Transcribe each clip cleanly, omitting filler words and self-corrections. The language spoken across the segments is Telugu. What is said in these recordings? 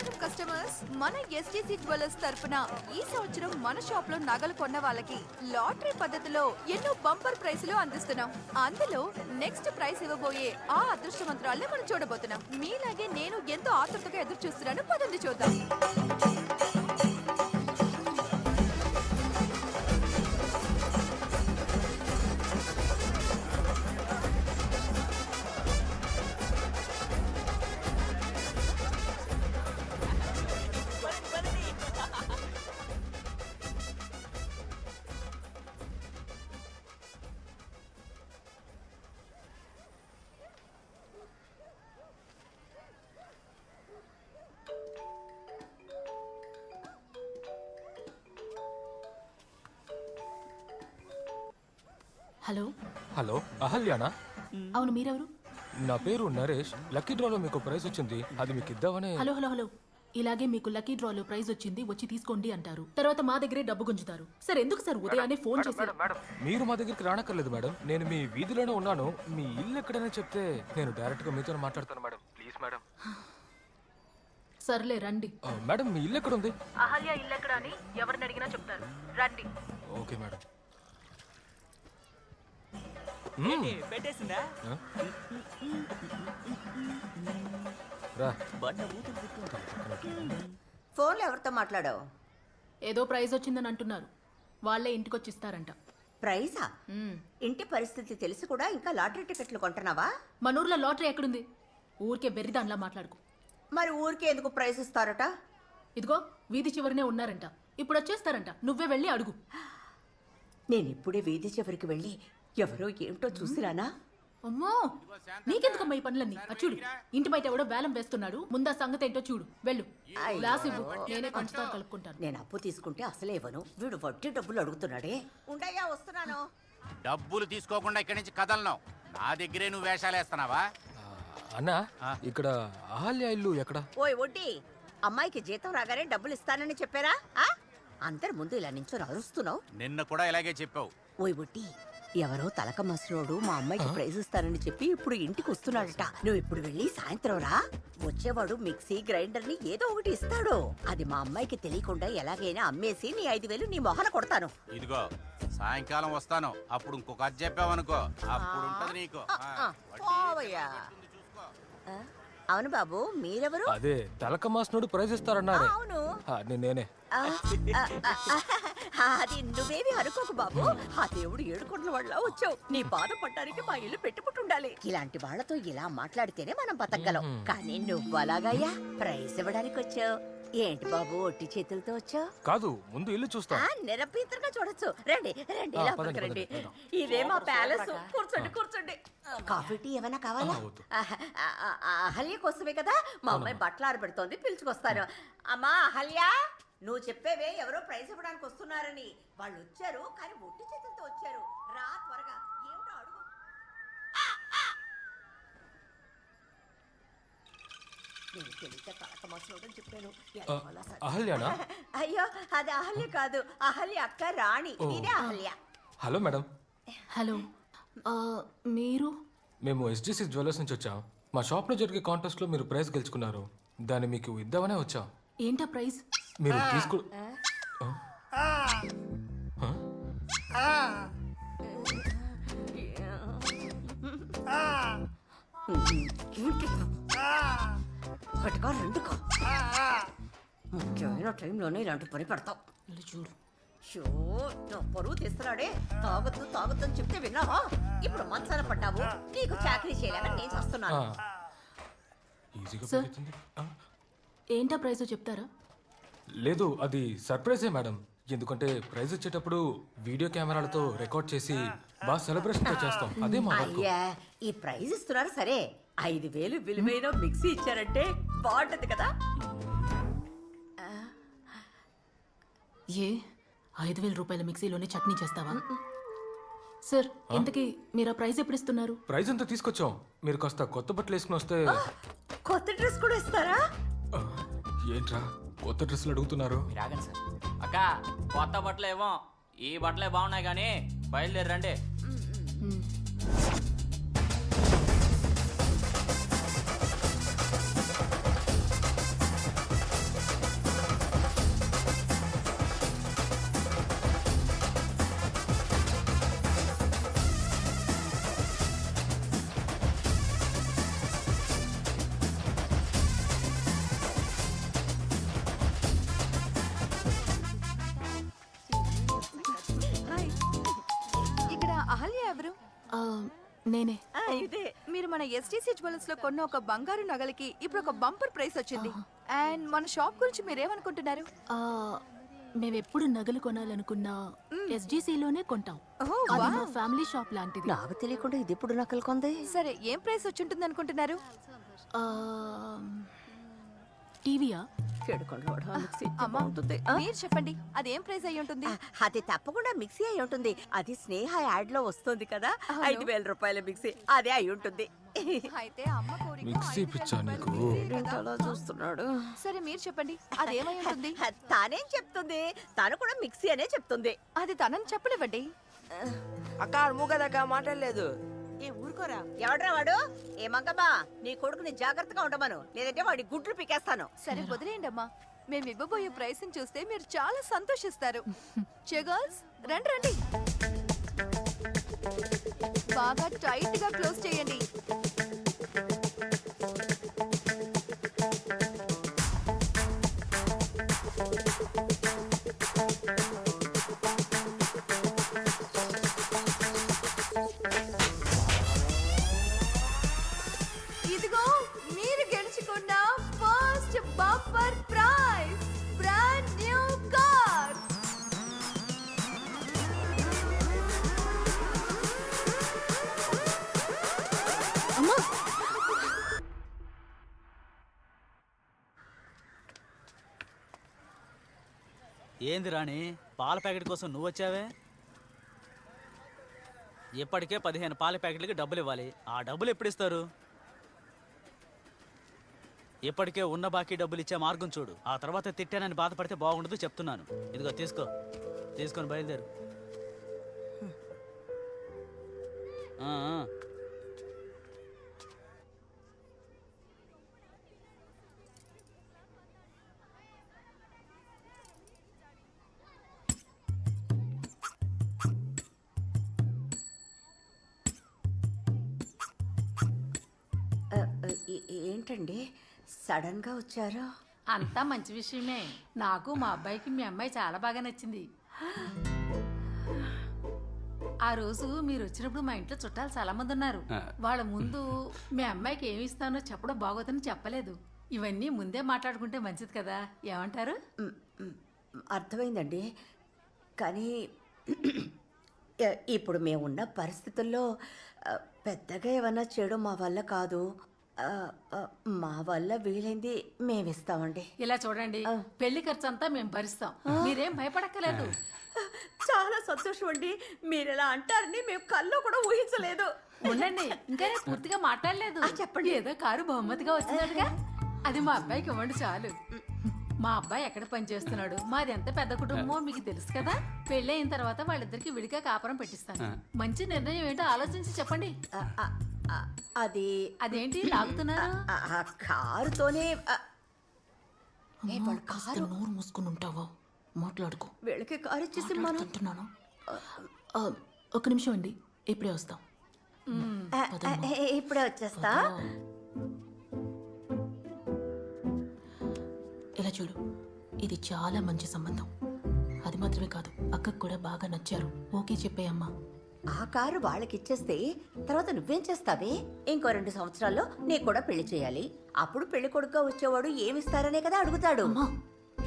మేడం కస్టమర్స్, మన ఎస్టీసీ జ్యువెలర్స్ తరపున ఈ సంవత్సరం మన షాప్ లో నగలు కొన్న వాళ్ళకి లాటరీ పద్ధతిలో ఎన్నో బంపర్ ప్రైజులు అందిస్తున్నాం. అందులో నెక్స్ట్ ప్రైజ్ ఇవ్వబోయే ఆ అదృష్టవంతురాల్ని మనం చూడబోతున్నాం. మీలాగే నేను ఎంతో ఆతృతగా ఎదురు చూస్తున్నాను. పదండి చూద్దాం. హలో హలో, అహల్యానా? అవును, మీరెవరు? నా పేరు నరేష్. లక్కీ డ్రాలో మీకు ప్రైజ్ వచ్చింది, అది మీకు ఇద్దామని. హలో హలో హలో ఇలాగే మీకు లక్కీ డ్రాలో ప్రైజ్ వచ్చింది, వచ్చి తీసుకోండి అంటారు. తర్వాత మా దగ్గరే డబ్బు గుంజుతారు. సార్ ఎందుకు సార్ ఉదయాన్నే ఫోన్ చేశారు? మీరు మా దగ్గరికి రానక్కర్లేదు మేడం, నేను మీ వీధిలోనే ఉన్నాను. మీ ఇల్లు ఎక్కడైనా చెప్తే నేను డైరెక్ట్ గా మీతో మాట్లాడతాను మేడం. Please madam. సర్లే రండి. మేడం, మీ ఇల్లు ఎక్కడ ఉంది? అహల్య ఇల్లు ఎక్కడ అని ఎవరిని అడిగినా చెప్తారు. రండి. Okay madam. పెట్టేసిందా? ఫోన్లో ఎవరితో మాట్లాడావు? ఏదో ప్రైజ్ వచ్చిందని అంటున్నారు. వాళ్ళే ఇంటికొచ్చి ఇస్తారంట. ప్రైజా? ఇంటి పరిస్థితి తెలిసి కూడా ఇంకా లాటరీ టికెట్లు కొంటున్నావా? మన ఊర్లో లాటరీ ఎక్కడుంది? ఊరికే బెర్రిదాన్లా మాట్లాడుకో. మరి ఊరికే ఎందుకు ప్రైజ్ ఇస్తారట? ఇదిగో వీధి చివరినే ఉన్నారంట, ఇప్పుడు వచ్చేస్తారంట. నువ్వే వెళ్ళి అడుగు. నేను ఇప్పుడే వీధి చివరికి వెళ్ళి ఎవరో ఏమిటో చూసిరానా? అమ్మో, నీకెందుకమ్మా ఈ పనులన్నీ? చూడు, ఇంటి బయట ఎవడో వేలం వేస్తున్నాడు. ముందా సంగతి ఏంటో చూడు. వెళ్ళు, గ్లాస్ ఇవ్వు, నేనే పంచదార కలుపుకుంటాను. నేను అప్పు తీసుకుంటే అసలే ఇవ్వను. వీడు వడ్డీ డబ్బులు అడుగుతున్నాడే. ఉండయ్యా, వస్తున్నాను. డబ్బులు తీసుకోకుండా ఇక్కడి నుంచి కదలను. నా దగ్గరే నువ్వు వేషాలు వేస్తున్నావా? అన్నా, ఇక్కడ అహల్య ఇల్లు ఎక్కడ? ఓయ్ వడ్డీ, అమ్మాయికి జీతం రాగానే డబ్బులు ఇస్తానని చెప్పారా? అందరి ముందు ఇలా నించొని అరుస్తున్నావు. నిన్న కూడా ఇలాగే చెప్పావు. ఓయ్ వడ్డీ, ఎవరో తలక మసలోడు మా అమ్మాయికి ప్రైజ్ ఇస్తానని చెప్పి ఇప్పుడు ఇంటికి వస్తున్నాడట. నువ్వు ఇప్పుడు వెళ్ళి సాయంత్రం రా. వచ్చేవాడు మిక్సీ గ్రైండర్ ని ఏదో ఒకటి ఇస్తాడు. అది మా అమ్మాయికి తెలియకుండా ఎలాగైనా అమ్మేసి నీ 5,000 నీ మొహన కొడతాను. ఇదిగో, సాయంకాలం వస్తాను. అప్పుడు ఇంకొక అది చెప్పావనుకో, అప్పుడు ఉంటది నీకు. అవును బాబు, మీరెవరు? అదే తలక మాస్నుడు ప్రైజ్ ఇస్తారన్నారు. అవును, నేనే. అది నువ్వేమి అనుకోకు బాబు. ఆ దేవుడు ఏడుకొండల వాళ్ళ వచ్చావు. నీ బాధపడడానికి మా ఇల్లు పెట్టుకుంటుండాలి. ఇలాంటి వాళ్ళతో ఇలా మాట్లాడితేనే మనం బతకగలం. కానీ నువ్వు అలాగయ్యా ప్రైజ్ ఇవ్వడానికి వచ్చావు. ఏంటి బాబు, ఒట్టి చేతులతో వచ్చావు? కాదు, ముందు ఇల్లు చూస్తా. నిరపీతంగా చూడొచ్చు. రండి రండి, లోపలికి రండి. ఇదే మా ప్యాలెస్. కూర్చోండి కూర్చోండి. కాఫీ టీ ఏమైనా కావాలా? అహల్య కోసమే కదా మా అమ్మాయి బట్టలు ఆరబెడుతోంది, పిలుచుకొస్తాను. అమ్మా అహల్య, నువ్వు చెప్పేవే ఎవరో ప్రైజ్ ఇవ్వడానికి వస్తున్నారని. వాళ్ళు వచ్చారు, కానీ ఒట్టి చేతులతో వచ్చారు. రా త్వరగా. ఏమిటో అడుగు. నేను తెలియక తలక మసలోడని చెప్పాను. అహల్యానా? అయ్యో, అది అహల్య కాదు, అహల్య అక్క రాణి. ఇదే అహల్య. Hello madam. హలో, మీరు? మేము ఎస్డిసి జ్యువెలర్స్ నుంచి వచ్చాం. మా షాప్ లో జరిగే కాంటెస్ట్ లో మీరు ప్రైజ్ గెలుచుకున్నారు. దాన్ని మీకు ఇద్దామనే వచ్చాం. ఏంటా ప్రైజ్? మీరు తీసుకో. ఒకటిగా రెండుగా ముఖ్యమైన టైంలోనే ఇలాంటి పని పెడతావు. చూడు, షో నా పరువు తీస్తున్నాడే. తాగొద్దు తాగొద్దు అని చెప్తే విన్నావా? ఇప్పుడు మంచాన పడ్డావు. నీకు చాకరీ చేయలేమని నేను చేస్తున్నాను. సార్, ఏంటా ప్రైజ్ చెప్తారా? లేదు, అది సర్ప్రైజే మేడం. ఎందుకంటే ప్రైజ్ వచ్చేటప్పుడు వీడియో కెమెరాలతో రికార్డ్ చేసి బాగా సెలబ్రేషన్ చేస్తాం. అదే మా వర్క్. అయ్యా, ఈ ప్రైజ్ ఇస్తున్నారు సరే, 5,000 విలువైన మిక్సీ ఇచ్చారంటే బాగుంటది కదా. ఏ 5,000 రూపాయల మిక్సీలోనే చట్నీ చేస్తావా? సార్, ఇంతకీ మీరు ఆ ప్రైజ్ ఎప్పుడు ఇస్తున్నారు? ప్రైజ్ అంతా తీసుకొచ్చాం. మీరు కాస్త కొత్త బట్టలు వేసుకుని వస్తే. కొత్త డ్రెస్ కూడా ఇస్తారా? ఏంట్రా కొత్త డ్రెస్సులు అడుగుతున్నారు? రాగండి సార్. అక్క, కొత్త బట్టలు ఏమో ఈ బట్టలే బాగున్నాయి కానీ బయలుదేరండి. నేనే. ఇదే మీరు మన ఎస్టీసీ జ్యువెలర్స్ లో కొన్న ఒక బంగారు నగలకి ఇప్పుడు ఒక బంపర్ ప్రైస్ వచ్చింది. అండ్ మన షాప్ గురించి మీరేమనుకుంటున్నారు? మేమెప్పుడు నగలు కొనాలనుకున్నా ఎస్జీసీలోనే కొంటాం. ఓహో, అది వావ్. మా ఫ్యామిలీ షాప్ లాంటిది. నాకు తెలియకుండా ఇది ఇప్పుడు నకలు కొంది. సరే, ఏం ప్రైస్ వచ్చి ఉంటుంది అనుకుంటున్నారు? టీవీయా? అమ్మా, మీరు చెప్పండి, అదేం ప్రైస్ అయి ఉంటుంది? అది తప్పకుండా మిక్సీ అయి ఉంటుంది. అది స్నేహ యాడ్ లో వస్తుంది కదా, 5,000 రూపాయల మిక్సీ, అదే అయి ఉంటుంది. అయితే అమ్మ కోరిక మిక్సీ 5,000 పిచ్చా రూపాయల నీకు? మిక్సీ కదా. అలా చూస్తున్నాడు. సరే, మీరు చెప్పండి, అదేమై ఉంటుంది? తానేం చెప్తుంది, తను కూడా మిక్సీ అనే చెప్తుంది. అది తనని చెప్పలేవండి. అక్క మూగదక్క మాట్లాడలేదు. ఏ ఊరుకోరా, ఎవడ్రా వాడు? ఏ మంగమ్మా, నీ కొడుకుని జాగ్రత్తగా ఉండమను, లేదంటే వాడి గుడ్లు పీకేస్తాను. సరే, వదిలేయండి అమ్మా. మేము ఇవ్వబోయే ప్రైస్ చూస్తే మీరు చాలా సంతోషిస్తారు. గర్ల్స్, రండి రండి, బాగా టైట్ గా క్లోజ్ చేయండి. ఇదిగో మీరు గెలుచుకున్న first bumper prize, brand new car. అమ్మా, ఏంది రాణి, పాల ప్యాకెట్ కోసం నువ్వు వచ్చావే? ఇప్పటికే 15 పాల ప్యాకెట్లకి డబ్బులు ఇవ్వాలి. ఆ డబ్బులు ఎప్పుడు ఇస్తారు? ఇప్పటికే ఉన్న బాకీ డబ్బులు ఇచ్చే మార్గం చూడు. ఆ తర్వాత తిట్టానని బాధపడితే బాగుండదు చెప్తున్నాను. ఇదిగో తీసుకో, తీసుకొని బయలుదేరు. ఆ, ఆ. ఏంటండి సడన్ గా వచ్చారు? అంతా మంచి విషయమే. నాకు మా అబ్బాయికి మీ అమ్మాయి చాలా బాగా నచ్చింది. ఆ రోజు మీరు వచ్చినప్పుడు మా ఇంట్లో చుట్టాలు చాలా మంది ఉన్నారు. వాళ్ళ ముందు మీ అమ్మాయికి ఏమి ఇస్తానో చెప్పడం బాగోదని చెప్పలేదు. ఇవన్నీ ముందే మాట్లాడుకుంటే మంచిది కదా, ఏమంటారు? అర్థమైందండి, కానీ ఇప్పుడు మేమున్న పరిస్థితుల్లో పెద్దగా ఏమన్నా చేయడం మా వల్ల కాదు. మా వల్ల వీలైంది మేమిస్తామండి. ఇలా చూడండి, పెళ్లి ఖర్చు అంతా మేము భరిస్తాం, మీరేం భయపడక్కలేదు. చాలా సంతోషం అండి, మీరు ఎలా అంటారని మేము కల్లో కూడా ఊహించలేదు. ఉండండి, ఇంకా నేను పూర్తిగా మాట్లాడలేదు. చెప్పండి. ఏదో కారు బహుమతిగా వచ్చినట్టుగా అది మా అబ్బాయికి ఇవ్వండి చాలు. మా అబ్బాయి ఎక్కడ పని చేస్తున్నాడు, మాది ఎంత పెద్ద కుటుంబమో మీకు తెలుసు కదా. పెళ్లి అయిన తర్వాత వాళ్ళిద్దరికి విడిగా కాపురం పెట్టిస్తాను. మంచి నిర్ణయం ఏంటో ఆలోచించి చెప్పండి. అది అదేంటి లాగుతున్నారు? ఆ కారుతోనే కాస్త నోరు మూసుకుని ఉంటావా? మాట్లాడుకో. వీళ్ళకి కారు ఇచ్చేసి మనం మాట్లాడుకుంటున్నాను. ఒక్క నిమిషం అండి, ఇప్పుడే వస్తాం. ఇప్పుడే వచ్చేస్తా. ఇలా చూడు, ఇది చాలా మంచి సంబంధం. అది మాత్రమే కాదు, అక్కకు కూడా బాగా నచ్చారు. ఓకే చెప్పేయమ్మా. ఆ కారు వాళ్ళకి ఇచ్చేస్తే తర్వాత నువ్వేం చేస్తావే? ఇంకో 2 సంవత్సరాల్లో నీకు కూడా పెళ్లి చేయాలి. అప్పుడు పెళ్లి కొడుకుగా వచ్చేవాడు ఏమిస్తారనే కదా అడుగుతాడు. అమ్మా,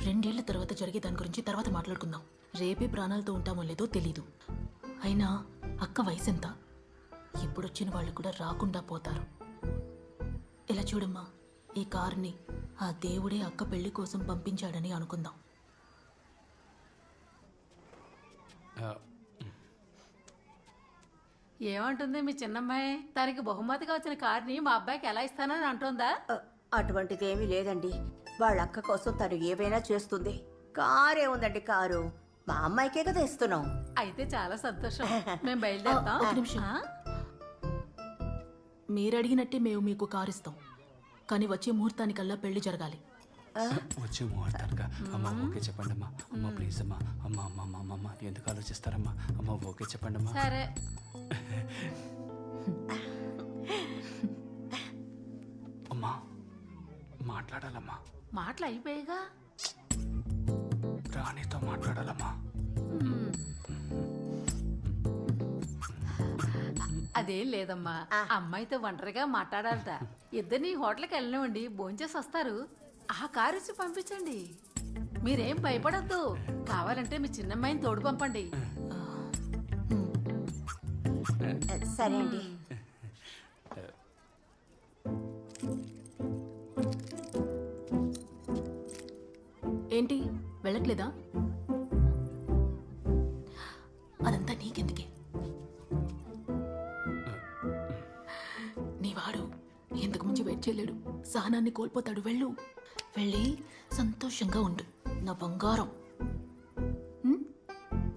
2 ఏళ్ల తర్వాత జరిగే దాని గురించి తర్వాత మాట్లాడుకుందాం. రేపే ప్రాణాలతో ఉంటామో లేదో తెలీదు. అయినా అక్క వయసు ఎంత? ఇప్పుడొచ్చిన వాళ్ళు కూడా రాకుండా పోతారు. ఇలా చూడమ్మా, ఈ కారుని ఆ దేవుడే అక్క పెళ్లి కోసం పంపించాడని అనుకుందాం. ఏమంటుంది మీ చిన్నమ్మాయి? తనకి బహుమతిగా వచ్చిన కారుని మా అబ్బాయికి ఎలా ఇస్తానని అంటోందా? అటువంటిది ఏమీ లేదండి, వాళ్ళ అక్క కోసం తను ఏవైనా చేస్తుంది. కారే ఉందండి, కారు మా అమ్మాయికే కదా ఇస్తున్నాం. అయితే చాలా సంతోషం, మేము బయలుదేరుతాం. ఒక నిమిషం. మీరు అడిగినట్టే మేము మీకు కారు ఇస్తాం, కానీ వచ్చే ముహూర్తానికల్లా పెళ్లి జరగాలి. వచ్చే ముహూర్తానికా? అమ్మ ఓకే చెప్పండి అమ్మా. అమ్మ ప్లీజ్ అమ్మా. అమ్మ అమ్మ అమ్మ అమ్మ అమ్మ ఎందుకు ఆలోచిస్తారమ్మా? అమ్మ ఓకే చెప్పండి అమ్మా. సరే, అమ్మా మాట్లాడాలమ్మా. మాటలు అయిపోయిగా. రాణితో మాట్లాడాలమ్మా. అదేం లేదమ్మా, అమ్మాయితో ఒంటరిగా మాట్లాడాలట. ఇద్దరిని హోటల్కి వెళ్ళనివ్వండి, భోంచేసి వస్తారు. ఆ కారు ఇచ్చి పంపించండి. మీరేం భయపడద్దు. కావాలంటే మీ చిన్నమ్మాయిని తోడు పంపండి. సరే అండి. ఏంటి వెళ్ళట్లేదా? అదంతా నీకెందుకే? నీవాడు ఇంతకు మించి వెయిట్ చేయలేడు. సహనాన్ని కోల్పోతాడు. వెళ్ళు, వెళ్ళి సంతోషంగా ఉండు నా బంగారం.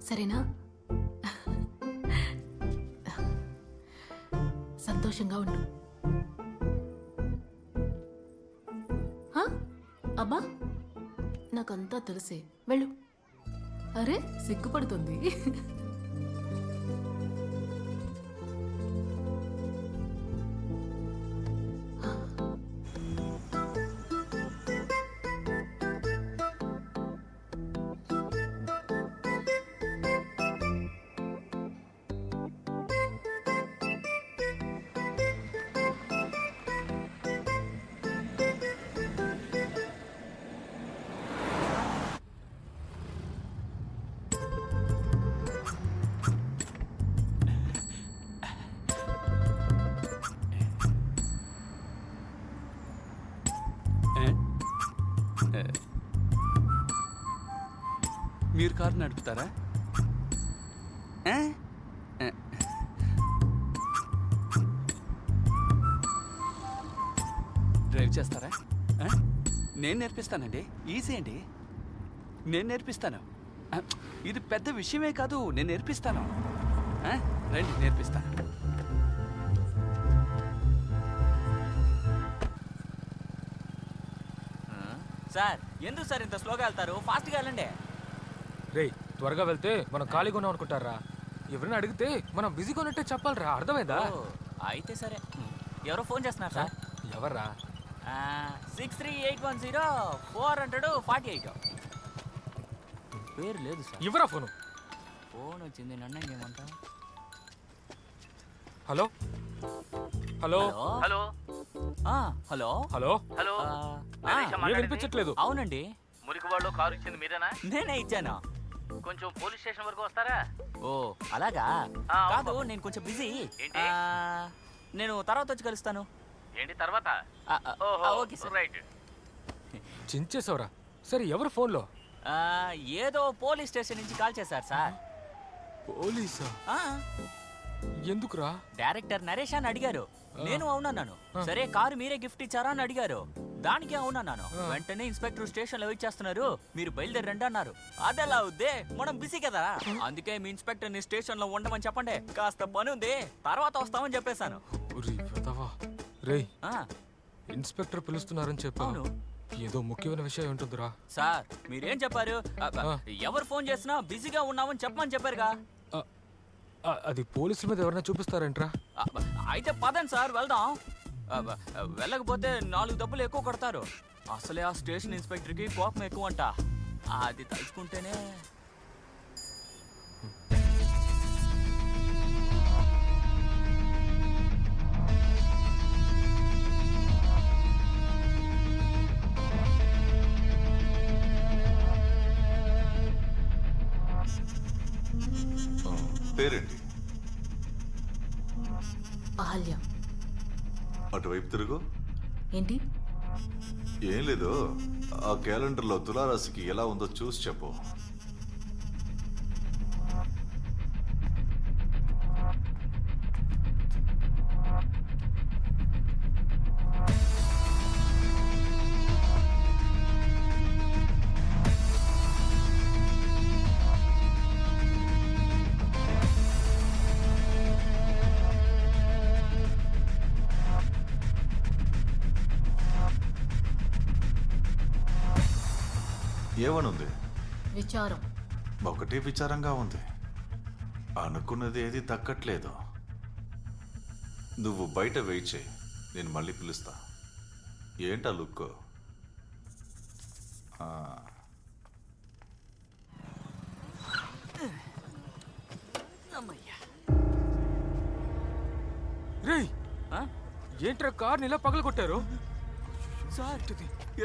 సరేనా? సంతోషంగా ఉండు. అబ్బా, నాకంతా తెలిసే. వెళ్ళు. అరే సిగ్గుపడుతుంది. మీరు కారు నడుపుతారా? డ్రైవ్ చేస్తారా? నేను నేర్పిస్తానండి. ఈజీ అండి, నేను నేర్పిస్తాను. ఇది పెద్ద విషయమే కాదు, నేను నేర్పిస్తాను. రండి నేర్పిస్తాను. సార్ ఎందుకు సార్ ఇంత స్లోగా వెళ్తారు? ఫాస్ట్గా వెళ్ళండి. రే, త్వరగా వెళ్తే మనం ఖాళీగా ఉన్నాం అనుకుంటారా? ఎవరైనా అడిగితే మనం బిజీగా ఉన్నట్టే చెప్పాలరా. అర్థమైందా? అయితే సరే. ఎవరో ఫోన్ చేస్తున్నారు సార్. ఎవర్రా? 63810448. పేరు లేదు సార్. ఎవరా ఫోను? ఫోన్ వచ్చింది, నన్ను ఏమంటా? Hello hello hello hello hello hello, ఏం వినిపించట్లేదు. అవునండి, మురికి వాళ్ళు కారు ఇచ్చింది మీరేనా? నేనే ఇచ్చాను. కొంచెం పోలీస్ స్టేషన్ వరకు వస్తారా? ఓ అలాగా? అవును కాదు, బాబు. నేను కొంచెం బిజీ. ఏంటి? నేను తర్వాత వచ్చి కలుస్తాను. ఏంటి తర్వాత? Okay sir. రైట్. చించేసావురా. సరే, ఎవరు ఫోన్లో? ఏదో పోలీస్ స్టేషన్ నుంచి కాల్ చేశారు సార్. పోలీసా? ఎందుకురా? డైరెక్టర్ నరేష్ అని అడిగారు. నేను అవునన్నాను. సరే కారు మీరే గిఫ్ట్ ఇచ్చారా అని అడిగారు. దానికి అవునన్నాను. వెంటనే ఇన్స్పెక్టర్ స్టేషన్ లో వెయిట్ చేస్తున్నారు, మీరు బయలుదేరండి అన్నారు. అదెలా అవుద్దే, మనం బిజీ కదా. అందుకే మీ ఇన్స్పెక్టర్ ని స్టేషన్ లో ఉండమని చెప్పండి, కాస్త పని ఉంది, తర్వాత వస్తామని చెప్పేశాను. రేయ్, ఇన్స్పెక్టర్ పిలుస్తున్నారని చెప్పాను. ఏదో ముఖ్యమైన విషయం ఉంటుందిరా. సార్ మీరేం చెప్పారు? ఎవరు ఫోన్ చేసినా బిజీగా ఉన్నామని చెప్పమని చెప్పారుగా. అది పోలీసుల మీద ఎవరైనా చూపిస్తారంట్రా? అయితే పదండి సార్ వెళ్దాం. వెళ్ళకపోతే 4 దెబ్బలు ఎక్కువ కొడతారు. అసలే ఆ స్టేషన్ ఇన్స్పెక్టర్ కి కోపం ఎక్కువ అంట. అది తలుచుకుంటేనే. పేరేంటి? అహల్య. అటువైపు తిరుగు. ఏంటి? ఏం లేదు, ఆ క్యాలెండర్లో తులారాశికి ఎలా ఉందో చూసి చెప్పు. ఏమనుంది? విచారం. ఒకటే విచారంగా ఉంది. అనుకున్నది ఏది దక్కట్లేదు. నువ్వు బయట వెయిట్ చేయి, నేను మళ్ళీ పిలుస్తా. ఏంటా లుక్? రేయ్ ఏంట్రా కార్ని ఇలా పగల కొట్టారు? సార్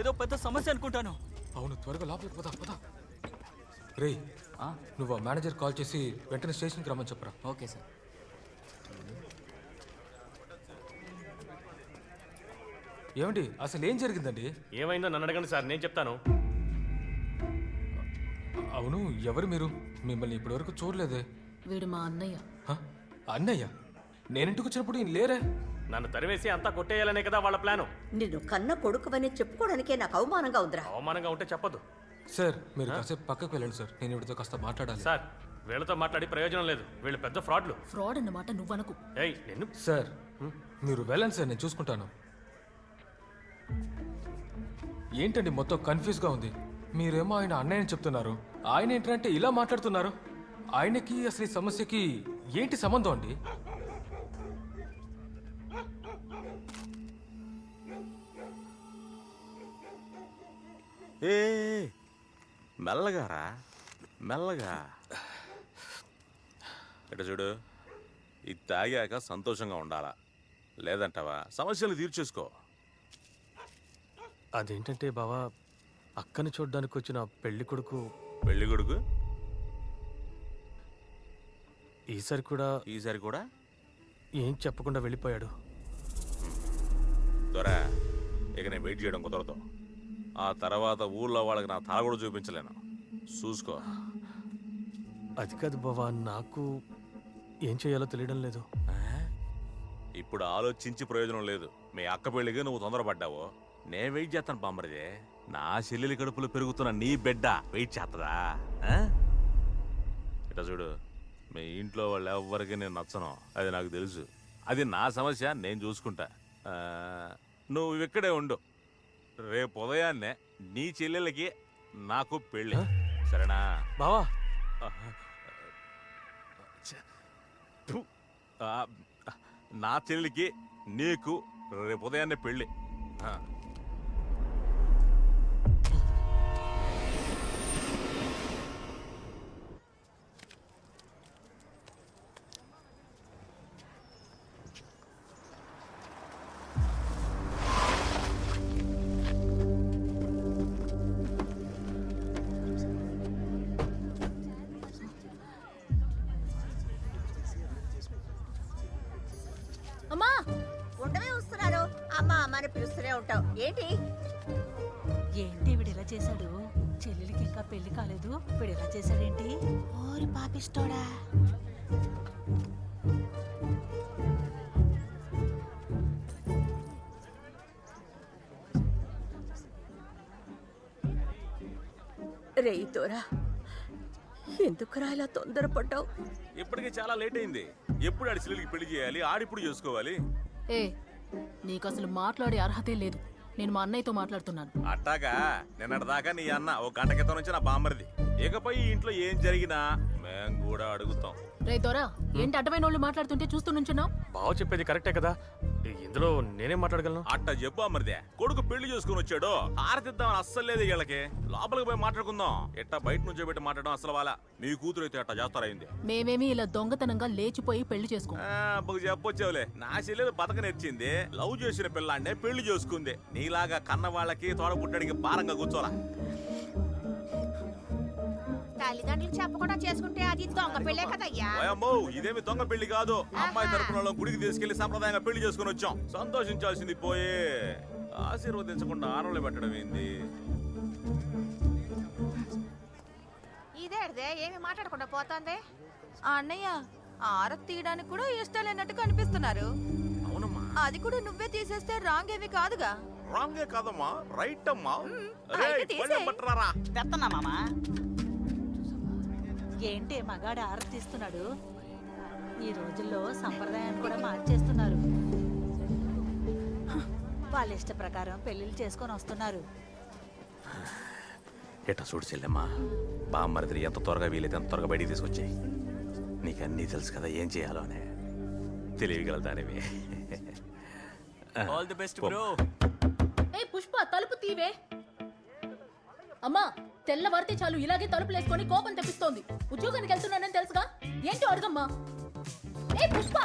ఏదో పెద్ద సమస్య అనుకుంటాను. అవును, త్వరగా లోపలికి పద పద. రేయ్ నువ్వు ఆ మేనేజర్ కాల్ చేసి వెంటనే స్టేషన్కి రమ్మని చెప్పరా. Okay sir. ఏమండి అసలు ఏం జరిగిందండి? ఏమైందో నన్ను అడగండి సార్, నేను చెప్తాను. అవును, ఎవరు మీరు? మిమ్మల్ని ఇప్పటివరకు చూడలేదే. వీడు మా అన్నయ్య. అన్నయ్య? నేనింటికి వచ్చినప్పుడు ఈయన లేరే. నన్ను తరివేసి అంతా కొట్టేయాలనే కదా వాళ్ళ ప్లాను. నిన్ను కన్న కొడుకువని చెప్పుకోవడానికే నాకు అవమానంగా ఉందిరా. అవమానంగా ఉంటే చెప్పదు. సార్ మీరు కాసేపు పక్కకు వెళ్ళండి సార్, నేను వీడితో కాస్త మాట్లాడాలి. సార్ వీళ్ళతో మాట్లాడి ప్రయోజనం లేదు, వీళ్ళు పెద్ద ఫ్రాడ్లు. ఫ్రాడ్ అన్నమాట నువ్వనకు. ఏయ్ నిన్ను. సార్ మీరు వెళ్ళండి సార్, నేను చూసుకుంటాను. ఏంటండి మొత్తం కన్ఫ్యూజ్గా ఉంది. మీరేమో ఆయన అన్నయ్యని చెప్తున్నారు, ఆయన ఏంటంటే ఇలా మాట్లాడుతున్నారు. ఆయనకి అసలు ఈ సమస్యకి ఏంటి సంబంధం అండి? ఏ మెల్లగారా, మెల్లగా. ఇట చూడు, ఇది తాగాక సంతోషంగా ఉండాలా, లేదంటావా సమస్యలు తీర్చేసుకో. అదేంటంటే బావా, అక్కని చూడ్డానికి వచ్చిన పెళ్లి కొడుకు ఈసారి కూడా ఏం చెప్పకుండా వెళ్ళిపోయాడు. దొరా, ఇక నేను వెయిట్ చేయడం కుదరదు. ఆ తర్వాత ఊళ్ళో వాళ్ళకి నా తల కూడా చూపించలేను, చూసుకో. అది కాదు బావా, నాకు ఏం చేయాలో తెలియడం లేదు. ఇప్పుడు ఆలోచించి ప్రయోజనం లేదు. మీ అక్క పెళ్ళికి నువ్వు తొందరపడ్డావు, నేను వెయిట్ చేస్తాను బామ్మరిదే. నా చెల్లెలి కడుపులో పెరుగుతున్న నీ బిడ్డ వెయిట్ చేస్తుందా? ఇట్లా చూడు, మీ ఇంట్లో వాళ్ళు ఎవ్వరికి నేను నచ్చను, అది నాకు తెలుసు. అది నా సమస్య, నేను చూసుకుంటా. నువ్వు ఇక్కడే ఉండు. రేపు ఉదయాన్నే నీ చెల్లెలకి నాకు పెళ్ళి, సరేనా బావా? నా చెల్లికి నీకు రేపు ఉదయాన్నే పెళ్ళి. అమ్మా ఉండవే వస్తున్నారు. అమ్మా అమ్మని పిలుస్తూనే ఉంటావు ఏంటి? ఏంటి వీడు ఇలా చేశాడు? చెల్లెలికి ఇంకా పెళ్లి కాలేదు, వీడు ఇలా చేశాడేంటి? ఓరి పాపిస్తోడా. రేయితోరా, ఎందుకురా ఇలా తొందరపడ్డావు? ఇప్పటికే చాలా లేట్ అయింది. ఎప్పుడు ఆడి చెల్లెలికి పెళ్లి చేయాలి, ఆడిప్పుడు చేసుకోవాలి. ఏ నీకు అసలు మాట్లాడే అర్హతే లేదు. నేను మా అన్నయ్యతో మాట్లాడుతున్నాను. అట్టాగా నిన్నటిదాకా నీ అన్న ఒక గంట క్రితం నుంచి నా బామ్మరిది. ఇకపై ఈ ఇంట్లో ఏం జరిగినా మేము కూడా అడుగుతాం. రే దొరా, ఏంటి అడ్డమైన వాళ్ళు మాట్లాడుతుంటే చూస్తూ నుంచున్నావు? బావ చెప్పేది కరెక్టే కదా, ఇందులో నేనేం మాట్లాడగలను? అట్టా చెప్పు అమ్మరిదే. కొడుకు పెళ్లి చేసుకుని వచ్చాడు, ఆరతిద్దామని అస్సలు లేదు వీళ్ళకి. లోపలికి పోయి మాట్లాడుకుందాం. ఎట్టా బయట నుంచో పెట్టి మాట్లాడడం అసలు వాళ్ళ. మీ కూతురు అయితే అట్టా చేస్తారైంది. మేమేమి ఇలా దొంగతనంగా లేచిపోయి పెళ్లి చేసుకో. చెప్పొచ్చావులే, నా చెల్లెలు బతక నేర్చింది. లవ్ చేసిన పిల్లాన్నే పెళ్లి చేసుకుంది. నీలాగా కన్న వాళ్ళకి తోడ పుట్టడానికి భారంగా కూర్చోలా. తల్లిదండ్రులు చెప్పకుండా చేసుకుంటే అది దొంగ పెళ్ళే కదయ్యా. ఇదేమి దొంగ పెళ్లి కాదు. అమ్మాయి తరపున గుడికి తీసుకెళ్లి సంప్రదాయంగా పెళ్లి చేసుకుని వచ్చాం. సంతోషించాల్సింది పోయి ఆశీర్వదించకుండా ఆనలు పెట్టడం ఏంది? ఇదేదే ఏమి మాట్లాడకుండా పోతుంది? అన్నయ్య ఆరతి తీయడానికి కూడా ఇష్టం లేనట్టు కనిపిస్తున్నారు. అవునమ్మా, అది కూడా నువ్వే తీసేస్తే రాంగ్ ఏమి కాదుగా. రాంగే కాదమ్మా, రైట్ అమ్మా. తెస్తున్నా మామా. ఏంటి మగాడు ఆరతిస్తున్నాడు? ఈ రోజుల్లో సంప్రదాయాన్ని కూడా మార్చేస్తున్నారు. వాళ్ళ ఇష్ట ప్రకారం పెళ్లిళ్ళు చేసుకొని వస్తున్నారు. ఎట్టా చూడు చెల్లెమ్మా, బామ్మరిది ఎంత త్వరగా వీలైతే అంత త్వరగా బయటికి తీసుకొచ్చాయి. నీకన్నీ తెలుసు కదా ఏం చేయాలో అని. తెలియగలదానివి. All the best bro. ఏ పుష్ప, తలుపు తీవే. అమ్మా, తెల్లవారితే చాలు ఇలాగే తలుపులేసుకొని కోపం తెప్పిస్తోంది. ఉద్యోగానికి వెళ్తున్నానని తెలుసుగా, ఏంటో అడగమ్మా. ఏ పుష్ప,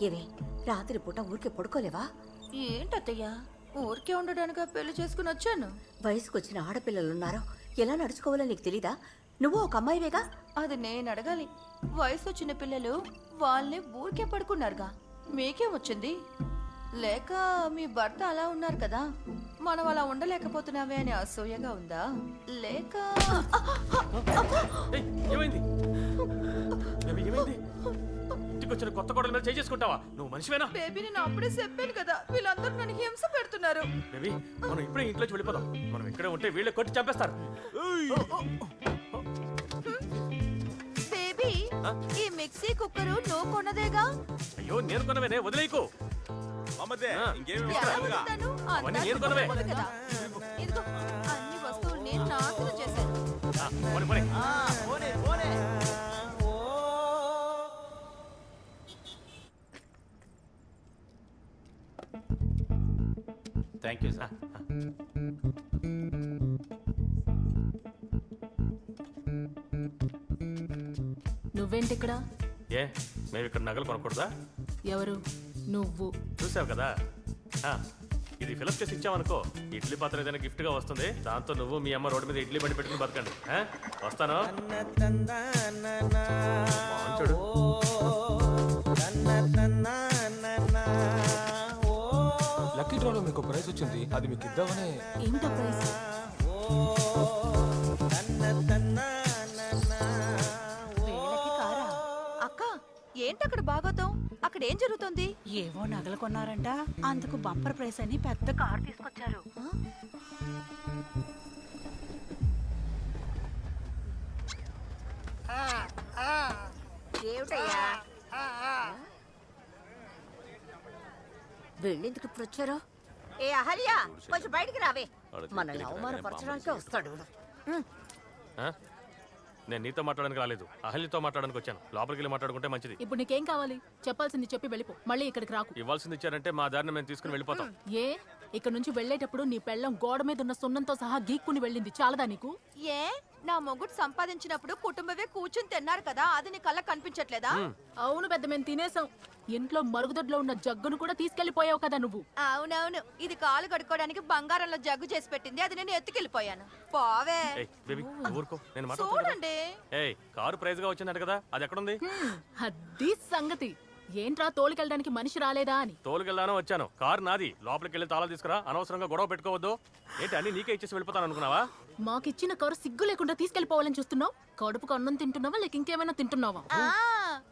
ఏమే రాత్రిపూట ఊరికే పడుకోలేవా? ఏంటత్తయ్యా ఊరికే ఉండడానికి పెళ్లి చేసుకుని వచ్చాను. వయసుకొచ్చిన ఆడపిల్లలున్నారో ఎలా నడుచుకోవాలో నీకు తెలీదా? నువ్వు ఒక అమ్మాయివేగా. అది నేను అడగాలి. వయసు వచ్చిన పిల్లలు వాళ్ళని ఊరికే పడుకున్నారుగా, మీకేం వచ్చింది? లేక మీ భర్త అలా ఉన్నారు కదా, మనం అలా ఉండలేకపోతున్నామే అని అసూయగా ఉందా? లేక ఏమైంది? ఇంటికి వచ్చిన కొత్త కోడల మీద చేసుకుంటావా? నువ్వు మనిషివేనా? బేబీ నేను అప్పుడే చెప్పాను కదా, వీళ్ళందరూ నన్ను హింస పెడుతున్నారు. బేబీ మనం ఇప్పుడే ఇంట్లోకి వెళ్ళిపోదాం. మనం ఇక్కడే ఉంటే వీళ్ళే కొట్టి చంపేస్తారు. బేబీ ఈ మిక్సీ కుక్కరు నువ్వు కొన్నదేగా? అయ్యో నేను కొనవేనే, వదిలేయకు. అన్ని వస్తువులు నేను నాశనం చేశాను. Thank you sir. నువ్వేంటి ఇక్కడ? ఏ మేము ఇక్కడ నగలు కొనకూడదా? ఎవరు? నువ్వు చూసావు కదా, ఇది ఫిలప్ చేసి ఇచ్చావనుకో, ఇడ్లీ పాత్ర ఏదైనా గిఫ్ట్ గా వస్తుంది. దాంతో నువ్వు మీ అమ్మ రోడ్డు మీద ఇడ్లీ బండి పెట్టుకుని బతకండి. వస్తాను. చూడు లక్కీ డ్రాలో మీకు ప్రైజ్ వచ్చింది, అది మీకు ఇద్దామనే. ఏంటో ప్రైజ్? అక్క ఏంటి అక్కడ బాగోతాం? అక్కడ ఏం జరుగుతుంది? ఏవో నగలు కొన్నారంట, అందుకు బంపర్ ప్రైస్ అని పెద్ద కార్ తీసుకొచ్చారు. ఏమిటయ్యా వెళ్ళేందుకు ఇప్పుడు వచ్చారో? ఏ అహల్య కొంచెం బయటికి రావే. మనల్ని అవమానపరచడానికే వస్తాడు. నేను నీతో మాట్లాడడానికి రాలేదు, అహల్యతో మాట్లాడడానికి వచ్చాను. లోపలికి వెళ్ళి మాట్లాడుకుంటే మంచిది. ఇప్పుడు నీకేం కావాలి? చెప్పాల్సింది చెప్పి వెళ్ళిపో, మళ్ళీ ఇక్కడికి రాకు. ఇవ్వాల్సింది ఇచ్చారంటే మా దారిని మేము తీసుకుని వెళ్ళిపోతాం. ఏ ఇక్కడ నుంచి వెళ్ళేటప్పుడు నీ పెళ్ళం గోడ మీద ఉన్న సున్నంతో సహా గీక్కుని వెళ్ళింది, చాలదా నీకు? ఏ నా మొగుడు సంపాదించినప్పుడు కుటుంబమే కూర్చుని తిన్నారు కదా, అది నీ కళ్ళ కనిపించట్లేదా? అవును పెద్ద, మేము తినేసాం. ఇంట్లో మరుగుదొడ్లో ఉన్న జగ్గును కూడా తీసుకెళ్లిపోయావు కదా నువ్వు. అవునవును, ఇది కాలు కడుక్కోవడానికి బంగారంలో జగ్గు చేసి పెట్టింది, అది నేను ఎత్తుకెళ్ళిపోయాను. పోవే. చూడండి, కారు ప్రైజ్ గా వచ్చిందంట కదా, అది ఎక్కడుంది? అది సంగతి. ఏంట్రా తోలుకెళ్ళడానికి మనిషి రాలేదా అని? తోలుకెళ్ళానో వచ్చాను, కారు నాది. లోపలికి వెళ్ళి తాళాలు తీసుకురా, అనవసరంగా గొడవ పెట్టుకోవద్దు. ఏంటి అన్ని నీకే ఇచ్చేసి వెళ్ళిపోతాను అనుకున్నావా? మాకిచ్చిన కారు సిగ్గు లేకుండా తీసుకెళ్లిపోవాలని చూస్తున్నావు? కడుపుకు అన్నం తింటున్నావా లేక ఇంకేమైనా తింటున్నావా?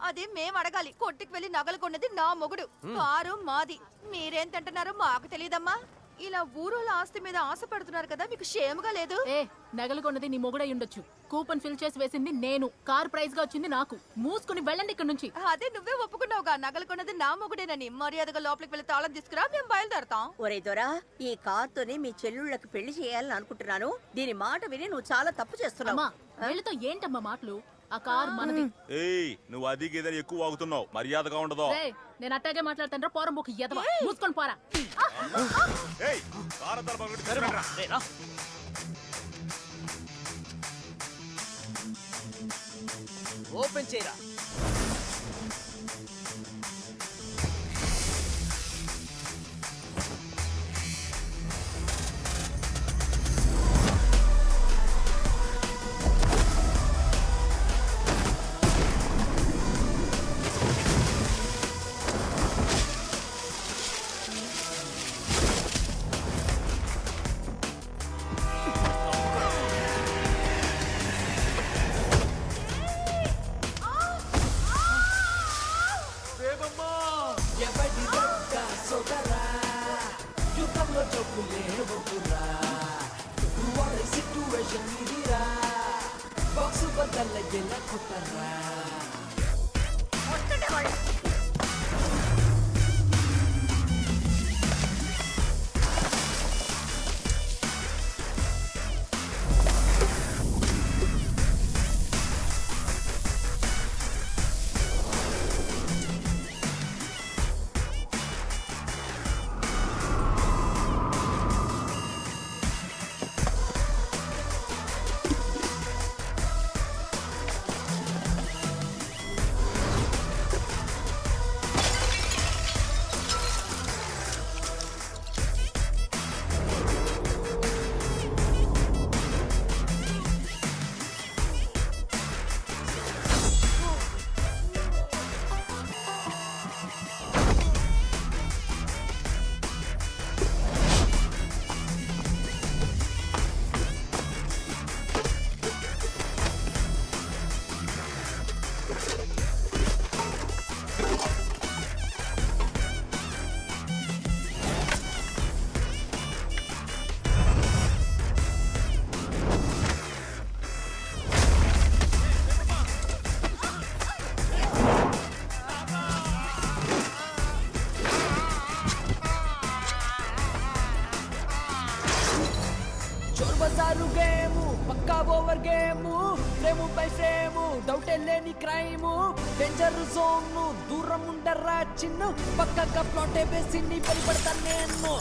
అది మేము అడగాలి. కొట్టుకు వెళ్ళి నగలు కొన్నది నా మొగుడు, కారు మాది. మీరేం తింటున్నారో మాకు తెలియదమ్మా. ఇలా ఊరోళ్ళ ఆస్తి మీద ఆశ పడుతున్నారు కదా, మీకు షేముగా లేదు? ఏ నగలు కొన్నది నీ మొగుడై ఉండొచ్చు, కూపన్ ఫిల్ చేసి వేసింది నేను, కార్ ప్రైజ్ గా వచ్చింది నాకు. మూసుకుని వెళ్ళండి ఇక్కడ నుంచి. అదే నువ్వే ఒప్పుకున్నావుగా, నగలు కొన్నది నా మొగుడేనని. మర్యాదగా లోపలికి వెళ్ళి తాళం తీసుకురా, మేము బయలుదేరతాం. ఒరే దొరా, ఈ కార్తోనే మీ చెల్లుళ్ళకి పెళ్లి చేయాలని అనుకుంటున్నాను. దీని మాట విని నువ్వు చాలా తప్పు చేస్తున్నావు. వీళ్ళతో ఏంటమ్మా మాటలు? ఆ కార్ మనది. ఏయ్ నువ్వు అది గేదె ఎక్కువ వాగుతున్నావు, మర్యాదగా ఉండదు. నేను అట్టాగే మాట్లాడతాను. పోరం బొక్క ఎదవా, మూసుకొని పోరా. ఓపెన్ చేయరా. వేసారు గేము పక్కా over game frame by frame doubt లేని క్రైము డేంజర్ జోన్ దూరం ఉండరా చిన్ను పక్కగా ప్లాటే వేసి నీ బలిపడతా నేను.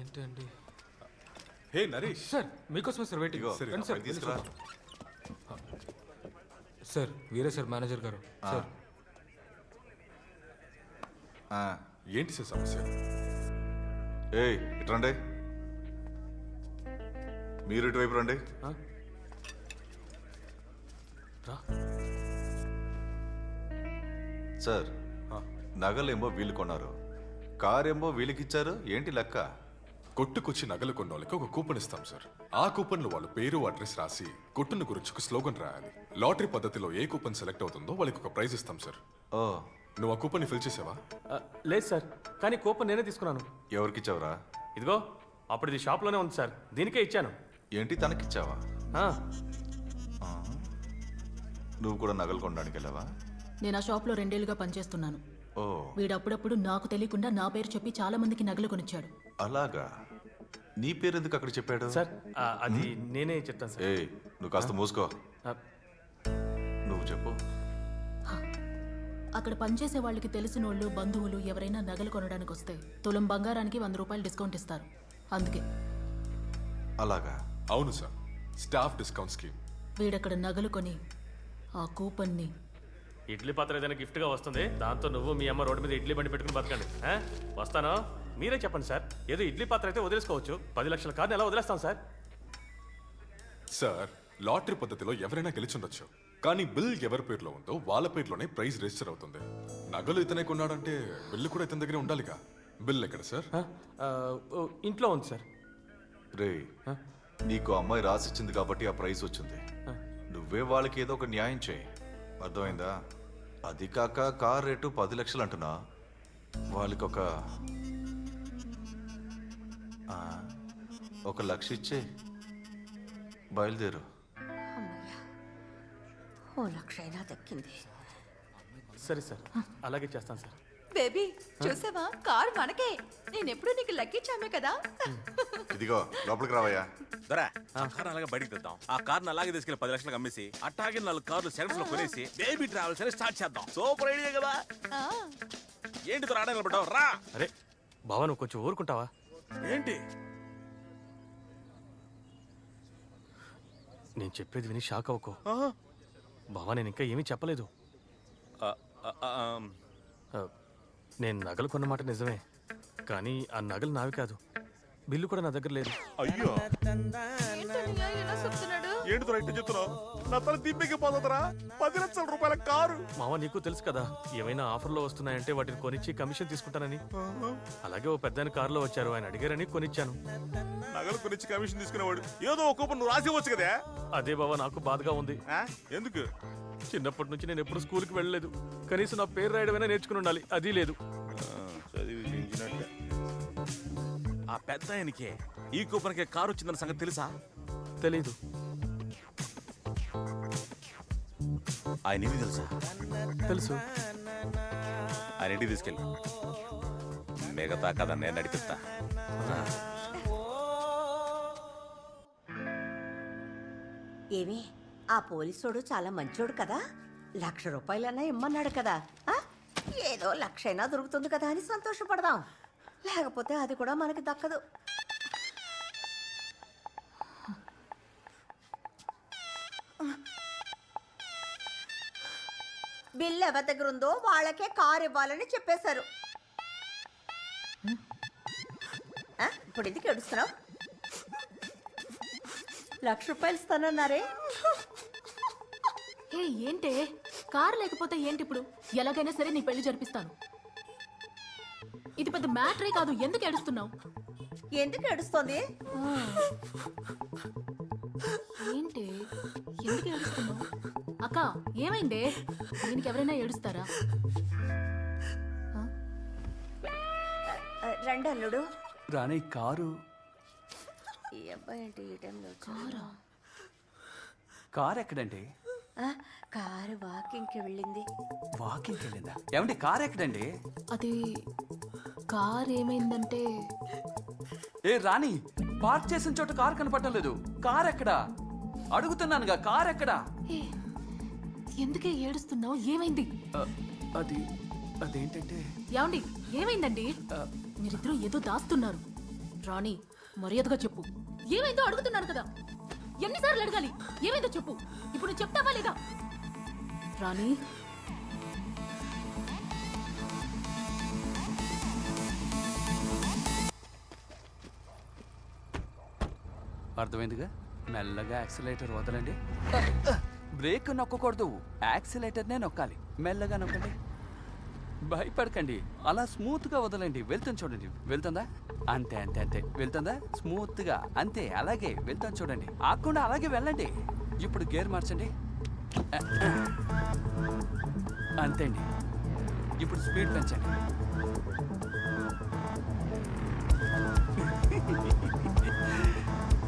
ఏంటండి? హే నరేష్, సార్ మీకోసమే సార్ వెయిటింగ్. రండి సార్, తీసుకురా. సార్ వీరే సార్ మేనేజర్ గారు. సార్ ఏంటి సార్ సమస్య? ఏయ్ ఇటు రండి, మీరు ఇటువైపు రండి. సార్ నగలేమో వీళ్ళు కొన్నారు, కారేమో వీళ్ళకి ఇచ్చారు, ఏంటి లెక్క? కొట్టుకొచ్చి నగలు కొన్న వాళ్ళకి ఒక కూపన్ ఇస్తాం సార్. ఆ కూపన్ లో వాళ్ళ పేరు అడ్రస్ రాసి కొట్టును గురించి ఒక స్లోగన్ రాయాలి. లాటరీ పద్ధతిలో ఏ కూపన్ సెలెక్ట్ అవుతుందో వాళ్ళకి ఒక ప్రైజ్ ఇస్తాం సార్. నువ్వు ఆ కూపన్ ఫిల్ చేసావా? లేదు సార్, కానీ కూపన్ నేనే తీసుకున్నాను. ఎవరికి ఇచ్చావురా? ఇదిగో అప్పుడు ఇది షాప్లోనే ఉంది సార్, దీనికే ఇచ్చాను. ఏంటి తనకిచ్చావా? నువ్వు కూడా నగలు కొనడానికి వెళ్ళావా? నేను ఆ షాప్లో 2 ఏళ్లుగా పనిచేస్తున్నాను. వీడు అప్పుడప్పుడు నాకు తెలియకుండా నా పేరు చెప్పి చాలా మందికి నగలు కొనిచ్చాడు. అలాగా? నీ పేరు ఎందుకు అక్కడ చెప్పాడు? సార్ అది నేనే చెప్తాను సార్. ఏయ్ నువ్వు కాస్త మూసుకో. నువ్వు చెప్పు. అక్కడ పనిచేసే వాళ్ళకి తెలిసిన వాళ్ళు బంధువులు ఎవరైనా నగలు కొనడానికి వస్తే తులం బంగారానికి 100 రూపాయలు డిస్కౌంట్ ఇస్తారు. అందుకే. అలాగా? అవును సార్, స్టాఫ్ డిస్కౌంట్ స్కీమ్. వీడక్కడ నగలు కొని ఆ కూపన్ని ఇడ్లీ పాత్ర ఏదైనా గిఫ్ట్గా వస్తుంది, దాంతో నువ్వు మీ అమ్మ రోడ్డు మీద ఇడ్లీ బండి పెట్టుకుని బతకండి. వస్తాను, మీరే చెప్పండి సార్. ఏదో ఇడ్లీ పాత్ర అయితే వదిలేసుకోవచ్చు, 10 లక్షల కార్ని ఎలా వదిలేస్తాం సార్? సార్ లాటరీ పద్ధతిలో ఎవరైనా గెలిచుండొచ్చు, కానీ బిల్ ఎవరి పేరులో ఉందో వాళ్ళ పేరులోనే ప్రైజ్ రిజిస్టర్ అవుతుంది. నగలు ఇతనే కొన్నాడంటే బిల్లు కూడా ఇతని దగ్గరే ఉండాలిగా. బిల్ ఎక్కడ సార్? ఇంట్లో ఉంది సార్. రే నీకు అమ్మాయి రాసిచ్చింది కాబట్టి ఆ ప్రైజ్ వచ్చింది. నువ్వే వాళ్ళకి ఏదో ఒక న్యాయం చేయి, అర్థమైందా? అది కాక కార్ రేటు 10 లక్షలు అంటున్నా, వాళ్ళకి ఒక 1 లక్ష ఇచ్చే బయలుదేరు. ఓ 1 లక్ష అయినా దక్కింది. సరే సార్, అలాగే చేస్తాను సార్. బేబీ చూసావా, కార్ మనకే. నేనెప్పుడు నీకు లెక్కించామే కదా. ఇదిగో లోపలికి రావయ్యా. దొరా ఆ కార్ అలాగే బయటికి తెద్దాం. ఆ కార్ని అలాగే తీసుకెళ్లి 10 లక్షలకు అమ్మేసి అట్టాగే 4 కార్లు సెల్ఫ్ లో కొనేసి బేబీ ట్రావెల్స్ అని స్టార్ట్ చేద్దాం. సూపర్ ఐడియా కదా. ఏంటి తో రాడా నిలబడ్డావు? రా. అరే బావా, నువ్వు కొంచెం ఊరుకుంటావా? ఏంటి నేను చెప్పేది విని షాక్ అవ్వకో బావా. నేను ఇంకా ఏమీ చెప్పలేదు. నేను నగలు కొన్నమాట నిజమే, కానీ ఆ నగలు నావి కాదు. బిల్లు కూడా నా దగ్గర లేదు. అయ్యో ఏంటి తో రైట్ చెప్తున్నావు? నా తల దిబ్బకి పోతుందరా. 10 లక్షల రూపాయల కారు. మావా నీకు తెలుసు కదా, ఏమైనా ఆఫర్లో వస్తున్నాయంటే వాటిని కొనిచ్చి కమిషన్ తీసుకుంటానని. అలాగే ఓ పెద్ద కారులో వచ్చారు, ఆయన అడిగారని కొనిచ్చాను. నగలు కొనిచ్చి కమిషన్ తీసుకునేవాడు ఏదో ఒక కూపన్ నువ్వు రాసివచ్చు కదా. అదే బావా నాకు బాధగా ఉంది. ఎందుకు? చిన్నప్పటి నుంచి నేను ఎప్పుడు స్కూల్కి వెళ్ళలేదు, కనీసం నా పేరు రాయడమైనా నేర్చుకుని ఉండాలి, అది లేదు. ఆ పెద్ద ఆయనకి ఈ కూపన్కి కారు వచ్చిందన్న సంగతి తెలుసా? తెలీదు. ఆయన ఏమి తెలుసా? తెలుసు. ఆయన ఇంటికి తీసుకెళ్ళి మిగతా కథ నేను నడిపిస్తా. ఏమి ఆ పోలీసోడు చాలా మంచోడు కదా. 1 లక్ష రూపాయలన్నా ఇమ్మన్నాడు కదా. ఏదో 1 లక్ష అయినా దొరుకుతుంది కదా అని సంతోషపడదాం, లేకపోతే అది కూడా మనకి దక్కదు. బిల్ ఎవరి దగ్గర ఉందో వాళ్ళకే కారు ఇవ్వాలని చెప్పేశారు. ఇప్పుడు ఎందుకు ఏడుస్తున్నావు? 1 లక్ష రూపాయలు ఇస్తానన్నారే. ఏంటే కారు లేకపోతే ఏంటి? ఇప్పుడు ఎలాగైనా సరే నీ పెళ్లి జరిపిస్తాను. ఇది పెద్ద మ్యాటరే కాదు, ఎందుకు ఏడుస్తున్నావు? ఎందుకు ఏడుస్తోంది? ఏంటి ఎందుకు ఏడుస్తున్నావు? అక్క ఏమైందే? దీనికి ఎవరైనా ఏడుస్తారా? రండి అల్లుడు. రాణి కారు ఈ అబ్బాయి ఏంటి ఈ టైంలో కారు? కారు ఎక్కడండి? కారు వాకింగ్కి వెళ్ళింది. వాకింగ్కి వెళ్ళిందా? ఏమండి కారు ఎక్కడండి? అది కార్ ఏమైందంటే ఏ రాణి, పార్క్ చేసిన చోట కారు కనపడటం లేదు. కారు ఎక్కడా అడుగుతున్నానుగా, కారు ఎక్కడా? ఎందుకే ఏడుస్తున్నావు? ఏమైంది? అదేంటంటే ఏమండి ఏమైందండి? మీరిద్దరూ ఏదో దాస్తున్నారు. రాణి మర్యాదగా చెప్పు, ఏమైందో అడుగుతున్నాను కదా. ఎన్నిసార్లు అడగాలి? ఏమైందో చెప్పు. ఇప్పుడు చెప్తావా లేదా? రాణి అర్థమైందిగా. మెల్లగా యాక్సిలేటర్ వదలండి. బ్రేక్ నొక్కకూడదు, యాక్సిలేటర్నే నొక్కాలి. మెల్లగా నొక్కండి, భయపడకండి. అలా స్మూత్గా వదలండి. వెళ్తాను చూడండి. వెళ్తుందా? అంతే అంతే అంతే. వెళ్తుందా? స్మూత్గా అంతే. అలాగే వెళ్తాను చూడండి. ఆకుండా అలాగే వెళ్ళండి. ఇప్పుడు గేర్ మార్చండి. అంతే అండి. ఇప్పుడు స్పీడ్ పెంచండి.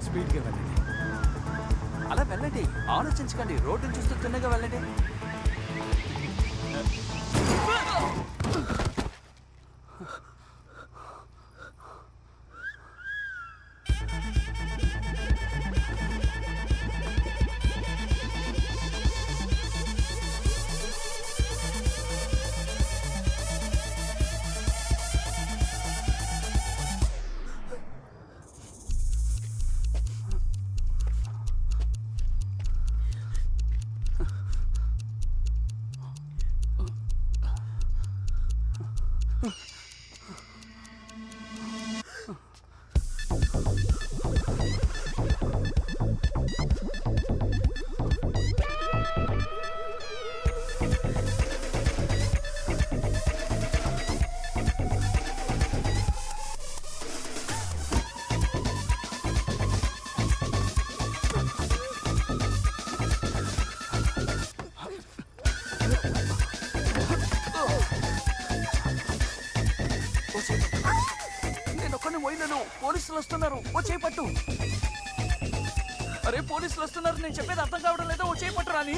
స్పీడ్గా వెళ్ళండి. అలా వెళ్ళండి, ఆలోచించకండి. రోడ్డును చూస్తూ తిన్నగా వెళ్ళండి. నేను ఒక్కడిని పోయినాను. పోలీసులు వస్తున్నారు. ఓ చేపట్టు. అరే పోలీసులు వస్తున్నారు. నేను చెప్పేది అర్థం కావడం లేదా? ఓ చేపట్టు రాని.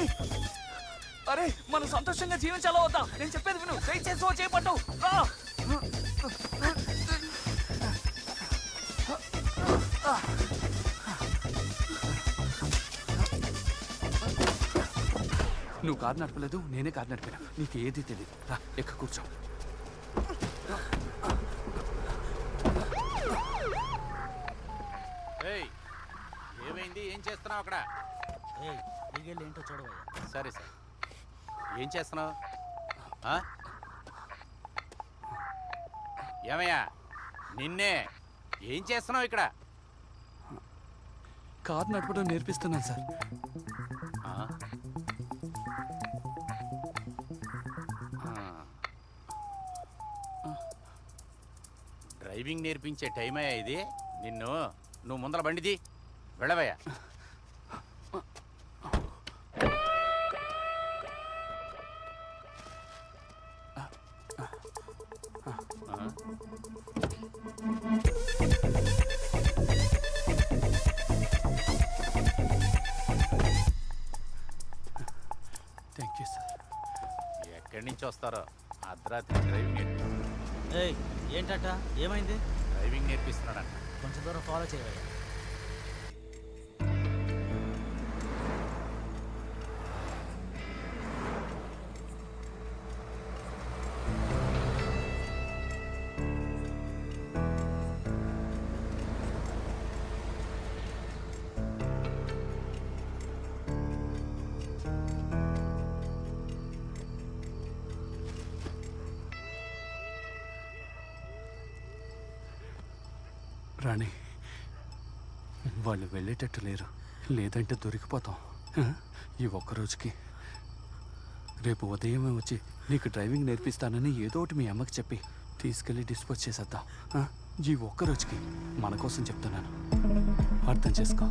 అరే మనం సంతోషంగా జీవించాలా వద్దా? నేను చెప్పేది విను. దయచేసి ఓ చేపట్టు. నువ్వు కారు నడపలేదు, నేనే కారు నడిపాను. నీకు ఏది తెలియదు. రా ఎక్క కూర్చో. ఏమైంది? ఏం చేస్తున్నావు అక్కడ? ఏంటో చూడవయ్యా. సరే సరే, ఏం చేస్తున్నావు? ఏమయ్యా నిన్నే, ఏం చేస్తున్నావు ఇక్కడ? కారు నడపడం నేర్పిస్తున్నాను సార్. డ్రైవింగ్ నేర్పించే టైం అయ్యా ఇది? నువ్వు ముందర బండిది వెళ్ళవయ్యా. Thank you sir. ఎక్కడి నుంచి వస్తారో అర్ధరాత్రి డ్రైవింగ్ నేర్పిస్తున్నా. ఏంటట? ఏమైంది? డ్రైవింగ్ నేర్పిస్తున్నాడంట. కొంచెం దూరం ఫాలో చేయవయ్యా. రాణి, వాళ్ళు వెళ్ళేటట్టు లేరు. లేదంటే దొరికిపోతాం. ఈ ఒక్కరోజుకి రేపు ఉదయమే వచ్చి నీకు డ్రైవింగ్ నేర్పిస్తానని ఏదో ఒకటి మీ అమ్మకి చెప్పి తీసుకెళ్ళి డిస్పోజ్ చేసేద్దాం. ఈ ఒక్కరోజుకి మన కోసం చెప్తున్నాను, అర్థం చేసుకో.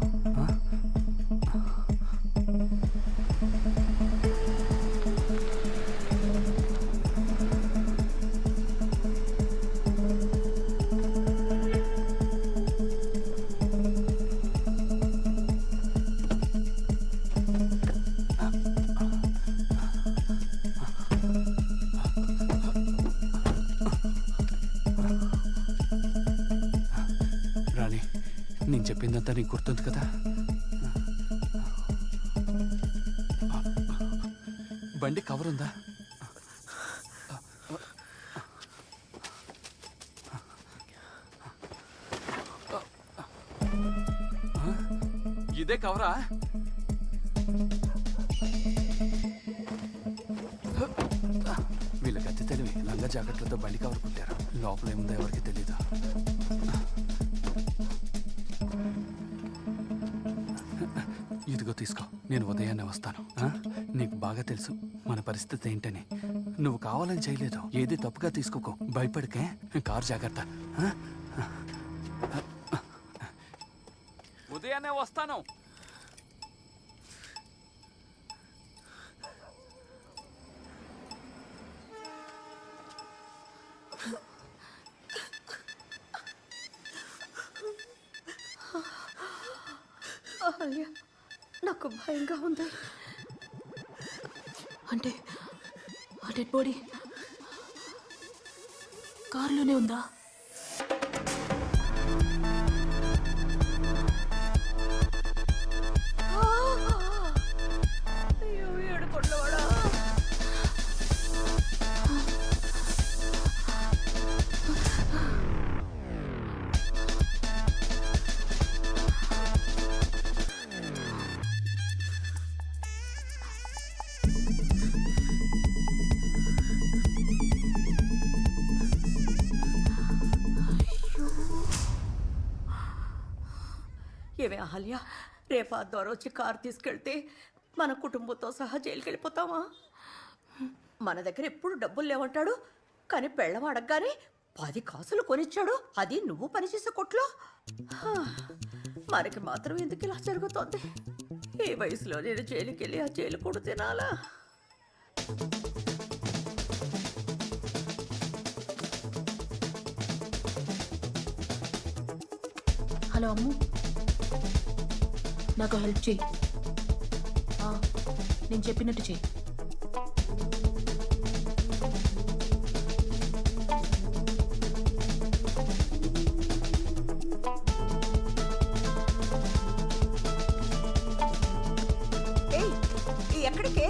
నేను చెప్పిందంతా నీకు గుర్తుంది కదా? బండి కవర్ ఉందా? ఇదే కవరా? వీళ్ళకి అతి తెలివి లంగా జాకెట్లతో బండి కవర్ కుట్టారు. లోపల ఏముందో ఎవరికి తెలీదు. ఇదిగో తీసుకో, నేను ఉదయాన్నే వస్తాను. నీకు బాగా తెలుసు మన పరిస్థితి ఏంటని. నువ్వు కావాలని చేయలేదు, ఏది తప్పుగా తీసుకోకో, భయపడికే. కారు జాగ్రత్త. ఉదయాన్నే వస్తాను. అహల్య, నాకు భయంగా ఉంది. అంటే ఆ డెడ్ బాడీ కారులోనే ఉందా? అయ్యో, ఏడుకొండవాడా. ఏమే అహల్య, రేపు ఆ దొర వచ్చి కారు తీసుకెళ్తే మన కుటుంబంతో సహా జైలుకి వెళ్ళిపోతామా? మన దగ్గర ఎప్పుడు డబ్బులు లేవంటాడు, కానీ పెళ్ళం అడగగానే 10 కాసులు కొనిచ్చాడు. అది నువ్వు పనిచేసే కొట్లో. మనకి మాత్రం ఎందుకు ఇలా జరుగుతోంది? ఈ వయసులో నేను జైలుకి వెళ్ళి ఆ జైలు కూడా తినాలా? హలో అమ్ము, నాకు హెల్ప్ చేయి. నేను చెప్పినట్టు చెయ్యి. ఎక్కడికే?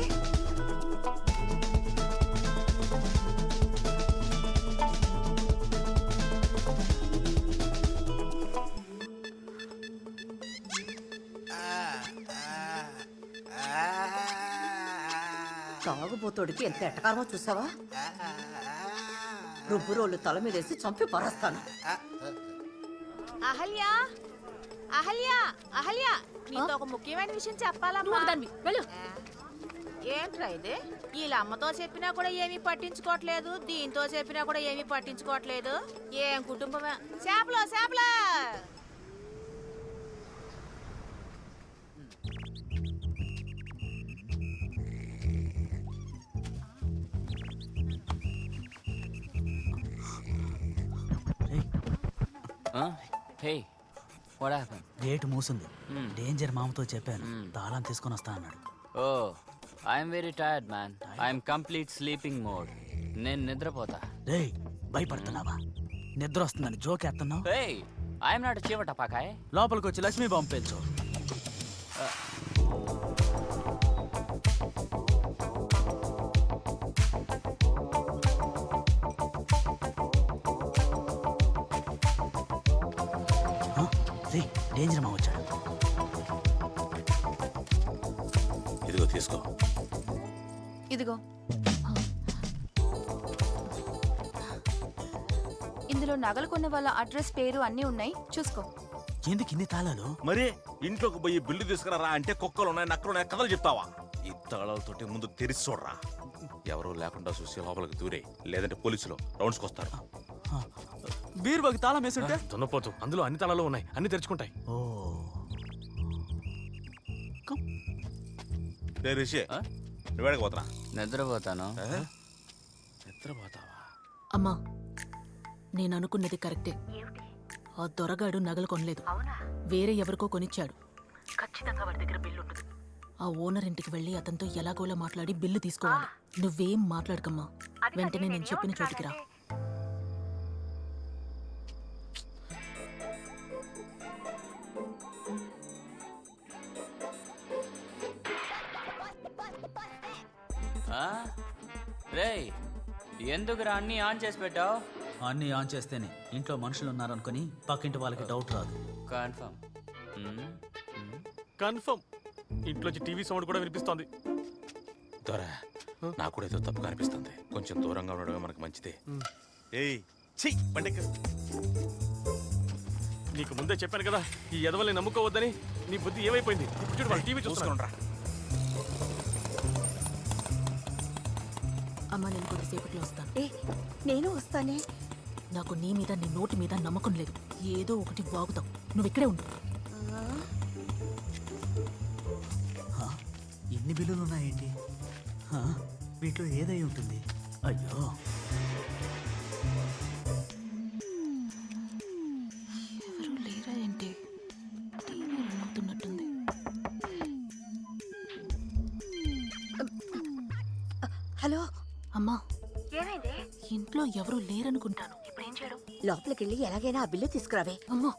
తాగుబోతోడికి ఎంత ఎట్టకారమో చూసావా? రుబ్బురోళ్ళు తల మీదేసి చంపి పారేస్తాను. అహల్య, అహల్య, అహల్య, నీతో ఒక ముఖ్యమైన విషయం చెప్పాలమ్మా. ఏంట్రా ఇది? వీళ్ళ అమ్మతో చెప్పినా కూడా ఏమీ పట్టించుకోవట్లేదు, దీంతో చెప్పినా కూడా ఏమీ పట్టించుకోవట్లేదు. ఏం కుటుంబమే. చేపలు చేపలు. Hey, what happened? గేట్ మూసింది. డేంజర్ మామతో చెప్పాను, తాళం తీసుకొని వస్తా అన్నాడు. Oh, I'm very tired man. I'm complete sleeping mode. నేను నిద్రపోతా. రేయ్, భయపడుతున్నావా? నిద్ర వస్తుందని జోకేస్తున్నావు. హే, ఐఎమ్ నాట్ చీవట పాకాయ్. లోపలికి వచ్చి లక్ష్మీ బాంబు పేల్చు. డేంజర్ మా వచ్చాడు. ఇదిగో తీసుకో. ఇదిగో. ఇందులో నగలు కొన్న వాళ్ళ అడ్రస్, పేరు అన్నీ ఉన్నాయి, చూసుకో. ఎందుకు ఇన్ని తాళాలు? మరి ఇంట్లోకి పోయి బిల్లు తీసుకురా అంటే కుక్కలు ఉన్నాయి, నక్కలు ఉన్నాయి, కథలు చెప్తావా? ఈ తాళాలతోటి ముందు తెరిచి చూడరా. ఎవరూ లేకుండా చూసి లోపలికి దూరే, లేదంటే పోలీసులు రౌండ్స్కి వస్తారు. బీరువాకి తాళం వేసుంటే దున్నపోతు, అందులో అన్ని తాళాలు ఉన్నాయి, అన్ని తెరుచుకుంటాయి. రిషి, నువ్వేడికి పోతున్నా? నిద్రపోతాను. నిద్రపోతావా? అమ్మా, నేను అనుకున్నది కరెక్టే. ఆ దొరగాడు నగలు కొనలేదు, వేరే ఎవరికో కొనిచ్చాడు. ఖచ్చితంగా వాడి దగ్గర బిల్లు ఉంటుంది. ఆ ఓనర్ ఇంటికి వెళ్ళి అతనితో ఎలాగోలా మాట్లాడి బిల్లు తీసుకోవాలి. నువ్వేం మాట్లాడకమ్మా, వెంటనే నేను చెప్పిన చోటికి రా. ఎందుకురా అన్ని ఆన్ చేసి పెట్టావు? అన్నీ ఆన్ చేస్తేనే ఇంట్లో మనుషులు ఉన్నారనుకుని పక్కింటి వాళ్ళకి డౌట్ రాదు. కన్ఫర్మ్. కన్ఫర్మ్. ఇంట్లోంచి టీవీ సౌండ్ కూడా వినిపిస్తోంది. దొరా నాకు కూడా ఏదో తప్పుగా అనిపిస్తుంది. కొంచెం దూరంగా ఉండడమే మనకు మంచిదే. ఏయ్ ఛీ బండెక్క. నీకు ముందే చెప్పాను కదా ఈ ఎదవల్ని నమ్ముకోవద్దని. నీ బుద్ధి ఏమైపోయింది? ఇప్పుడు చూడు వాళ్ళు టీవీ చూసుకుంటా. అమ్మ నేను కొద్దిసేపట్లో వస్తాను. నేను వస్తానే. నాకు నీ మీద నీ నోటి మీద నమ్మకం లేదు. ఏదో ఒకటి బాగుతావు. నువ్వు ఇక్కడే ఉండు. ఎన్ని బిల్లులు ఉన్నాయండి? వీటిలో ఏదై ఉంటుంది? అయ్యో, ఎవరు లేరా ఏంటి? TV run అవుతున్నట్టుంది. హలో అమ్మా, ఏమైంది? ఇంట్లో ఎవరు లేరనుకుంటాను. ఇప్పుడు ఏం చేయడం? లోపలికి వెళ్ళి ఎలాగైనా ఆ బిల్లు తీసుకురావే. అమ్మో,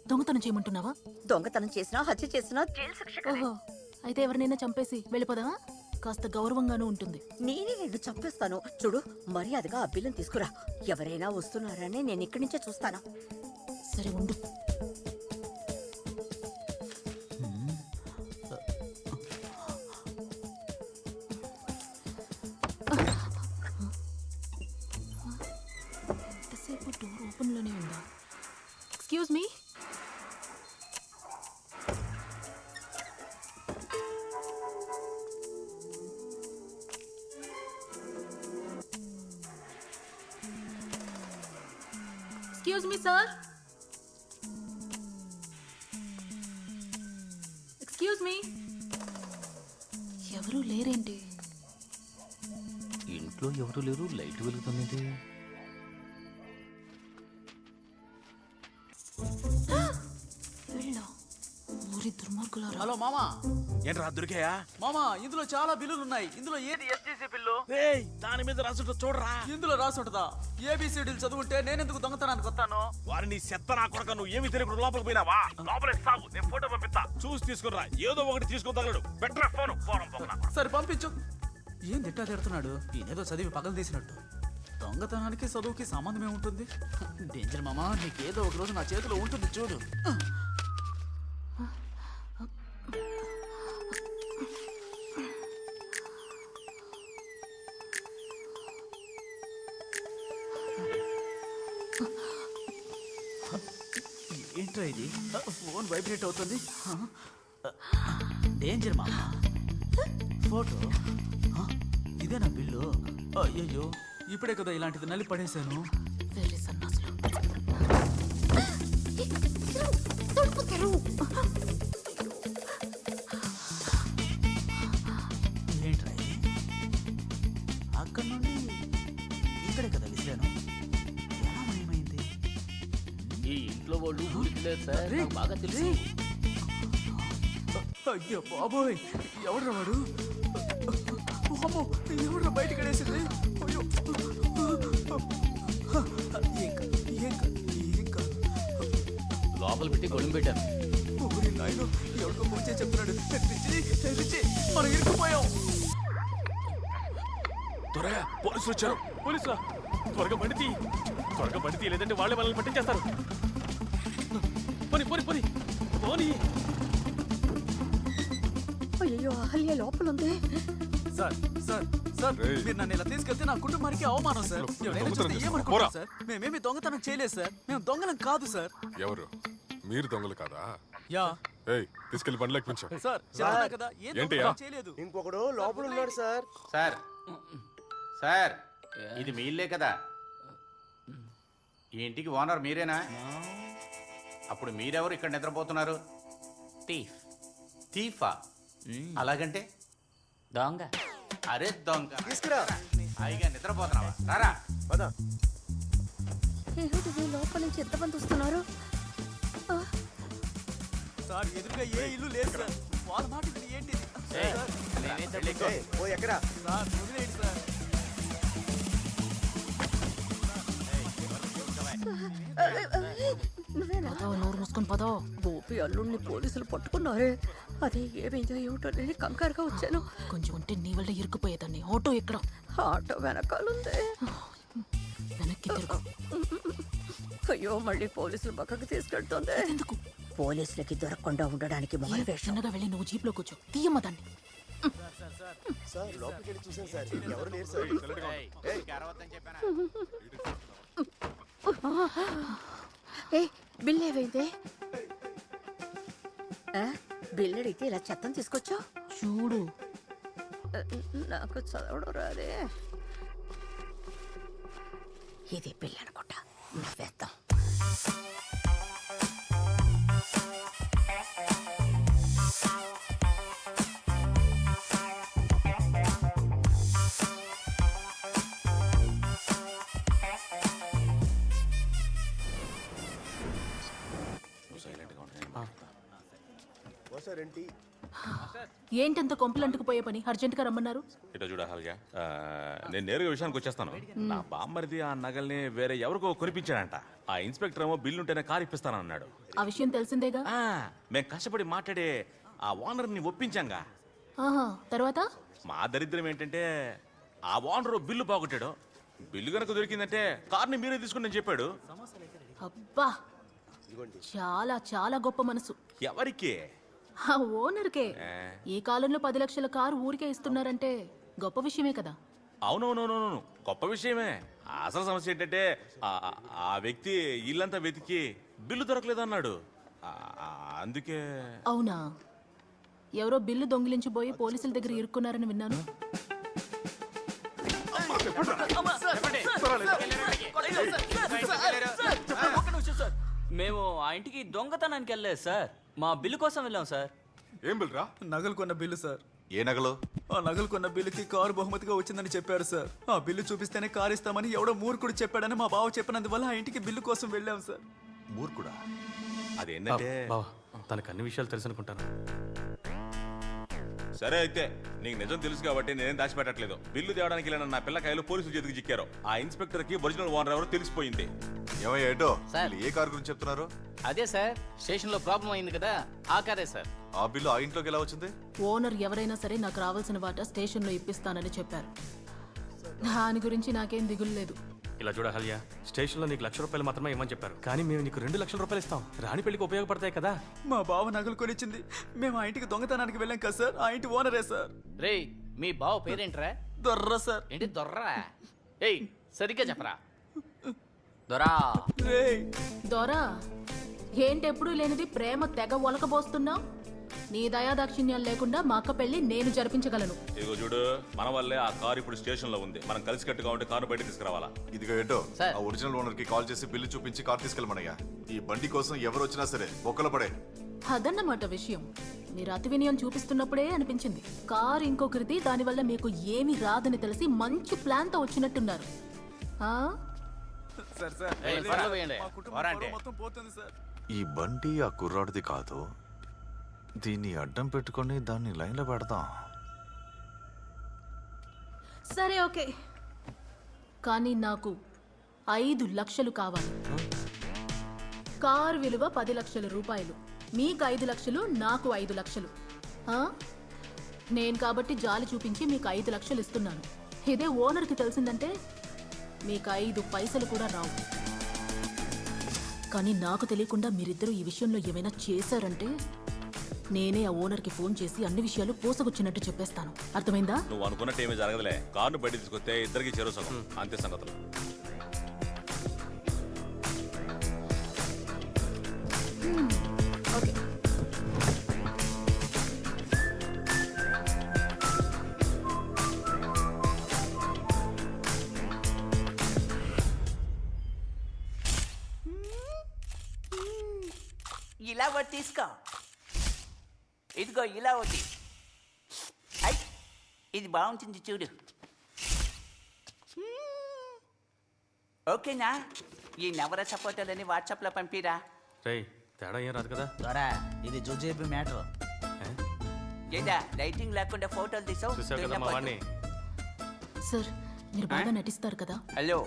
దొంగతనం చేయమంటున్నావా? దొంగతనం చేసినా హత్య చేసినా జైలు శిక్ష. ఓహో, అయితే ఎవరినైనా చంపేసి వెళ్ళిపోదావా? కాస్త గౌరవంగానూ ఉంటుంది. నేనే నిన్ను చంపేస్తాను. చూడు, మర్యాదగా ఆ బిల్లును తీసుకురా. ఎవరైనా వస్తున్నారని నేను ఇక్కడి నుంచే చూస్తాను. సరే ఉండు. ఎంతసేపు డోర్ ఓపెన్లోనే ఉందా? Excuse me. Excuse me, sir. Excuse me. ఎవరు లేరేంటి? ఇంట్లో ఎవరు లేరు, లైట్ వెలుగుతుంది. వీళ్ళ ఊరి దుర్మార్గులారా. హలో మామా. ఏంట్రా దొరికాయా? మామా, ఇందులో చాలా బిల్లులు ఉన్నాయి. ఇందులో ఏది ఎస్టీసీ బిల్లు? దాని మీద రాసుంటో చూడరా. ఇందులో రాసుంటదా? ఏబిసిడీలు చదువుంటే నేనెందుకు దొంగతనానికి వస్తాను? వారిని చెత్త నా కొడక, నువ్వు ఏమి తెలియకుండా లోపలికి పోయినావా? లోపలే సాగు, నేను ఫోటో పంపిస్తా, చూసి తీసుకురా. ఏదో ఒకటి తీసుకోగలడు. బెటర్ ఫోన్ సరే పంపించు. ఏం తిట్టా తిడుతున్నాడు? ఈయనేదో చదివి పగలు తీసినట్టు. దొంగతనానికి చదువుకి సంబంధం ఏముంటుంది? డేంజర్ మామా, నీకేదో ఒక రోజు నా చేతిలో ఉంటుంది చూడు. ఏంట్రా ఇది? ఫోన్ వైబ్రేట్ అవుతుంది. డేంజర్ మామా. ఫోటో ఇదే నా బిల్లు. అయ్యయ్యో, ఇప్పుడే కదా ఇలాంటిది నల్లి పడేశాను. వెరీ సన్నాసులు. ఏంట్రా ఇది? అక్కడి నుండి ఇక్కడే కదా విసిరాను. ఎలా మయమైంది? ఈ ఇంట్లో వాళ్ళు ఊరికి లేదు సార్, నాకు బాగా తెలుసు. అయ్యో బాబోయ్, ఎవడ్రా వాడు? అమ్మో, ఎవడ్రా బయటికి వేసింది? అయ్యో, లోపల పెట్టి గొడుగు పెట్టాను. నాయన, ఎవరికో ఫోన్ చేసి చెప్తున్నాడు. రిచి, మనం ఇరుక్కుపోయాం. త్వరగా పోలీసులు వచ్చారు. పోలీసులా? త్వరగా బండి తీ, త్వరగా బండి తీ, లేదంటే వాళ్ళే మనల్ని పట్టించేస్తారు. పోనీ పోనీ పోనీ పోనీ. అయ్యో, అహల్య లోపల ఉంది. సార్ సార్ సార్, మీరు నన్ను ఇలా తీసుకెళ్తే నా కుటుంబానికి అవమానం సార్. ఎవరైనా చూస్తే ఏమనుకుంటారు సార్? మేమేమి దొంగతనం చేయలేదు సార్. మేము దొంగలం కాదు సార్. ఎవరు మీరు? దొంగలు కాదా? యా. ఏయ్, తీసుకెళ్లి బండ్లు ఎక్కించు. సార్ చెప్తున్నా కదా, ఏ ఏంటియా? దొంగతనం చేయలేదు. ఇంకొకడు లోపల ఉన్నాడు సార్. సార్ సార్, ఇది మీ ఇల్లే కదా? ఈ ఇంటికి ఓనర్ మీరేనా? అప్పుడు మీరెవరు ఇక్కడ నిద్రపోతున్నారు? థీఫ్. థీఫా? అలాగంటే దొంగ. అరే దొంగ, తీసుకురా. హాయిగా నిద్రపోతున్నావా? రారా పద. ఏమిటిది, లోపల నుంచి ఎంతమంది వస్తున్నారు? సార్, ఎదురుగా ఏ ఇల్లు లేదు సార్. వాళ్ళ మాట విని ఏంటి? ఎక్కడా సార్, వదిలేయండి సార్. నోరు మూసుకొని పదో. గోపి అల్లుడిని పోలీసులు పట్టుకున్నారే. అది ఏమైందో ఏమిటో నేను కంగారుగా వచ్చాను. కొంచెం ఉంటే నీ వల్ల ఇరుక్కుపోయేదాన్ని. ఆటో ఎక్కడ? ఆటో వెనకాలుంది. వెనక్కి తిరుగు. అయ్యో మళ్ళీ పోలీసులు పక్కకు తీసుకెళ్తుంది. ఎందుకు? పోలీసులకి దొరకకుండా ఉండడానికి మొహం వేషం. చిన్నగా వెళ్ళి నువ్వు జీప్లో కూర్చో. తీయమ్మ దాన్ని. బిల్ ఏవైందే? బిల్ అడిగితే ఇలా చెత్తం తీసుకొచ్చావు? చూడు, నాకు చదవడం రాదే. ఇది బిల్ అనుకుంటా, నవ్వేద్దాం. ఏంటంత కొంపలంటుకుపోయే పని? అర్జెంట్గా రమ్మన్నారు. ఇటో చూడ హాల్గా, నేను నేరుగా విషయానికి వచ్చేస్తాను. నా బామ్మరిది ఆ నగల్ని వేరే ఎవరికో కొనిపించాడంట. ఆ ఇన్స్పెక్టర్ ఏమో బిల్లు ఉంటేనే కారు ఇప్పిస్తానన్నాడు. ఆ విషయం తెలిసిందేగా. మేము కష్టపడి మాట్లాడే ఆ ఓనర్ని ఒప్పించాంగా. తర్వాత మా దరిద్రం ఏంటంటే ఆ ఓనరు బిల్లు బాగుంటాడు. బిల్లు కనుక దొరికిందంటే కార్ని మీరే తీసుకుని చెప్పాడు. అబ్బా, చాలా చాలా గొప్ప మనసు. ఎవరికి? ఆ ఓనర్కే. ఈ కాలంలో 10 లక్షల కారు ఊరికే ఇస్తున్నారంటే గొప్ప విషయమే కదా. అవునవునవునవును, గొప్ప విషయమే. అసలు సమస్య ఏంటంటే ఆ వ్యక్తి ఇల్లంతా వెతికి బిల్లు దొరకలేదన్నాడు. అందుకే. అవునా? ఎవరో బిల్లు దొంగిలించిపోయి పోలీసుల దగ్గర ఇరుక్కున్నారని విన్నాను. మేము ఆ ఇంటికి దొంగతనానికి వెళ్ళలేదు సార్, మా బిల్లు కోసం వెళ్ళాం సార్. ఏం బిల్ రా? నగలు కొన్న బిల్లు సార్. ఏ నగలు? ఆ నగలు కొన్న బిల్లుకి కారు బహుమతిగా వచ్చిందని చెప్పారు సార్. ఆ బిల్లు చూపిస్తేనే కారు ఇస్తామని ఎవడో మూర్ఖుడు చెప్పాడని మా బావ చెప్పినందువల్ల ఆ ఇంటికి బిల్లు కోసం వెళ్ళాం సార్. మూర్ఖుడా? అదేంటంటే తనకు అన్ని విషయాలు తెలుసు అనుకుంటాను. సరే అయితే నీకు నిజం తెలుసు కాబట్టి నేనేం దాచిపెట్టట్లేదు. బిల్లు తేవడానికి వెళ్ళిన నా పిల్లకాయలు పోలీసులు చేతికి చిక్కారు. ఆ ఇన్స్పెక్టర్ కి ఒరిజినల్ ఓనర్ ఎవరో తెలిసిపోయింది. ఏమయ్యా ఏటో ఏ కార్ గురించి చెప్తున్నారు? అదే సార్, స్టేషన్ లో ప్రాబ్లం అయింది కదా, ఆ కారే సార్. ఆ బిల్లు ఆ ఇంట్లోకి ఎలా వచ్చింది? ఓనర్ ఎవరైనా సరే నాకు రావాల్సిన వాటా స్టేషన్లో ఇప్పిస్తానని చెప్పారు. దాని గురించి నాకేం దిగులు లేదు. ఇలా చూడ హల్యా, స్టేషన్ లో నీకు ₹1,00,000 మాత్రమే ఇవ్వమని చెప్పారు, కానీ మేము నీకు ₹2,00,000 ఇస్తాం. రాణి పెళ్లికి ఉపయోగపడతాయి కదా. మా బావ నగలు కొనిచ్చింది. మేము ఆ ఇంటికి దొంగతనానికి వెళ్ళాం కదా సార్. ఆ ఇంటి ఓనరే సార్. రే, మీ బావ పేరేంట్రా? దొర్రా సార్. ఏంటి దొర్రా? ఏయ్, సరిగ్గా చెప్పరా. దొరా. దొరా ఏంటెప్పుడు లేనిది ప్రేమ తెగ ఒలకబోస్తున్నావు. నీ దయాదాక్షిణ్యాలు లేకుండా మా అక్క పెళ్లి నేను జరిపించగలను. ఇదిగో చూడు, మన వల్లే ఆ కారు ఇప్పుడు స్టేషన్ లో ఉంది. మనం కలిసి కట్టుగా ఉంటే కారు బయట తీసుకురావాలా? ఇదిగో ఏటో, ఆ ఒరిజినల్ ఓనర్ కి కాల్ చేసి బిల్లు చూపించి కార్ తీసుకెళ్ళమనయ్యా. ఈ బండి కోసం ఎవరు వచ్చినా సరే బొక్కల పడే. అదన్నమాట విషయం. మీరు అతి వినయం చూపిస్తున్నప్పుడే అనిపించింది కారు ఇంకొకరిది, దానివల్ల మీకు ఏమీ రాదని తెలిసి మంచి ప్లాన్ తో వచ్చినట్టున్నారు. ఈ బండి ఆ కుర్రాడిది కాదు. దీన్ని అడ్డం పెట్టుకొని దాన్ని లైన్లో పెడదాం. సరే ఓకే, కానీ నాకు 5 లక్షలు కావాలి. కారు విలువ 10 లక్షల రూపాయలు. మీకు 5 లక్షలు, నాకు 5 లక్షలు. నేను కాబట్టి జాలి చూపించి మీకు 5 లక్షలు ఇస్తున్నాను. ఇదే ఓనర్కి తెలిసిందంటే మీకు 5 పైసలు కూడా రావు. కానీ నాకు తెలియకుండా మీరిద్దరూ ఈ విషయంలో ఏమైనా చేశారంటే నేనే ఆ ఓనర్కి ఫోన్ చేసి అన్ని విషయాలు పోసకొచ్చినట్టు చెప్పేస్తాను. అర్థమైందా? నువ్వు అనుకున్నట్టు ఏమీ జరగదులే. కారును బయట తీసుకొస్తే ఇద్దరికి చేరు సగం, అంతే సంగతులు. ఓకే. ఇలా ఒకటి తీసుకో. ఇదిగో ఇలా ఒకటి. ఇది బాగుంటుంది చూడు. ఓకేనా? ఈ నవరస ఫోటోలని వాట్సాప్లో పంపిరా. రేయ్, తేడా ఏం రాదు కదా. దొరా, ఇది జోజేబీ మ్యాటర్. లేదా లైటింగ్ లేకుండా ఫోటోలు తీసావు. సార్, మీరు బాగా నటిస్తారు కదా. హలో,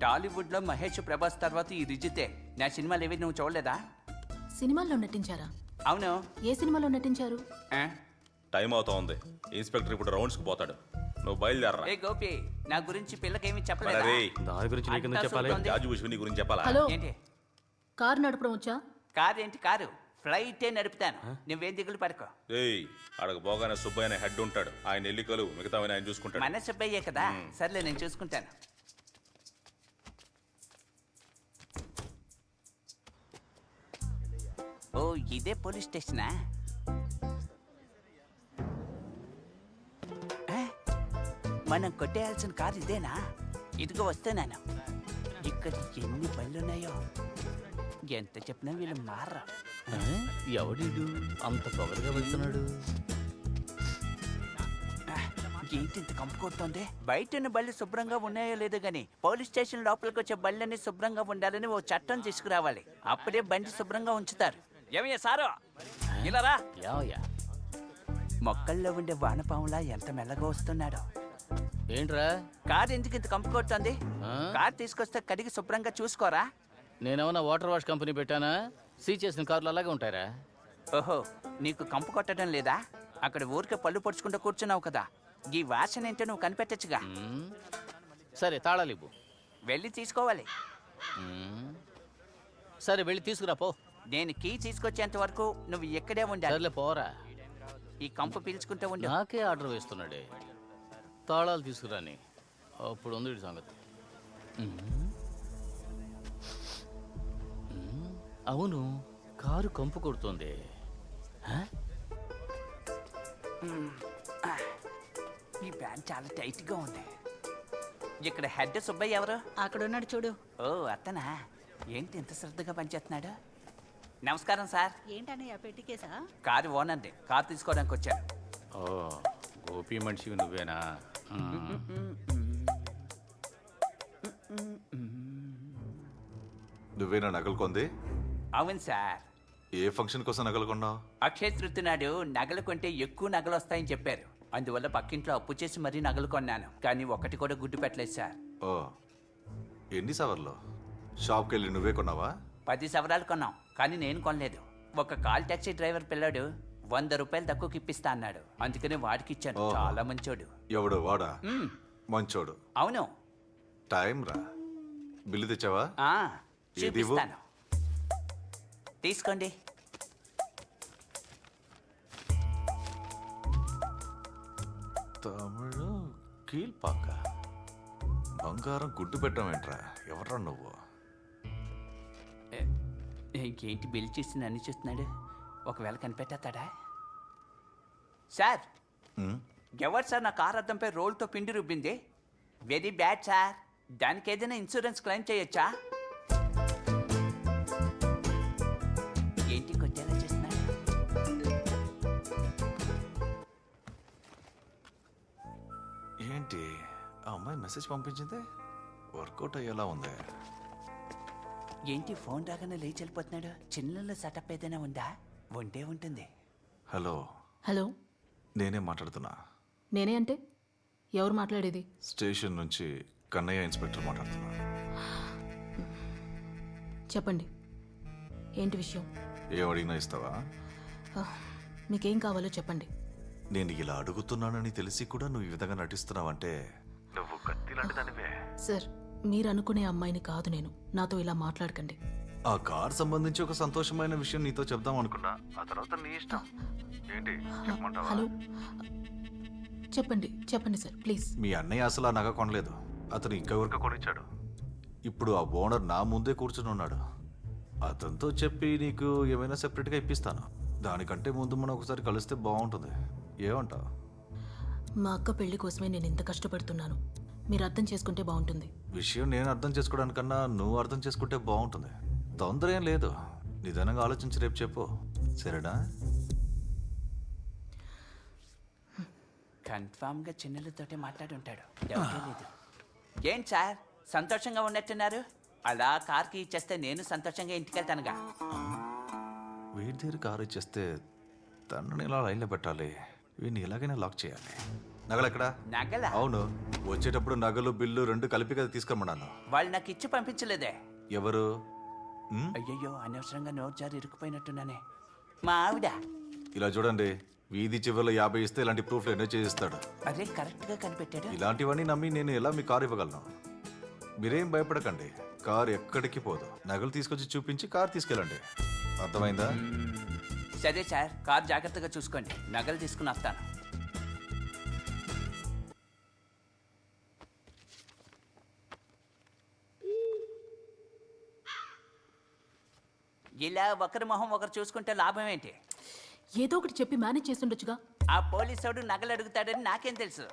టాలీవుడ్ లో మహేష్ ప్రభాస్ తర్వాత ఈ రిజితే. నా సినిమాలు ఏవి నువ్వు చూడలేదా? సినిమాల్లో నటించారా? అవును. ఏ సినిమాలో నటించారు? టైం అవుతా ఉంది. ఇన్స్పెక్టర్ ఇప్పుడు రౌండ్స్ కు పోతాడు. నువ్వు బయలుదేరరా. ఏ గోపి, నా గురించి పిల్లకేమీ మరి చెప్పలేదా అరే, దాని గురించి నీకెందుకు అంతా చెప్పాలి? చూస్తోంది. జాజు విషయం నీ గురించి చెప్పాలా హలో ఏంటి కారు నడపడం వచ్చా? కారు ఏంటి కారు ఫ్లైటే నడుపుతాను నువ్వేం దిగులు పడుకో ఏయ్ అడగ పోగానే సుబ్బయ్య అనే హెడ్ ఉంటాడు, ఆయన ఎల్లికలు మిగతా ఆయన చూసుకుంటాడు. మన సుబ్బయ్యే కదా సర్లే నేను చూసుకుంటాను. ఓ ఇదే పోలీస్ స్టేషనా? ఆ, మనం కొట్టేయాల్సిన కారు ఇదేనా? ఇదిగో వస్తున్నాను. ఇక్కడ ఎన్ని బళ్ళున్నాయో ఎంత చెప్పినా వీళ్ళు మారరా. ఎవడీడు అంత పొగరుగా వెళ్తున్నాడు? ఏంటి ఇంత కంపు కొడుతోంది? బయట ఉన్న బళ్ళు శుభ్రంగా ఉన్నాయో లేదో గాని పోలీస్ స్టేషన్ లోపలికి వచ్చే బళ్ళని శుభ్రంగా ఉండాలని ఓ చట్టం తీసుకురావాలి. అప్పుడే బండి శుభ్రంగా ఉంచుతారు. ఏమయ్యా సారు ఇలా రా. మొక్కల్లో ఉండే వానపాములా ఎంత మెల్లగా వస్తున్నాడో. ఏంట్రా కారు ఎందుకు ఇంత కంపు కొడుతోంది? కారు తీసుకొస్తే కడిగి శుభ్రంగా చూసుకోరా. నేనేమన్నా వాటర్ వాష్ కంపెనీ పెట్టానా? సీ చేసిన కార్లు అలాగే ఉంటాయరా? ఓహో నీకు కంపు కొట్టడం లేదా? అక్కడ ఊరికే పళ్ళు పొడుచుకుంటూ కూర్చున్నావు కదా, ఈ వాసన ఏంటో నువ్వు కనిపెట్టచ్చుగా. సరే తాళాలు ఇవ్వు. వెళ్ళి తీసుకోవాలి. సరే వెళ్ళి తీసుకురా పో. నేను కీ తీసుకొచ్చేంత వరకు నువ్వు ఎక్కడే ఉండాలి. సర్లే పోరా. ఈ కంపు పీల్చుకుంటూ ఉండు. నాకే ఆర్డర్ వేస్తున్నాడే. తాళాలు తీసుకురాని అప్పుడు ఉంది వీడి సంగతి. అవును కారు కంపు కొడుతోంది. ఈ ప్యాంట్ చాలా టైట్ గా ఉంది. ఇక్కడ హెడ్ సుబ్బయ్య ఎవరు? అక్కడ ఉన్నాడు చూడు. ఓ అతనా? ఏంటి ఇంత శ్రద్ధగా పనిచేస్తున్నాడు? నమస్కారం సార్. ఏంటన్నయ్య పెట్టికేసా? కారు ఓనండి, కారు తీసుకోవడానికి వచ్చాను. ఓ గోపి మనిషివి నువ్వేనా? నువ్వేనా నగలు కొంది? అవును సార్. ఏ ఫంక్షన్ కోసం నగలు కొన్నావు? అక్షయ తృప్తి నాడు నగలు కొంటే ఎక్కువ నగలు వస్తాయని చెప్పారు. అందువల్ల పక్కింట్లో అప్పు చేసి మరీ నగలు కొన్నాను. కానీ ఒకటి కూడా గుడ్డు పెట్టలేదు సార్. ఓ ఎన్ని సవర్లు? షాప్కి వెళ్ళి నువ్వే కొన్నావా? 10 సవరాలు కొన్నాం, కానీ నేను కొనలేదు. ఒక కాల్ టాక్సీ డ్రైవర్ పిల్లాడు 100 రూపాయలు తక్కువకి ఇప్పిస్తా అన్నాడు. అందుకనే వాడికి ఇచ్చాను. ఓహో. చాలా మంచోడు. ఎవడు వాడా? మంచోడు. అవును. టైం రా. బిల్లు తెచ్చావా? ఏది ఇవ్వు? చూపిస్తాను, తీసుకోండి. తమిళ కీల్పాక. బంగారం గుడ్డు పెట్టామేంట్రా? ఎవడ్రా నువ్వు? ఇంకేంటి బిల్ చేసి నన్ను చూస్తున్నాడు? ఒకవేళ కనిపెట్టేస్తాడా? సార్ ఎవరు సార్ నా కార్ అద్దంపై రోల్తో పిండి రుబ్బింది? Very bad sir. దానికి ఏదైనా ఇన్సూరెన్స్ క్లెయిమ్ చేయొచ్చా? ఏంటి కొట్టేలా చేస్తున్నాడు? ఏంటి ఆ అమ్మాయి మెసేజ్ పంపించింది? వర్కౌట్ అయ్యేలా ఉంది. ఏంటి ఫోన్ రాగానే లేచి వెళ్ళిపోతున్నాడు? చిన్నలో సెటప్ ఏదైనా ఉందా? ఉంటే ఉంటుంది. హలో హలో నేనే మాట్లాడుతున్నా. నేనే అంటే ఎవరు మాట్లాడేది? స్టేషన్ నుంచి కన్నయ్య ఇన్స్పెక్టర్ మాట్లాడుతున్నా. చెప్పండి, ఏంటి విషయం? ఏం అడిగినా ఇస్తావా? మీకేం కావాలో చెప్పండి. నేను ఇలా అడుగుతున్నానని తెలిసి కూడా నువ్వు ఈ విధంగా నటిస్తున్నావంటే నువ్వు కత్తి లాంటి దానివే. సార్, మీరు అనుకునే అమ్మాయిని కాదు నేను. నాతో ఇలా మాట్లాడకండి. ఆ కార్ సంబంధించి ఒక సంతోషమైన విషయం నీతో చెప్దాం అనుకున్నా. ఆ తర్వాత నీ ఇష్టం. ఏంటి చెప్పమంటావా? హలో, చెప్పండి చెప్పండి సార్ ప్లీజ్. మీ అన్నయ్య అసలు ఆ నగ కొనలేదు. అతను ఇంకెవరికో కొనిచ్చాడు. ఇప్పుడు ఆ ఓనర్ నా ముందే కూర్చుని ఉన్నాడు. అతనితో చెప్పి నీకు ఏమైనా సెపరేట్గా ఇప్పిస్తాను. దానికంటే ముందు మనం ఒకసారి కలిస్తే బాగుంటుంది. ఏమంటావు? మా అక్క పెళ్లి కోసమే నేను ఇంత కష్టపడుతున్నాను. మీరు అర్థం చేసుకుంటే బాగుంటుంది. విషయం నేను అర్థం చేసుకోవడానికన్నా నువ్వు అర్థం చేసుకుంటే బాగుంటుంది. తొందర ఏం లేదు. నిదానంగా ఆలోచించి రేపు చెప్పు, సరేనా? కన్ఫామ్గా చిన్నలతోటే మాట్లాడుంటాడు, డౌటే లేదు. ఏంటి సార్ సంతోషంగా ఉన్నట్టున్నారు? అలా కార్కి ఇచ్చేస్తే నేను సంతోషంగా ఇంటికి వెళ్తానుగా. వీడి దగ్గర కారు ఇచ్చేస్తే తనని ఇలా లైన్లో పెట్టాలి. వీడిని ఎలాగైనా లాక్ చేయాలి. నగలు ఎక్కడా? నగలా? అవును, వచ్చేటప్పుడు నగలు బిల్లు రెండు కలిపి కదా తీసుకురమ్మన్నాను. వాళ్ళు నాకు ఇచ్చి పంపించలేదే. ఎవరు? అయ్యయ్యో, అనవసరంగా నోట్ జారి ఇరుక్కుపోయినట్టున్నానే. మా ఆవిడ. ఇలా చూడండి, వీధి చివరిలో 50 ఇస్తే ఇలాంటి ప్రూఫ్లు ఎన్నో చేయిస్తాడు. అదే కరెక్ట్గా కనిపెట్టాడు. ఇలాంటివన్నీ నమ్మి నేను ఎలా మీ కారు ఇవ్వగలను? మీరేం భయపడకండి, కారు ఎక్కడికి పోదు. నగలు తీసుకొచ్చి చూపించి కారు తీసుకెళ్ళండి. అర్థమైందా? సరే సార్, కార్ జాగ్రత్తగా చూసుకోండి. నగలు తీసుకుని వస్తాను. ఇలా ఒకరి మొహం ఒకరు చూసుకుంటే లాభం ఏంటి? ఏదో ఒకటి చెప్పి మేనేజ్ చేస్తుండొచ్చుగా. ఆ పోలీసోడు నగలు అడుగుతాడని నాకేం తెలుసు.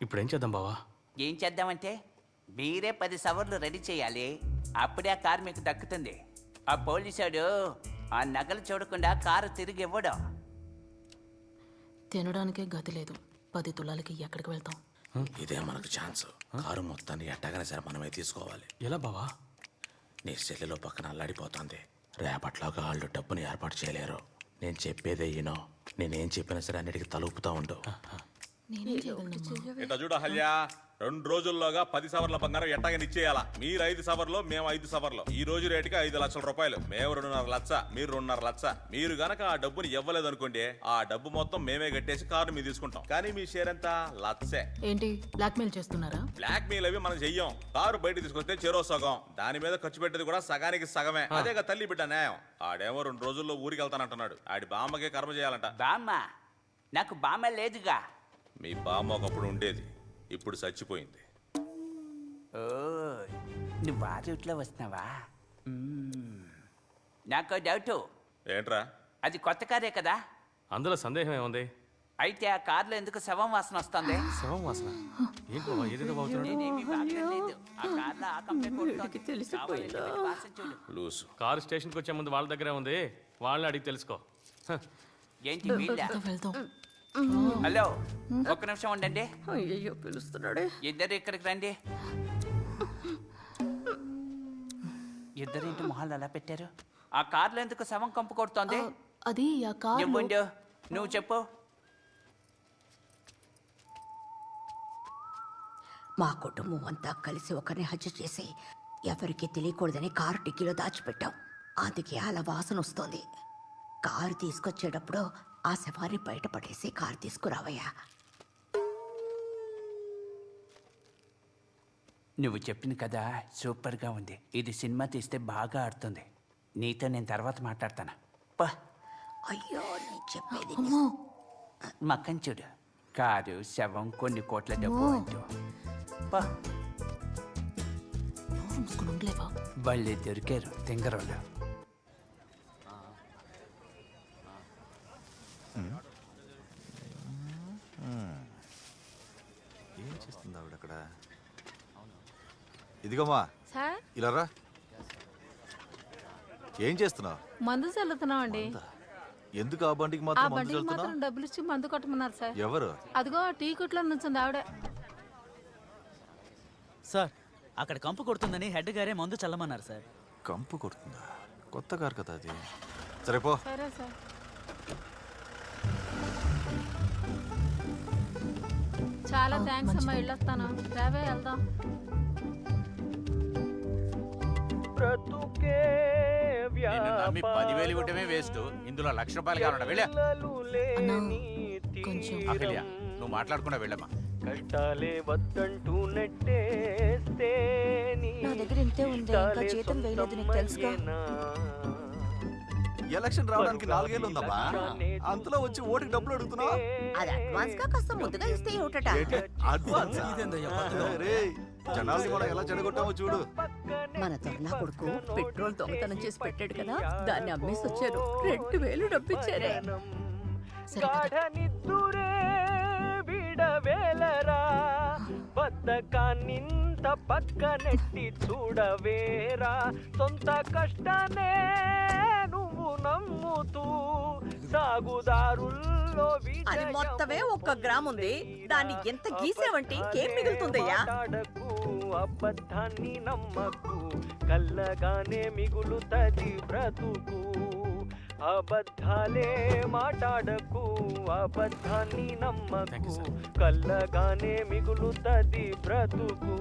ఇప్పుడు ఏం చేద్దాం బావా? ఏం చేద్దామంటే మీరే 10 సవర్లు రెడీ చేయాలి. అప్పుడే ఆ కారు మీకు దక్కుతుంది. ఆ పోలీసోడు ఆ నగలు చూడకుండా కారు తిరిగి ఇవ్వడం. తినడానికే గతి లేదు. 10 తులాలకి ఎక్కడికి వెళ్తాం? ఇదే మనకు ఛాన్స్. కారు మొత్తాన్ని ఎట్టగానే సరే మనమే తీసుకోవాలి. ఎలా బావా? నీ సెల్లులో పక్కన అల్లాడిపోతుంది. రేపట్లాగా వాళ్ళు డబ్బుని ఏర్పాటు చేయలేరు. నేను చెప్పేదే ఈనో. నేనేం చెప్పినా సరే అన్నిటికీ తలుపుతా ఉండు. ఇట్లా చూడు హల్యా, 2 రోజుల్లోగా 10 సవర్ల బంగారం ఎట్టాగని ఇచ్చేయాలా. మీరు 5 సవర్లు, మేము 5 సవర్లు. ఈ రోజు రేటుకి 5 లక్షల రూపాయలు. మేము 2.5 లక్ష, మీరు 2.5 లక్ష. మీరు గనక ఆ డబ్బుని ఇవ్వలేదు అనుకోండి, ఆ డబ్బు మొత్తం మేమే కట్టేసి కారు మీద తీసుకుంటాం. కానీ మీ షేర్ ఎంత? లక్షే. ఏంటి బ్లాక్మెయిల్ చేస్తున్నారా? బ్లాక్ మెయిల్ అవి మనం చెయ్యం. కారు బయట తీసుకొస్తే చెరో సగం, దాని మీద ఖర్చు పెట్టేది కూడా సగానికి సగమే. అదేగా తల్లి బిడ్డ న్యాయం. ఆడేమో 2 రోజుల్లో ఊరికి వెళ్తానంటున్నాడు. ఆడి బామ్మకే కర్మ చేయాలంట. బామ్మ? నాకు బామ్మ లేదుగా. మీ బామ్మ ఒకప్పుడు ఉండేది, ఇప్పుడు చచ్చిపోయింది. ఓ, నువ్వు ఆ రూట్లో వస్తున్నావా? నాకు డౌట్. ఏంట్రా? అది కొత్త కారే కదా? అందులో సందేహం ఏముంది? అయితే ఆ కార్లో ఎందుకు శవం వాసన వస్తుంది? శవం వాసన? ఏంటి బావా ఏదేదో బాగుతున్నాడు? నేనేమీ బాగలేదు. ఆ కార్లో ఆ కంపెనీ కొడుతోంది. కావాలంటే వెళ్ళి వాసన చూడు. లూసు. కారు స్టేషన్కి వచ్చే ముందు వాళ్ళ దగ్గరే ఉంది, వాళ్ళని అడిగి తెలుసుకో. ఏంటి వీళ్ళ? హలో, ఒక్క నిమిషం ఉండండి. అయ్యో పిలుస్తున్నాడే. ఇద్దరు ఇక్కడికి రండి. ఇద్దరేంటి మొహాలు అలా పెట్టారు? ఆ కార్లో ఎందుకు శవం కంపు కొడుతోంది? అది ఆ కారు. నువ్వు చెప్పు. మా కుటుంబం అంతా కలిసి ఒకరిని హత్య చేసి ఎవరికి తెలియకూడదని కారు డిక్కీలో దాచిపెట్టాం. అందుకే అలా వాసన వస్తోంది. కారు తీసుకొచ్చేటప్పుడు ఆ శవాన్ని బయటపడేసి కారు తీసుకురావయ్యా. నువ్వు చెప్పింది కదా సూపర్గా ఉంది. ఇది సినిమా తీస్తే బాగా ఆడుతుంది. నీతో నేను తర్వాత మాట్లాడతాను. అయ్యో నేను చెప్పేది మక్కన్ చూడు, కారు శవం కొన్ని కోట్ల డబ్బు అంటూ. వాళ్ళే దొరికారు తింగరోళ్ళు. ఏం చేస్తుంది ఆవిడ అక్కడ? ఇదిగోమ్మా, సార్ ఇలా రా. ఏం చేస్తున్నావు? మందు చల్లుతున్నాం అండి. ఎందుకు ఆ బండికి ఆ మాత్రం మందు బండికి చల్లుతున్నావు? మాత్రం డబ్బులు ఇచ్చి మందు కొట్టమన్నారు సార్. ఎవరు? అదిగో టీ కొట్లో నుంచింది ఆవిడ. సార్ అక్కడ కంపు కొడుతుందని హెడ్ గారే మందు చల్లమన్నారు సార్. కంపు కొడుతుందా? కొత్త కారు కదా అది. సరే పో. సరే సార్. చాలా థ్యాంక్స్ అమ్మా, వెళ్ళొస్తాను. రావే వెళ్దాం. నిన్ను నమ్మి 10,000 ఇవ్వటమే వేస్ట్. ఇందులో ₹1,00,000 కావాలన్నా వెళ్ళా. అఖిల్య, నువ్వు మాట్లాడకుండా వెళ్ళమ్మా. కష్టాలే వద్దంటూ నెట్టేస్తే నా దగ్గర ఇంతే ఉంది, ఇంకా జీతం వేయలేదు, నీకు తెలుసుగా. ఎలక్షన్ రావడానికి 4 ఏళ్ళు ఉందమ్మా. అంతలో వచ్చి ఓటుకి డబ్బులు అడుగుతున్నావు. అది అడ్వాన్స్ గా కాస్త ముందుగా ఇస్తే ఏమిటట? అడ్వాన్స్ జనాల్ని కూడా ఎలా చెడగొట్టామో చూడు. మన దొరలా కొడుకు పెట్రోల్ దొంగతనం చేసి పెట్టాడు కదా, దాన్ని అమ్మేసి వచ్చారు. 2,000 డబ్బిచ్చారే. గాఢనిద్దురే విడవేలరా, బద్ధకాన్నింత పక్కనెట్టి చూడవేరా, సొంత కష్టానే నువ్వు నమ్ముతూ సాగుదారుల్లో అది మొత్తమే 1 గ్రామ్ ఉంది. దాన్ని ఎంత గీసావంటే ఇంకేం మిగులుతుందయ్యా? అబద్ధాన్ని నమ్మకు, కల్లగానే మిగులుతది బ్రతుకు. అబద్ధాలే మాట్లాడకు, అబద్ధాన్ని నమ్మకు, కల్లగానే మిగులుతది బ్రతుకు.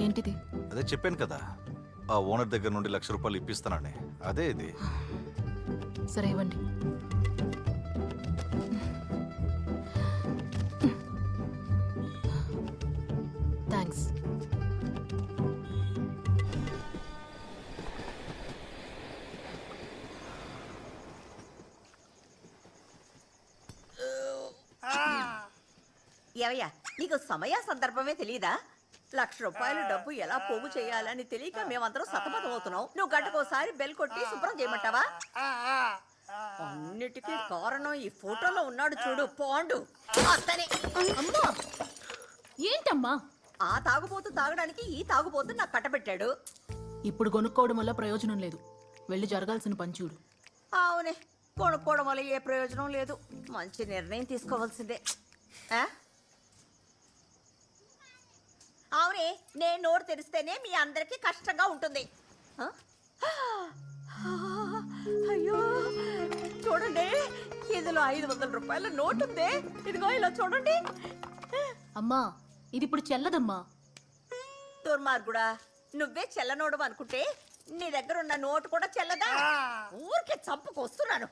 ఏంటిది? అదే చెప్పాను కదా, ఆ ఓనర్ దగ్గర నుండి ₹1,00,000 ఇప్పిస్తానని. అదే ఇది. సరే ఇవ్వండి. థ్యాంక్స్. ఏవయ్యా, నీకు సమయ సందర్భమే తెలియదా? ₹1,00,000 డబ్బు ఎలా పోగు చేయాలని తెలియక మేమందరం సతమతం అవుతున్నాం. నువ్వు గంటకోసారి బెల్ కొట్టి శుభ్రం చేయమంటావా? అన్నిటికీ కారణం ఈ ఫోటోలో ఉన్నాడు చూడు, పాండు. అతనే. అమ్మా, ఏంటమ్మా? ఆ తాగుబోతు తాగడానికి ఈ తాగుబోతు నాకు కట్టబెట్టాడు. ఇప్పుడు కొనుక్కోవడం వల్ల ప్రయోజనం లేదు. వెళ్ళి జరగాల్సిన పని చూడు. అవునే, కొనుక్కోవడం వల్ల ఏ ప్రయోజనం లేదు. మంచి నిర్ణయం తీసుకోవాల్సిందే. అవునే, నేను నోరు తెరిస్తేనే మీ అందరికీ కష్టంగా ఉంటుంది. అయ్యో చూడండి, ఇందులో ₹500 నోటు ఉంది. ఇదిగో ఇలా చూడండి. అమ్మా, ఇది ఇప్పుడు చెల్లదమ్మా. దుర్మార్గుడా, నువ్వే చెల్లనోడు అనుకుంటే నీ దగ్గర ఉన్న నోటు కూడా చెల్లదా? ఊరికే చంపుకొస్తున్నాను.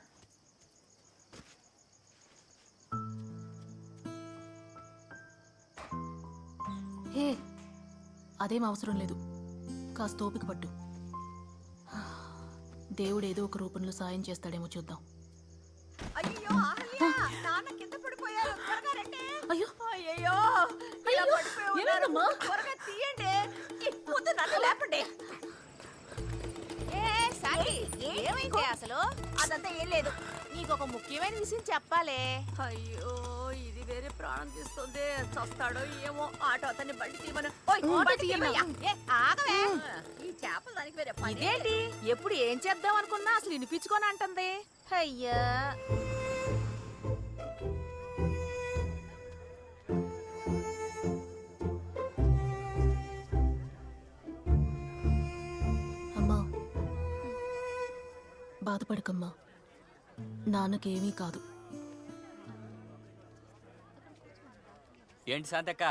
హే, అదేం అవసరం లేదు. కాస్త ఓపిక పట్టు. దేవుడు ఏదో ఒక రూపంలో సాయం చేస్తాడేమో చూద్దాం. అయ్యో అహల్య, నాన్న కింద పడిపోయారు. త్వరగా రండి. అయ్యో అయ్యో, ఇలా పడిపోయి ఉన్నారు. త్వరగా తీయండి. ముందు నన్ను లేపండి. ఏమైంది అసలు? అదంతా ఏం లేదు. నీకు ఒక ముఖ్యమైన విషయం చెప్పాలే. అయ్యో, ఇది వేరే ప్రాణం తీస్తుంది. చస్తాడో ఏమో. ఆటో అతన్ని బండి తీయమను. ఆగవే. ఈ చేపలు దానికి వేరే పని. ఇదేంటి ఎప్పుడు ఏం చేద్దాం అనుకున్నా అసలు వినిపించుకొని అంటుంది. అయ్యా, అమ్మా, బాధపడకమ్మా. నాన్నకేమీ కాదు. ఏంటి శాంతక్క,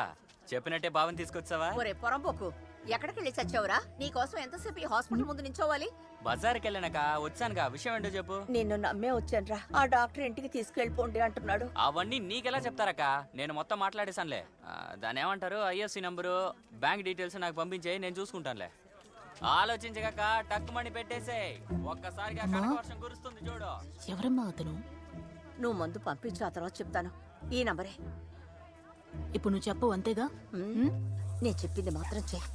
చెప్పినట్టే భావం తీసుకొచ్చావా? ఒరే పొరంపోకు, ఎక్కడికి వెళ్ళి చచ్చావురా? నీకోసం ఎంతసేపు ఈ హాస్పిటల్ ముందు నించోవాలి? బజార్కి వెళ్ళానక వచ్చానుగా. విషయం ఏంటో చెప్పు. నిన్ను నమ్మే వచ్చానురా. ఆ డాక్టర్ ఇంటికి తీసుకెళ్ళిపోండి అంటున్నాడు. అవన్నీ నీకెలా చెప్తారక్క? నేను మొత్తం మాట్లాడేశానులే. దాని ఏమంటారు, ఐఎఫ్సి నంబరు, బ్యాంక్ డీటెయిల్స్ నాకు పంపించే, నేను చూసుకుంటానులే. ఆలోచించగాక టక్కుమని పెట్టేసే. ఒక్కసారిగా కనక వర్షం కురుస్తుంది చూడు. ఎవరమ్మా అతను? నువ్వు మందు పంపించు, ఆ తర్వాత చెప్తాను. ఈ నంబరే. ఇప్పుడు నువ్వు చెప్పు, అంతేగా? నేను చెప్పింది మాత్రం చెయ్యి.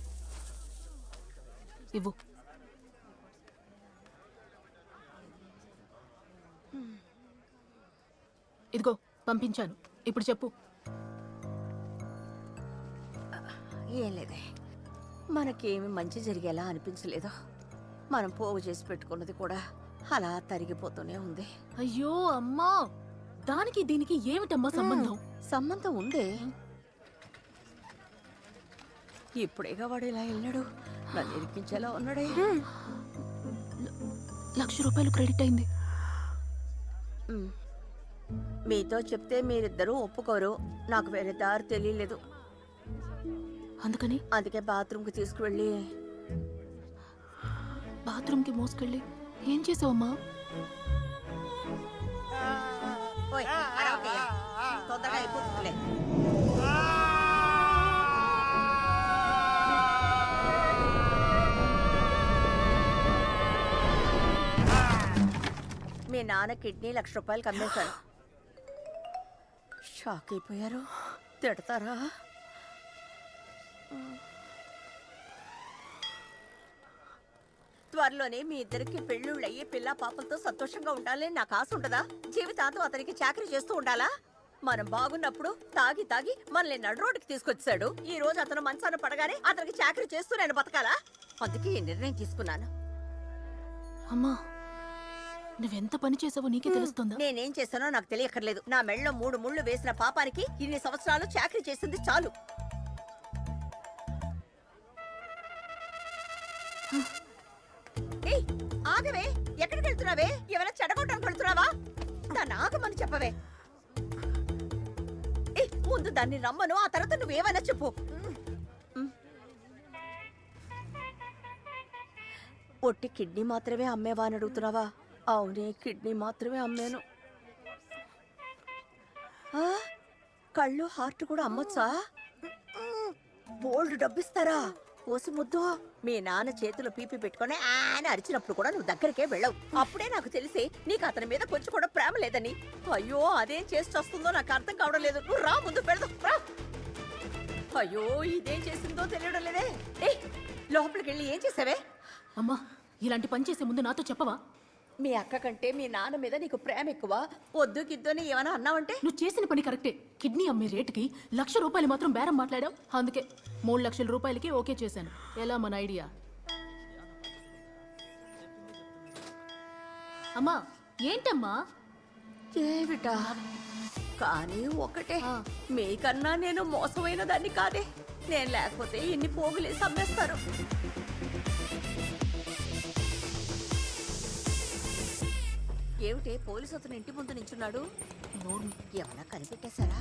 ఇవ్వు. ఇదిగో పంపించాను. ఇప్పుడు చెప్పు. ఏం లేదే, మనకేమి మంచి జరిగేలా అనిపించలేదు. మనం పోగు చేసి పెట్టుకున్నది కూడా అలా తరిగిపోతూనే ఉంది. అయ్యో అమ్మా, దానికి దీనికి ఏమిటమ్మా సంబంధం? సంబంధం ఉందే. ఇప్పుడేగా వాడు ఇలా వెళ్ళాడు. నన్ను ఇరికించేలా ఉన్నాడే. ₹1,00,000 క్రెడిట్ అయింది. మీతో చెప్తే మీరిద్దరూ ఒప్పుకోరు. నాకు వేరే దారి తెలియలేదు. అందుకే బాత్రూమ్కి తీసుకువెళ్ళి బాత్రూమ్కి మోసుకెళ్ళి ఏం చేసావమ్మా? తొందరగా అయిపోతుందిలే. మీ నాన్న కిడ్నీ ₹1,00,000 కమ్మేశాను. షాక్ అయిపోయారు. తిడతారా? త్వరలోనే మీ ఇద్దరికి పెళ్ళిళ్ళు అయ్యి పిల్ల పాపలతో సంతోషంగా ఉండాలని నాకు ఆశ ఉంటదా? జీవితాంతం అతనికి చాకరీ చేస్తూ ఉండాలా? మనం బాగున్నప్పుడు తాగి తాగి మనల్ని నడు రోడ్డుకి తీసుకొచ్చాడు. ఈ రోజు అతను మంచాన పడగానే అతనికి చాకరీ చేస్తూ నేను బతకాలా? అందుకే ఈ నిర్ణయం తీసుకున్నాను. అమ్మా, నువ్వెంత పని చేసావో నీకే తెలుస్తుందా? నేనేం చేశానో నాకు తెలియక్కర్లేదు. నా మెళ్ళలో 3 ముళ్ళు వేసిన పాపానికి ఇన్ని సంవత్సరాలు చాకరీ చేసింది చాలు. ఆగవే, ఎక్కడికి వెళ్తున్నావే? ఏమైనా చెడగొట్టడానికి వెళ్తున్నావా? దాన్ని ఆగమని చెప్పవే. ముందు దాన్ని రమ్మను, ఆ తర్వాత నువ్వేమైనా చెప్పు. ఒట్టి కిడ్నీ మాత్రమే అమ్మేవా అని అడుగుతున్నావా? అవునే, కిడ్నీ మాత్రమే అమ్మాను. ఆ, కళ్ళు హార్ట్ కూడా అమ్మొచ్చా? బోల్డ్ డబ్బిస్తారా? కోసి ముద్దు. మీ నాన్న చేతిలో పీపీ పెట్టుకొని ఆయన అరిచినప్పుడు కూడా నువ్వు దగ్గరికే వెళ్ళవు. అప్పుడే నాకు తెలిసి నీకు అతని మీద కొంచెం కూడా ప్రేమ లేదని. అయ్యో, అదేం చేసి వస్తుందో నాకు అర్థం కావడం లేదు. నువ్వు రా, ముందు పెడదాం రా. అయ్యో, ఇదేం చేసిందో తెలియడం లేదే. ఏ, లోపలికి వెళ్ళి ఏం చేసావే? అమ్మా, ఇలాంటి పని చేసే ముందు నాతో చెప్పవా? మీ అక్క కంటే మీ నాన్న మీద నీకు ప్రేమ ఎక్కువ. వద్దు గిద్దని ఏమైనా అన్నావంటే? నువ్వు చేసిన పని కరెక్టే. కిడ్నీ అమ్మే రేటుకి ₹1,00,000 మాత్రం బేరం మాట్లాడావు. అందుకే 3 లక్షల రూపాయలకి ఓకే చేశాను. ఎలా మన ఐడియా? అమ్మా, ఏంటమ్మా? ఏమిటా? కానీ ఒకటే, మీకన్నా నేను మోసమైన దాన్ని కాదే. నేను లేకపోతే ఇన్ని పోగులేసి అమ్మేస్తారు. ఏమిటే, పోలీసు అతను ఇంటి ముందు నించున్నాడు. ఏమన్నా కనిపెట్టేశారా?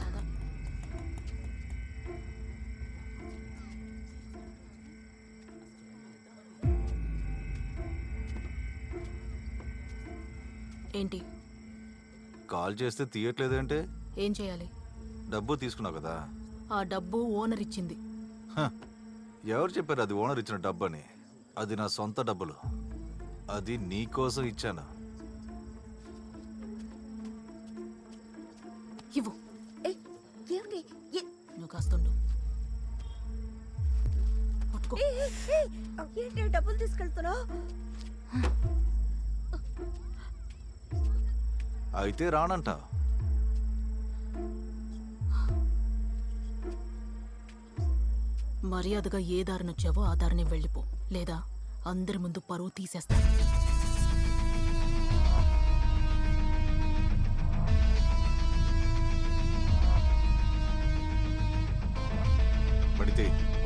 ఏంటి? కాల్ చేస్తే తీయట్లేదంటే ఏం చేయాలి? డబ్బు తీసుకున్నావు కదా. ఆ డబ్బు ఓనర్ ఇచ్చింది. హ, ఎవరు చెప్పారు అది ఓనర్ ఇచ్చిన డబ్బు అని? అది నా సొంత డబ్బులు. అది నీ కోసం ఇచ్చాను. ఇవ్వు. ఏమిటి? నువ్వు కాస్తుండు. ఏంటి డబ్బులు తీసుకెళ్తున్నావు? అయితే రానంట. మర్యాదగా ఏ దారిని వచ్చావో ఆ దారిని వెళ్ళిపో, లేదా అందరి ముందు పరువు తీసేస్తాను.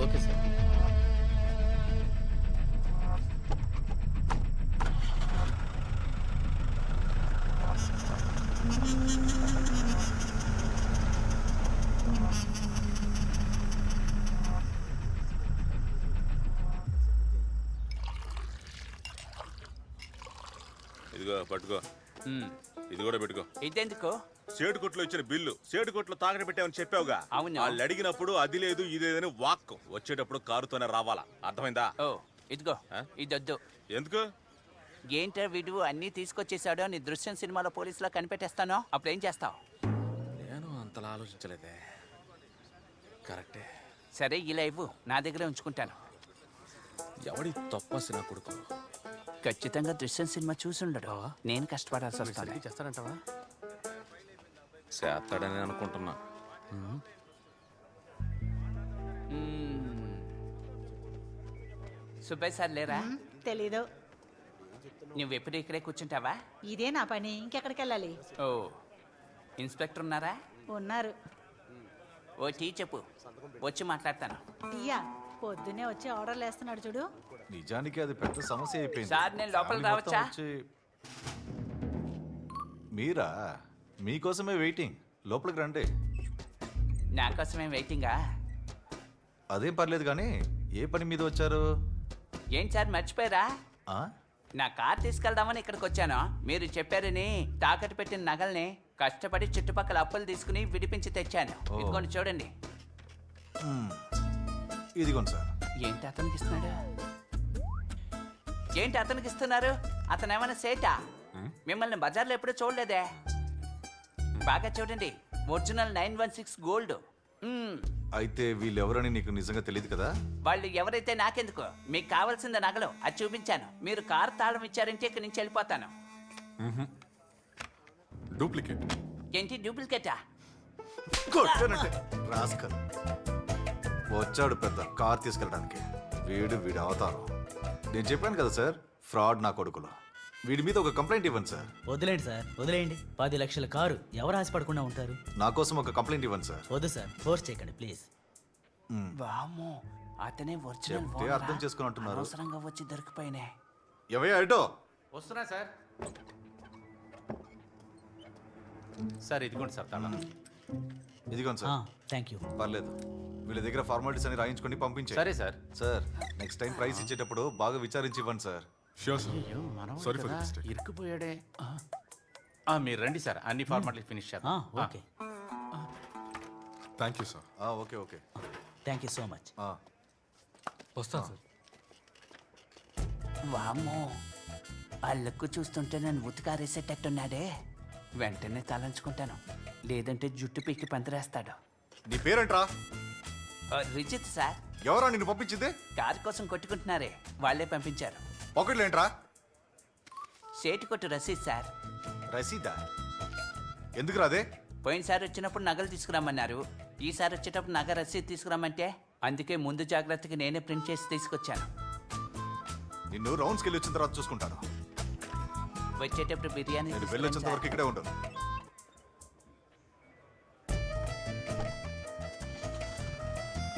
Okay sir. ఇదిగో పట్టుకో. ఇది కూడా పెట్టుకో. ఇదెందుకు? సేటు కొట్లో ఇచ్చిన బిల్లు. సేటు కొట్లో తాకట పెట్టామని చెప్పావుగా. వాళ్ళు అడిగినప్పుడు అది లేదు ఇదేదని వాక్. వచ్చేటప్పుడు కారుతోనే రావాలా, అర్థమైందా? ఓ, ఇదిగో ఇదొద్దు. ఎందుకు? ఏంటో వీడు అన్నీ తీసుకొచ్చేసాడు అని దృశ్యం సినిమాలో పోలీసులో కనిపెట్టేస్తాను. అప్పుడు ఏం చేస్తావు? నేను అంతలా ఆలోచించలేదే. కరెక్టే. సరే, ఇలా ఇవ్వు, నా దగ్గరే ఉంచుకుంటాను. ఎవడి తప్పసిన కొడుకు? ఖచ్చితంగా దృశ్యం సినిమా చూసుండడు. నేను కష్టపడాల్సి వస్తుంది. చేస్తానంటావా? చేస్తాడని అనుకుంటున్నా. సుబ్బయ్య సార్ లేరా? తెలీదు. నువ్వెప్పుడు ఇక్కడే కూర్చుంటావా? ఇదే నా పని, ఇంకెక్కడికి వెళ్ళాలి? ఓ, ఇన్స్పెక్టర్ ఉన్నారా? ఉన్నారు. ఓ టీ చెప్పు, వచ్చి మాట్లాడతాను. టీయా? పొద్దునే వచ్చి ఆర్డర్లు వేస్తున్నాడు చూడు. నిజానికి అది పెద్ద సమస్య అయిపోయింది. సార్, నేను లోపలికి రావచ్చా? మీరా? మీకోసమే వెయిటింగ్. లోపలికి రండి. నా కోసమే వెయిటింగా? అదేం పర్లేదు కానీ ఏ పని మీద వచ్చారు? ఏంటి సార్, మర్చిపోయారా? నా కార్ తీసుకెళ్దామని ఇక్కడికి వచ్చాను. మీరు చెప్పారని తాకట్టు పెట్టిన నగల్ని కష్టపడి చుట్టుపక్కల అప్పులు తీసుకుని విడిపించి తెచ్చాను. ఇదిగోండి చూడండి. ఇదిగోండి సార్. ఏంటి అతనికి ఇస్తున్నాడు? ఏంటి అతనికి ఇస్తున్నారు? అతను ఏమైనా సేటా? మిమ్మల్ని బజార్లో ఎప్పుడూ చూడలేదే. బాగా చూడండి, ఒరిజినల్ 916 గోల్డ్. అయితే వీళ్ళెవరని నీకు నిజంగా తెలియదు కదా? వాళ్ళు ఎవరైతే నాకెందుకు? మీకు కావాల్సింది నగలు, అది చూపించాను. మీరు కారు తాళం ఇచ్చారంటే ఇక్కడి నుంచి వెళ్ళిపోతాను. డూప్లికేట్. ఏంటి డూప్లికేటా? రాస్కల్ వచ్చాడు పెద్ద కార్ తీసుకెళ్ళడానికి. వీడి అవతారం. నేను చెప్పాను కదా సార్, ఫ్రాడ్ నా కొడుకులు. వీడి మీద ఒక కంప్లైంట్ ఇవ్వండి సార్. వదిలేండి సార్, వదిలేయండి. 10 లక్షల కారు ఎవరు ఆశపడకుండా ఉంటారు? నా కోసం ఒక కంప్లైంట్ ఇవ్వండి సార్. వద్దు సార్, ఫోర్స్ చేయకండి ప్లీజ్. వామ్మో, అతనే ఒరిజినల్ చెప్తే అర్థం చేసుకుని అంటున్నారు. అవసరంగా వచ్చి దొరికిపోయినే. ఎవయ్యా ఎటో? వస్తున్నా సార్. సార్ ఇదిగోండి సార్ తాళం. ఇదిగోండి సార్. Thank you. పర్లేదు, వీళ్ళ దగ్గర ఫార్మాలిటీస్ అని రాయించుకొని పంపించే. సరే sir. Sir, next time price ఇచ్చేటప్పుడు బాగా విచారించి ఇవ్వండి సార్. Sure sir. అయ్యో, మనవాడు సారీ ఫర్ కదా, ది మిస్టేక్. ఇరుక్కుపోయాడే. మీరు రండి సార్, అన్ని ఫార్మాలిటీ ఫినిష్ చేద్దాం. Okay thank you sir. Okay okay. Thank you so much. వస్తాను సార్. వామ్మో, ఆ లుక్ చూస్తుంటే నన్ను ఉతికారేసేటట్టున్నాడే. వెంటనే తలంచుకుంటాను, లేదంటే జుట్టు పీకి పందిరేస్తాడు. నీ పేరేంట్రా? రిజిత్ సార్. ఎవరా నిన్ను పంపించింది? కారు కోసం కొట్టుకుంటున్నారే, వాళ్ళే పంపించారు. పాకెట్లు ఏంట్రా? సేటు కొట్టు రసీద్ సార్. రసీదా? ఎందుకు రాదే? పోయినసారి వచ్చినప్పుడు నగలు తీసుకురమ్మన్నారు, ఈసారి వచ్చేటప్పుడు నగ రసీద్ తీసుకురమ్మంటే అందుకే ముందు జాగ్రత్తగా నేనే ప్రింట్ చేసి తీసుకొచ్చాను. నిన్ను రౌండ్స్కి వెళ్ళి వచ్చిన తర్వాత చూసుకుంటాను. వచ్చేటప్పుడు బిర్యానీ నేను వెళ్ళొచ్చేంత వరకు ఇక్కడే ఉండను.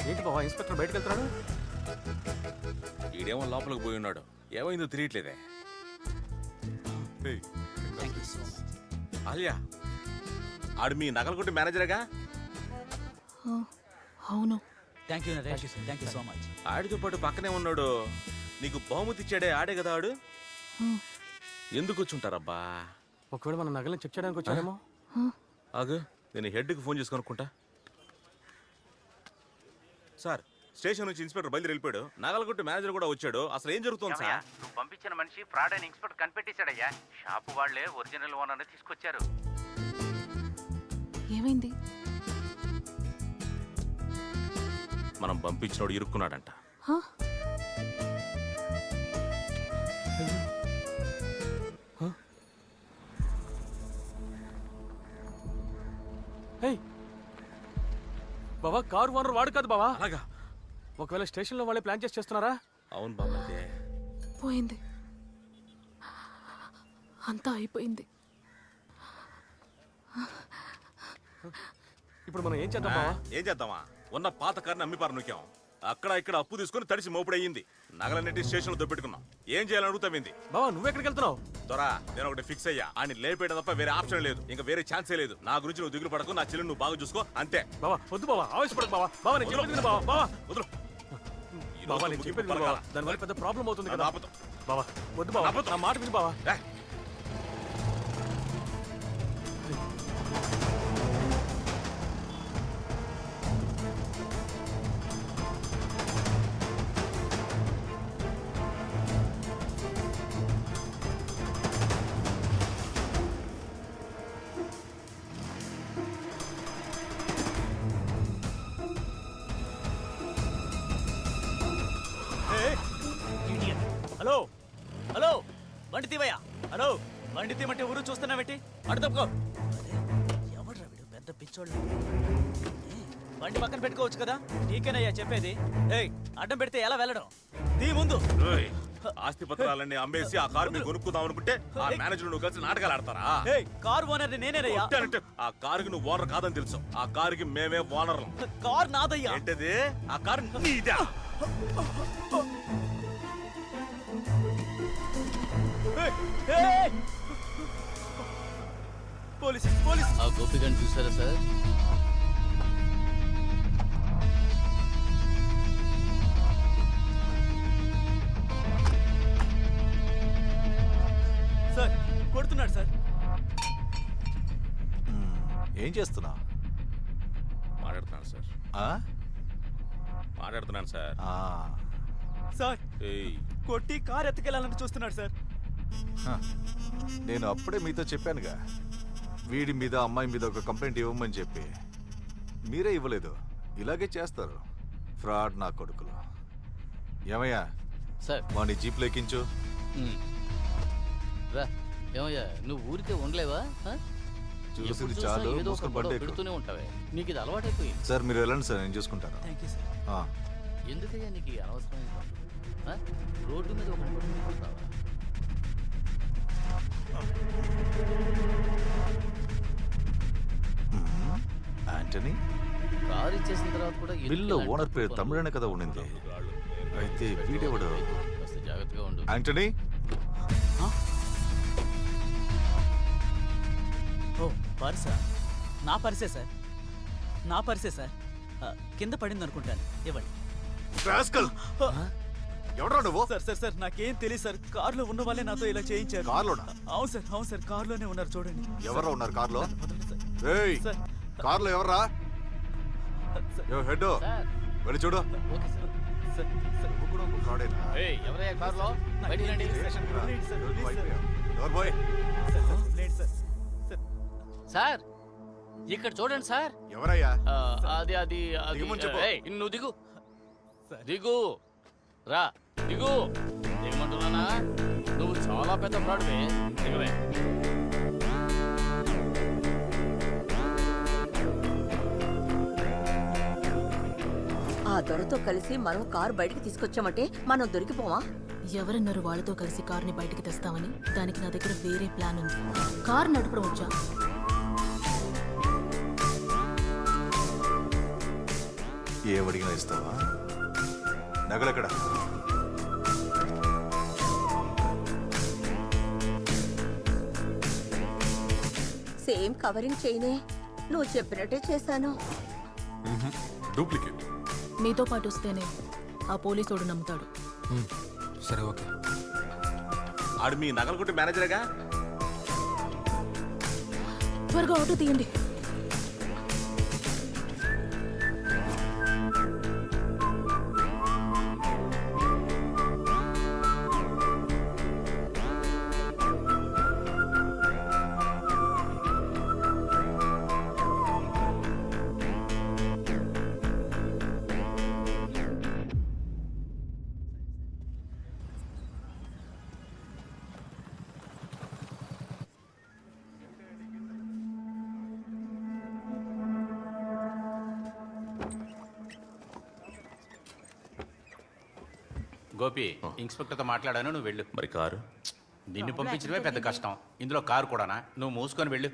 ఏంటి బాబా ఇన్స్పెక్టర్ బయటకు వెళ్తున్నాడు? ఈడేమో లోపలికి పోయి ఉన్నాడు. ఏమైందో తెలియట్లేదే. ఆలియా, ఆడు మీ నగల కొట్టి మేనేజరేగా? అవును. Thank you Naresh, thank you so much. ఆడితో పాటు పక్కనే ఉన్నాడు. నీకు బహుమతి ఇచ్చాడే ఆడే కదా ఆడు. ఎందుకు వచ్చుంటారబ్బా? ఒకవేళ మన నగలను చెక్ చేయడానికి వచ్చాడేమో. ఆగు, నేను హెడ్కి ఫోన్ చేసి కనుక్కుంటా. సార్, స్టేషన్ నుంచి ఇన్స్పెక్టర్ బయలుదేరి వెళ్ళిపోయాడు. నగలగొట్టు మేనేజర్ కూడా వచ్చాడు. అసలు ఏం జరుగుతుంది సార్? నువ్వు పంపించిన మనిషి ఫ్రాడ్ అని ఇన్స్పెక్టర్ కనిపెట్టేశాడయ్యా. షాపు వాళ్లే ఒరిజినల్ ఓనర్ తీసుకొచ్చారు. ఏమైంది? మనం పంపించినోడు ఇరుక్కున్నాడంట. బాబా, కారు ఓనర్ వాడు కాదు బావా. అలాగా? ఒకవేళ స్టేషన్లో వాళ్ళే ప్లాన్ చేసి చేస్తున్నారా? అవును బాబా. పోయింది, అంతా అయిపోయింది. ఇప్పుడు మనం ఏం చేద్దాం బావా? ఏం చేద్దామా? ఉన్న పాత కారుని అమ్మిపారు నూకాం. అక్కడ ఇక్కడ అప్పు తీసుకుని తడిసి మోపుడయ్యింది. నగలన్నిటి స్టేషన్లో దొబ్బెట్టుకున్నాం. ఏం చేయాలని అడుగుతావింది? బావా, నువ్వెక్కడికి వెళ్తున్నావు? దొరా, నేను ఒకటి ఫిక్స్ అయ్యా. ఆయన లేపేయడం తప్ప వేరే ఆప్షన్ లేదు. ఇంకా వేరే ఛాన్సే లేదు. నా గురించి నువ్వు దిగులు పడకు. నా చెల్లి నువ్వు బాగా చూసుకో, అంతే. బావా వద్దు బావా, ఆవేశపడకు బావా. బావా నేను చెప్పేది విను బావా. బావా వదులు. బావా నేను చెప్పేది విను బావా. దానివల్ల పెద్ద ప్రాబ్లం అవుతుంది కదా. బావా వద్దు బావా, నా మాట విను బావా. హలో హలో, బండి తీవయ్యా. హలో, బండి తీమంటే ఊరు చూస్తున్నావేంటి? అటు తప్పుకో. ఎవడ్రా వీడు, పెద్ద పిచ్చోళ్ళు. బండి పక్కన పెట్టుకోవచ్చు కదా, నీకేనయ్యా చెప్పేది. ఏయ్, అడ్డం పెడితే ఎలా వెళ్ళడం? తీ ముందు. ఆస్తి పత్రాలన్నీ అమ్మేసి ఆ కారు మీరు కొనుక్కుందాం అనుకుంటే ఆ మేనేజర్ నువ్వు కలిసి నాటకాలు ఆడతారా? కారు ఓనర్ నేనేనయ్యా. ఆ కారుకి నువ్వు ఓనర్ కాదని తెలుసు. ఆ కారుకి మేమే ఓనర్లు. కారు నాదయ్యా. ఏంటది? ఆ కారు నీదా? Police police. ఆ గోపికని చూసారా సార్? సార్ కొడుతున్నాడు సార్. ఏం చేస్తున్నా? మాట్లాడుతున్నాను సార్. మాట్లాడుతున్నాను సార్. సార్ కొట్టి కారు ఎత్తుకెళ్ళాలని చూస్తున్నాడు సార్. నేను అప్పుడే మీతో చెప్పానుగా, వీడి మీద అమ్మాయి మీద ఒక కంప్లైంట్ ఇవ్వమని చెప్పి. మీరే ఇవ్వలేదు. ఇలాగే చేస్తారు ఫ్రాడ్ నా కొడుకులు. ఏమయ్యా సార్, వాడిని జీప్లో ఎక్కించు. రా. ఏమయ్యా, నువ్వు ఊరికే ఉండలేవా? చూసింది చాలు, ఏదో ఒక మూసుకొని గొడవ బండి ఎక్కు. పెడుతూనే ఉంటావే. నీకు ఇది అలవాటైపోయింది. సార్ మీరు వెళ్ళండి సార్, నేను చూసుకుంటాను. ఎందుకయ్యా నీకు ఈ అనవసరమైన పనులు? రోడ్డు మీద ఒకటి పట్టుకుంటావా? ఆంటనీ, కారు ఇచ్చేసిన తర్వాత కూడా బిల్లో ఓనర్ పేరు తమిళనే కదా ఉండింది. అయితే వీడెవడు? కాస్త జాగ్రత్తగా ఉండు. ఆంటనీ, ఓ పర్సా? నా పర్సే సార్, నా పర్సే సార్. కింద పడింది అనుకుంటాను. ఇవ్వండి. ఎవడ్రా నువ్వు? సార్ సార్ సార్ నాకేం తెలియదు సార్. కార్లో ఉన్న వాళ్ళే నాతో ఇలా చేయించారు. కార్లోనా? అవును సార్ కార్లోనే ఉన్నారు చూడండి. ఎవరు ఉన్నారు కార్లో? ఏయ్ కార్లో ఎవర్రా? హెడ్ వెళ్ళి చూడు. నువ్వు కూడా ఒక ఫ్రాడేనా? ఏయ్ ఎవరయ్యా కార్లో? బయటికి రండి. ఎవరు బాయ్? సార్ ఇక్కడ చూడండి సార్. ఎవరయ్యా? అది అది అది దిగమని చెప్పు. ఏయ్, నువ్వు దిగు దిగు రా దిగు దిగమంటున్నానా? నువ్వు చాలా పెద్ద ఫ్రాడ్వే. దిగవే. ఆ దొరతో కలిసి మనం కారు బయటికి తీసుకొచ్చామంటే మనం దొరికిపోవా? ఎవరన్నారు వాళ్ళతో కలిసి కార్ని బయటికి తెస్తామని? దానికి నా దగ్గర వేరే ప్లాన్ ఉంది. కారు నడపడం వచ్చా? ఏమడిగినా ఇస్తావా? నగలెక్కడ? సేమ్ కవరింగ్ చేయనే. నువ్వు చెప్పినట్టే చేశాను. డూప్లికేట్. మీతో పాటు వస్తేనే ఆ పోలీసోడు నమ్ముతాడు. సరే ఓకే. ఆడు మీ నగలకొట్టు మేనేజరేగా. త్వరగా ఆటో తీయండి. గోపి ఇన్స్పెక్టర్తో మాట్లాడాను, నువ్వు వెళ్ళు. మరి కారు? నిన్ను పంపించడమే పెద్ద కష్టం, ఇందులో కారు కూడానా? నువ్వు మూసుకొని వెళ్ళు.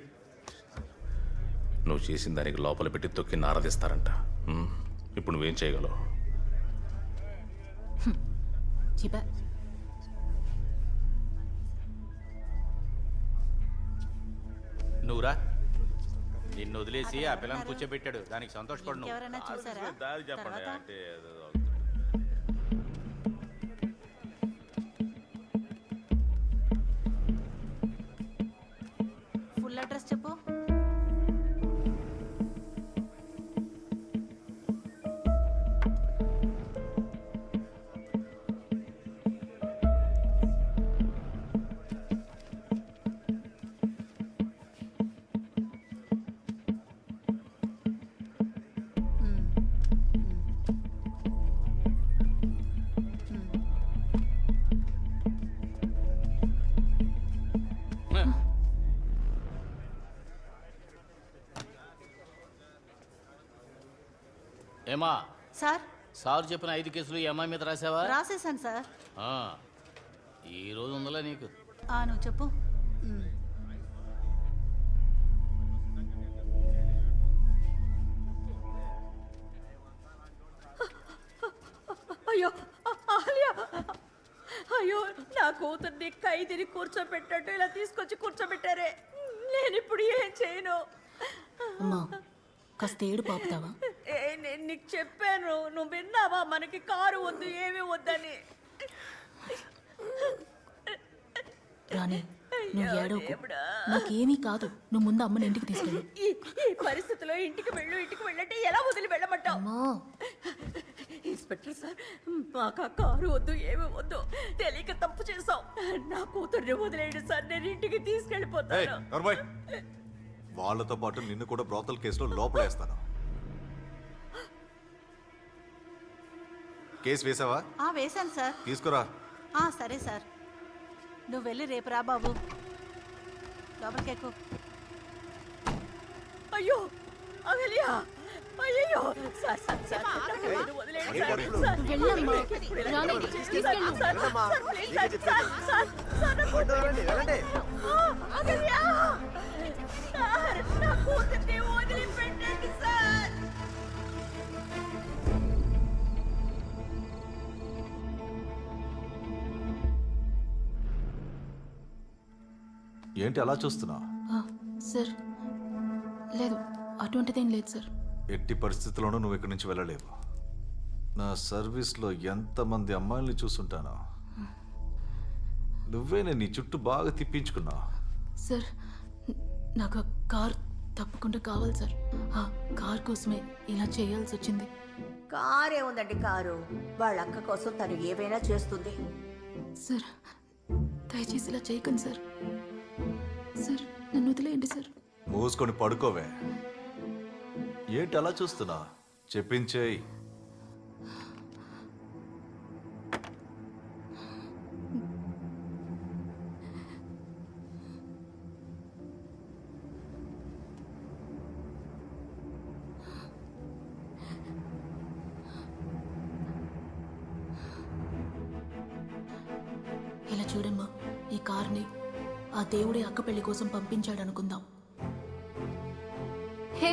నువ్వు చేసిన దానికి లోపల పెట్టి తొక్కి నారదీస్తారంట. ఇప్పుడు నువ్వేం చేయగలవు? చెప్పా. నువ్వురా. నిన్ను వదిలేసి ఆ పిల్లని కూర్చోబెట్టాడు, దానికి సంతోషపడు నువ్వు. ఎవరైనా చూసారా? దారి చెప్పండి తర్వాత? అంటే ఫుల్ అడ్రస్ చెప్పు. ఏమా సార్ సార్ చెప్పిన 5 కేసులు ఈ అమ్మాయి మీద రాసావా? రాసేసాను సార్. ఈ రోజు ఉందలే నీకు. నువ్వు చెప్పు. అయ్యో ఆలియా, అయ్యో నా కూతుర్ని ఖైదీని కూర్చోబెట్టాడు, ఇలా తీసుకొచ్చి కూర్చోబెట్టారే. నేను ఇప్పుడు ఏం చేయను? అమ్మా కాస్త ఏడు పాపుతావా? నేను నీకు చెప్పాను, నువ్వు విన్నావా? మనకి కారు వద్దు, ఏమీ వద్దని. రాణి నువ్వు ఏడవకు. నాకేమీ కాదు. నువ్వు ముందు అమ్మని ఇంటికి తీసుకెళ్ళు. ఈ పరిస్థితిలో ఇంటికి వెళ్ళంటే ఎలా వదిలి వెళ్ళమంటావు? ఇన్స్పెక్టర్ సార్, మాకు ఆ కారు వద్దు, ఏమీ వద్దు. తెలియక తప్పు చేసాం. నా కూతుర్ని వదిలేయండి సార్, నేను ఇంటికి తీసుకెళ్ళిపోతాను. వాళ్ళతో పాటు నిన్ను కూడా బ్రోతల్ కేసులో లోపలేస్తాను. కేసు వేసావా? వేశాను సార్. తీసుకురా. సరే సార్, నువ్వు వెళ్ళి రేపు రా బాబు. లోపలికి ఎక్కువ. అయ్యో అగలియా, అయ్యో సార్ సార్ సార్ వదిలేయండి సార్. వెళ్ళమ్మా. రాణి తీసుకెళ్ళు. అగలియా సార్, నా కూతుర్ని వదిలిపెట్టండి సార్. ఏంటి అలా చూస్తున్నా? సార్ లేదు, అటువంటిదేం లేదు సార్. ఎట్టి పరిస్థితుల్లోనూ నువ్వు ఇక్కడి నుంచి వెళ్ళలేవు. నా సర్వీస్లో ఎంతమంది అమ్మాయిల్ని చూసుంటానో. నువ్వేనే నీ చుట్టూ బాగా తిప్పించుకున్నావు. సార్ నాకు ఆ కార్ తప్పకుండా కావాలి సార్. ఆ కార్ కోసమే ఇలా చేయాల్సి వచ్చింది. కారే ఉందండి కారు. వాళ్ళ అక్క కోసం తను ఏవైనా చేస్తుంది. సార్ దయచేసి ఇలా చేయకండి సార్. సార్ నన్ను వదిలేయండి సార్. మూసుకొని పడుకోవే. ఏంటి అలా చూస్తున్నా? చెప్పించేయి. ఇలా చూడమ్మా, ఈ కార్ని ఆ దేవుడి అక్క పెళ్లి కోసం పంపించాడు అనుకుందాం. హే,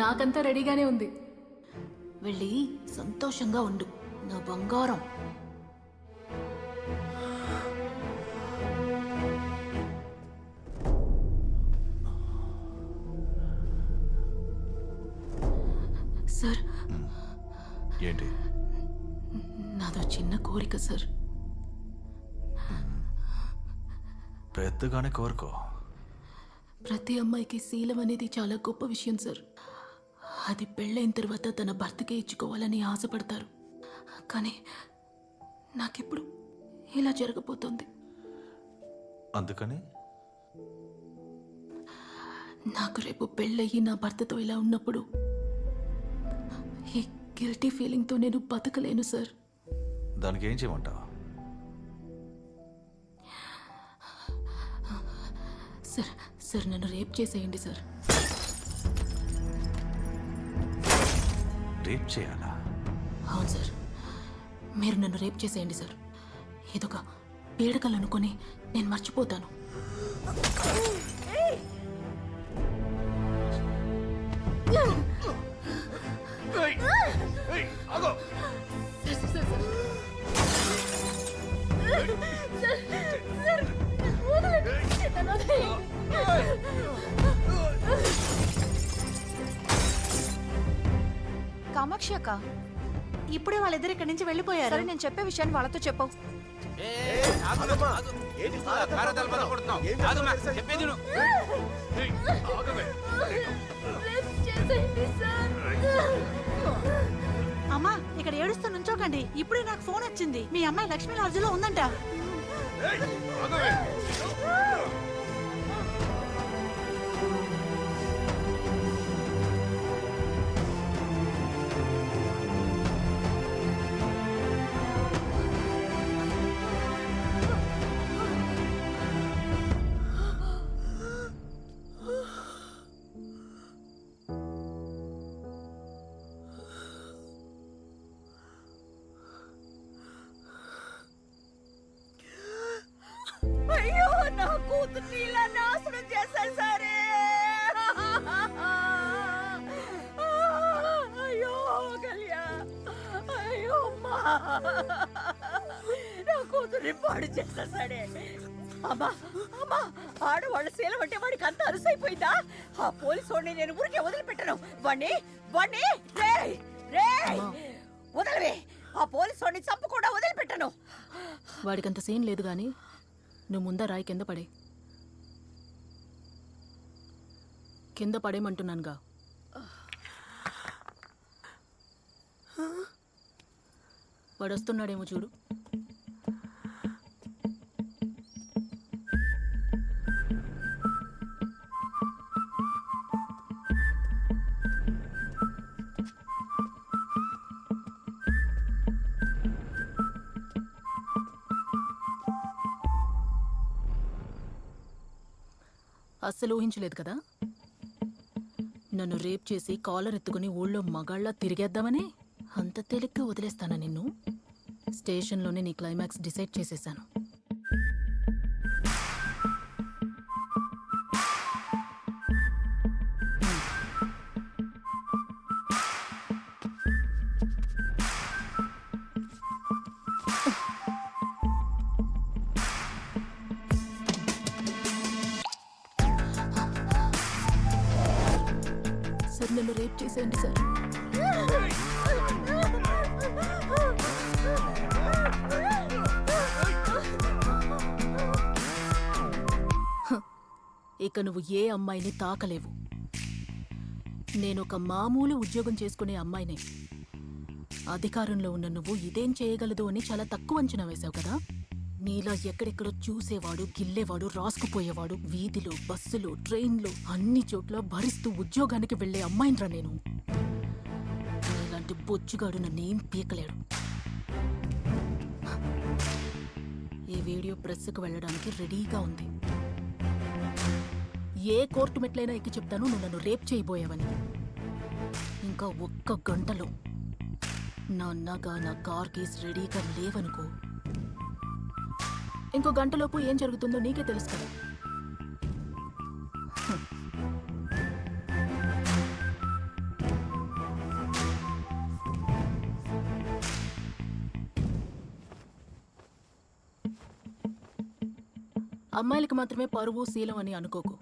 నాకంతా రెడీగానే ఉంది. వెళ్ళి సంతోషంగా ఉండు నా బంగారం. సార్ ఏంటి? నాదో చిన్న కోరిక సార్. పెద్దగానే కోరుకో. ప్రతి అమ్మాయికి శీలం అనేది చాలా గొప్ప విషయం సార్. అది పెళ్ళైన తర్వాత తన భర్తకే ఇచ్చుకోవాలని ఆశపడతారు. కానీ నాకిప్పుడు ఇలా జరగబోతోంది. అందుకని నాకు రేపు పెళ్ళయ్యి నా భర్తతో ఇలా ఉన్నప్పుడు ఈ గిల్టీ ఫీలింగ్తో నేను బతకలేను సార్. దానికి ఏం చేయమంటావు? సార్ సార్ నన్ను రేప్ చేసేయండి సార్. రేప్ చేయాలా? అవును సార్, మీరు నన్ను రేప్ చేసేయండి సార్. ఇదొక పీడకలు అనుకొని నేను మర్చిపోతాను. కామాక్షి అక్క, ఇప్పుడే వాళ్ళిద్దరు ఇక్కడి నుంచి వెళ్ళిపోయారు. సరే, నేను చెప్పే విషయాన్ని వాళ్ళతో చెప్పు. అమ్మా, ఇక్కడ ఏడుస్తూ నుంచోకండి. ఇప్పుడే నాకు ఫోన్ వచ్చింది. మీ అమ్మాయి లక్ష్మీ లాడ్జిలో ఉందంట. అయ్యో, నా కూతుర్ని ఇలా నాశనం చేశారు సరే. అయ్యో కళ్యాణ్, అయ్యో అమ్మా, నా కూతుర్ని పాడు చేసేసాడే. అమ్మా అమ్మా, ఆడవాళ్ళ శీలం అంటే వాడికి అంత అరుసైపోయిందా? ఆ పోలీసు వాడిని నేను ఊరికే వదిలిపెట్టను. వాణ్ణి వాణ్ణి వదలవే. ఆ పోలీసు వాడిని చంపకుండా వదిలిపెట్టను. వాడికంత సీన్ లేదు కానీ నువ్వు ముందా రాయి కింద పడే. కింద పడేమంటున్నానుగా. వాడొస్తున్నాడేమో చూడు. అస్సలు ఊహించలేదు కదా నన్ను రేప్ చేసి కాలర్ ఎత్తుకుని ఊళ్ళో మగాళ్ళ తిరిగేద్దామని. అంత తేలిగ్గా వదిలేస్తానా నిన్ను? స్టేషన్లోనే నీ క్లైమాక్స్ డిసైడ్ చేసేసాను. సార్ నన్ను రేప్ చేసేయండి సార్. ఇక నువ్వు ఏ అమ్మాయిని తాకలేవు. నేనొక మామూలు ఉద్యోగం చేసుకునే అమ్మాయినే. అధికారంలో ఉన్న నువ్వు ఇదేం చేయగలదు అని చాలా తక్కువ అంచనా వేశావు కదా. నీలా ఎక్కడెక్కడో చూసేవాడు, గిల్లేవాడు, రాసుకుపోయేవాడు, వీధిలో, బస్సులో, ట్రైన్లో అన్ని చోట్ల భరిస్తూ ఉద్యోగానికి వెళ్లే అమ్మాయినరా నేను. నీలాంటి బొచ్చుగాడు నన్నేం పీకలేడు. ఈ వీడియో ప్రెస్కు వెళ్ళడానికి రెడీగా ఉంది. ఏ కోర్టు మెట్లైనా ఎక్కి చెప్తాను నువ్వు నన్ను రేప్ చేయబోయావని. ఇంకా ఒక్క గంటలో నా నగ, నా కార్ కేస్ రెడీగా లేవనుకో, ఇంకో గంటలోపు ఏం జరుగుతుందో నీకే తెలుసు కదా. అమ్మాయిలకి మాత్రమే పరువు, శీలం అని అనుకోకు.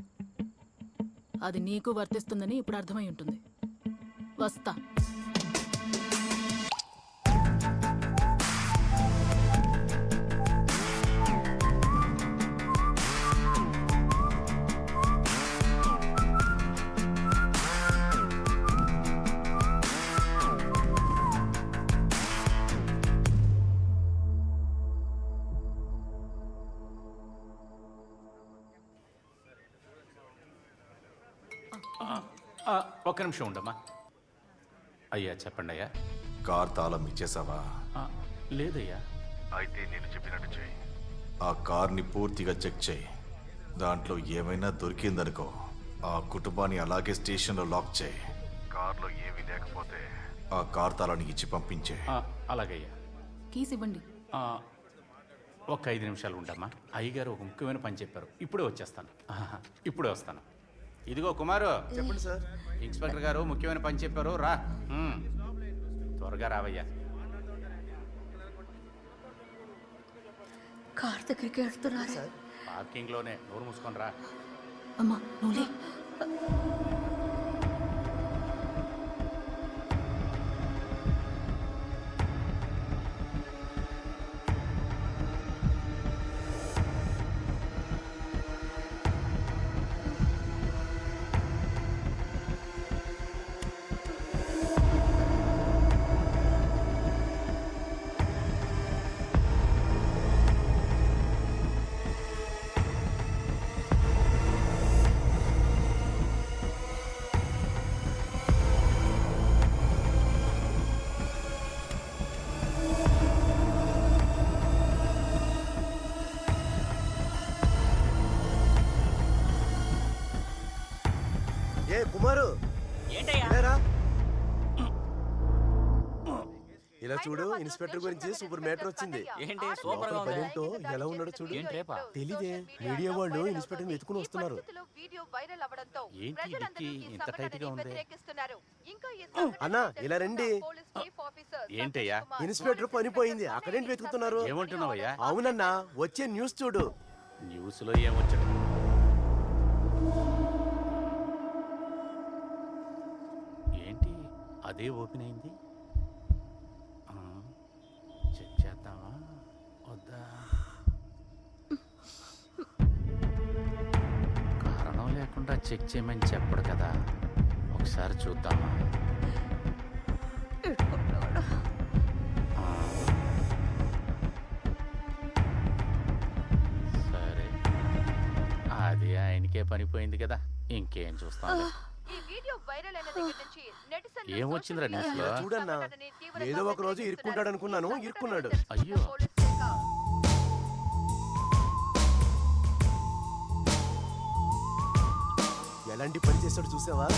అది నీకు వర్తిస్తుందని ఇప్పుడు అర్థమై ఉంటుంది. వస్తా. ఒక్క నిమిషం ఉండమ్మా. అయ్యా చెప్పండి అయ్యా. కార్ తాళం ఇచ్చేసావా? లేదయ్యా. అయితే నేను చెప్పినట్టు చేయి. ఆ కార్ని పూర్తిగా చెక్ చేయి. దాంట్లో ఏమైనా దొరికిందనుకో, ఆ కుటుంబాన్ని అలాగే స్టేషన్లో లాక్ చేయి. కార్లో ఏమీ లేకపోతే ఆ కార్ తాళాన్ని ఇచ్చి పంపించే. అలాగయ్యా. కీస్ ఇవ్వండి. ఒక్క 5 నిమిషాలు ఉండమ్మా. అయ్యగారు ఒక ముఖ్యమైన పని చెప్పారు. ఇప్పుడే వచ్చేస్తాను. ఇప్పుడే వస్తాను. ఇదిగో కుమారు. చెప్పండి సార్. ఇన్స్పెక్టర్ గారు ముఖ్యమైన పని చెప్పారు, రా. త్వరగా రావయ్యా. కార్ దగ్గరికి వెళ్తున్నారు. పార్కింగ్ లోనే. నోరు మూసుకొని రా. అమ్మా నువ్వులే. కుమారు ఏంటయ్యా? ఇలా చూడు, ఇన్స్పెక్టర్ గురించి సూపర్ మ్యాటర్ వచ్చింది. ఏంటి సూపర్ గా ఉంది? ఏంటో ఎలా ఉన్నాడో చూడు. ఏంటి రేపా? తెలీదే. మీడియా వాళ్ళు ఇన్స్పెక్టర్ వెతుకుని వస్తున్నారు. ఏంటి డిక్కీ ఇంత టైట్ గా ఉంది? అన్నా ఇలా రండి. ఏంటయ్యా? ఇన్స్పెక్టర్ పని పోయింది. అక్కడేంటి వెతుకుతున్నారు? ఏమంటున్నావయ్యా? అవునన్నా, వచ్చే న్యూస్ చూడు. న్యూస్ లో ఏమొచ్చాడు? ఏంటి అదే ఓపెన్ అయింది? చెక్ చేద్దామా వద్దా? కారణం లేకుండా చెక్ చేయమని చెప్పడు కదా. ఒకసారి చూద్దామా? సరే, అది ఆయనకే పనిపోయింది కదా, ఇంకేం చూస్తాం. ఏమొచ్చిందిరా న్యూస్ లో? చూడన్నా, ఏదో ఒక రోజు ఇరుక్కుంటాడు అనుకున్నాను, ఇరుక్కున్నాడు. అయ్యో, ఎలాంటి పని చేస్తాడు చూసావా?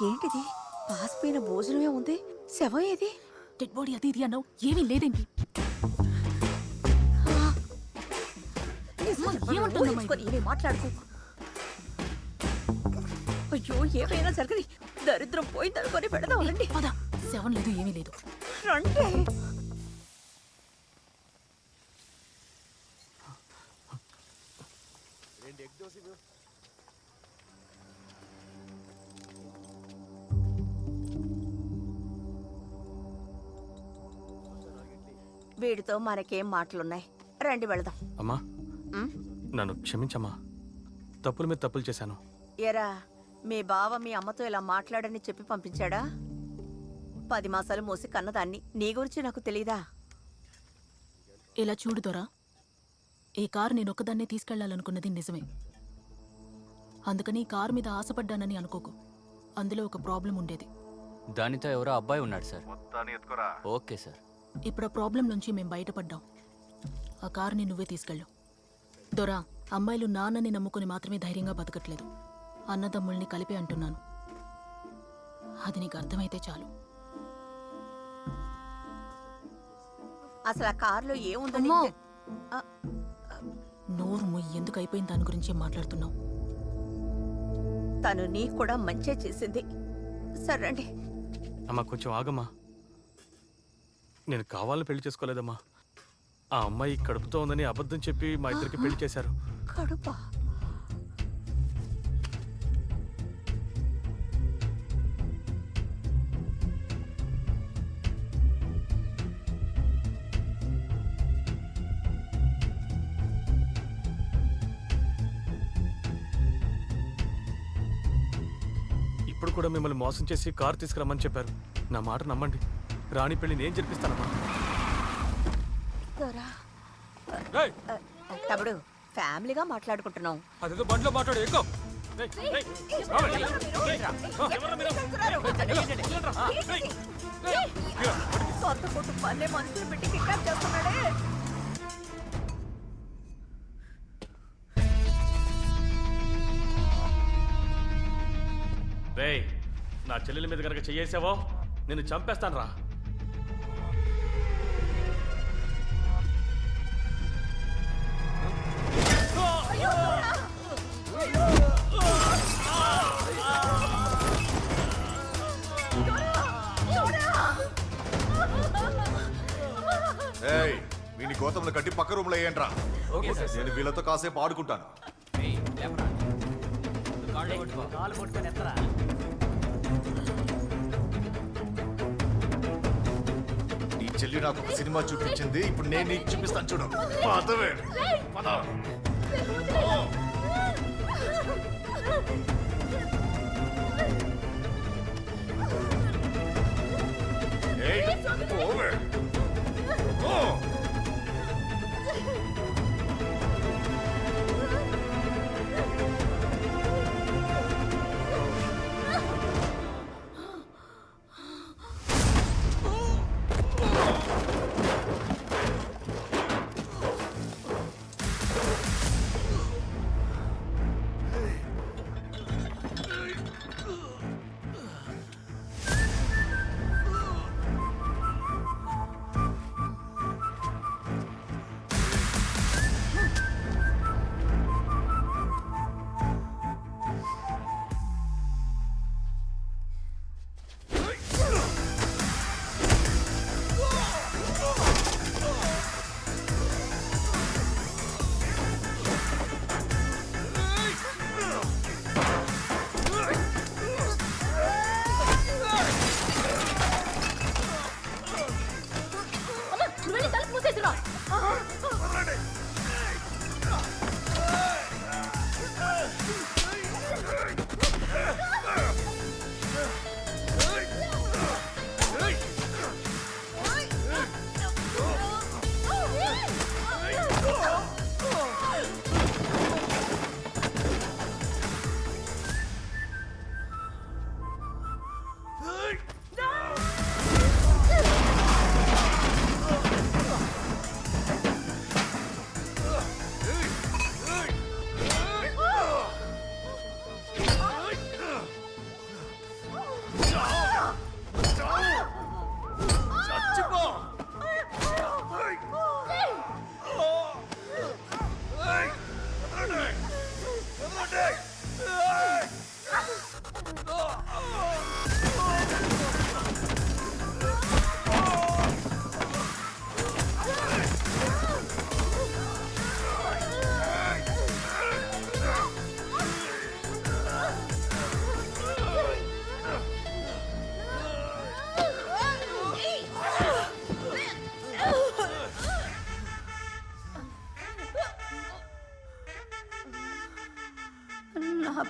ఏంటిది? పాసిపోయిన భోజనమే ఉంది. శవం ఏది? డెడ్ బాడీ అది ఇది అన్నావు, ఏమీ లేదేంటి? మాట్లాడుకో. అయ్యో, ఏమైనా జరగని దరిద్రం పోయిందనుకొని పెడదాం. రండి. శవం లేదు, ఏమీ లేదు. రండి. వీడితో మనకేం మాటలున్నాయి. రండి వెళదాం. అమ్మా ఉమ్, నన్ను క్షమించమ్మా, తప్పుల మీద తప్పులు చేశాను. ఏరా మీ బావ మీ అమ్మతో ఇలా మాట్లాడని చెప్పి పంపించాడా? 10 మాసాలు మోసి కన్నదాన్ని. నీ గురించి నాకు తెలీదా? ఇలా చూడు దొరా, ఈ కారు నేను ఒక్కదాన్నే తీసుకెళ్లాలనుకున్నది నిజమే. అందుకని ఈ కారు మీద ఆశపడ్డానని అనుకోకు. అందులో ఒక ప్రాబ్లం ఉండేది. దానితో ఎవరో అబ్బాయి ఉన్నాడు సార్. Okay sir. ఇప్పుడు ఆ ప్రాబ్లం నుంచి మేం బయటపడ్డాం. ఆ కారుని నువ్వే తీసుకెళ్ళు. దొరా, అమ్మాయిలు నాన్నని నమ్ముకుని మాత్రమే ధైర్యంగా బతకట్లేదు. అన్నదమ్ముల్ని కలిపి అంటున్నాను. అది నీకు అర్థమైతే చాలు. అసలు ఆ కారులో ఏముందని నోరు మొయ్యి, ఎందుకు అయిపోయింది దాని గురించే మాట్లాడుతున్నావు. తను నీకు కూడా మంచే చేసింది. సరండి. అమ్మా కొంచెం ఆగమ్మా. నేను కావాలని పెళ్లి చేసుకోలేదమ్మా. ఆ అమ్మాయి కడుపుతో ఉందని అబద్ధం చెప్పి మా ఇద్దరికి పెళ్లి చేశారు. కడుపా? ఇప్పుడు కూడా మిమ్మల్ని మోసం చేసి కారు తీసుకురమ్మని చెప్పారు. నా మాట నమ్మండి, రాణి పెళ్లి నేను జరిపిస్తానమ్మా. తమ్ముడు, ఫ్యామిలీగా మాట్లాడుకుంటున్నాం. అదేదో బండిలో మాట్లాడు. ఎక్కువ సొంత కుటుంబాన్ని మనుషులు పెట్టి కిడ్నాప్ చేస్తున్నాడే. రేయ్, నా చెల్లెల మీద కనుక చెయ్యేసావో నిన్ను చంపేస్తాను రా. ఏయ్, వీని గౌతమ్ని కట్టి పక్క రూమ్ లో వేయండిరా. నేను వీళ్ళతో కాసేపు ఆడుకుంటాను. నీ చెల్లి నాకు ఒక సినిమా చూపించింది, ఇప్పుడు నేను నీకు చూపిస్తాను చూడు. పదవే, పద. ఏయ్, పోవే. ఓ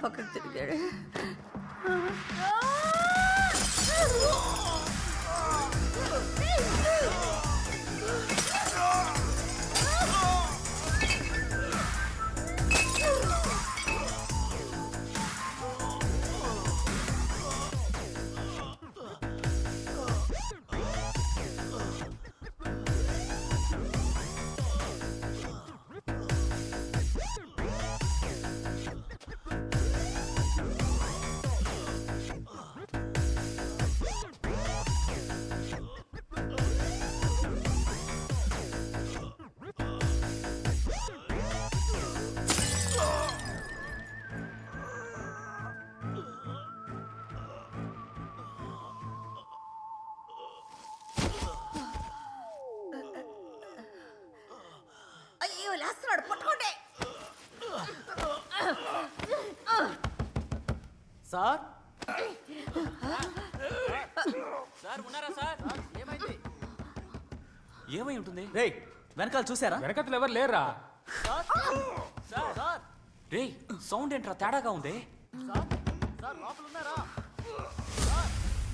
పక్కకు తిరిగాడు. అయ్యో లేస్తున్నాడు, పట్టుకోండి. సార్ సార్ ఉన్నారా సార్? ఏమైంది? ఏమై ఉంటుంది? రేయ్ వెనకాల చూసారా? వెనకతలు ఎవరు లేరా? సార్ రే సౌండ్ ఏంట్రా తేడాగా ఉంది?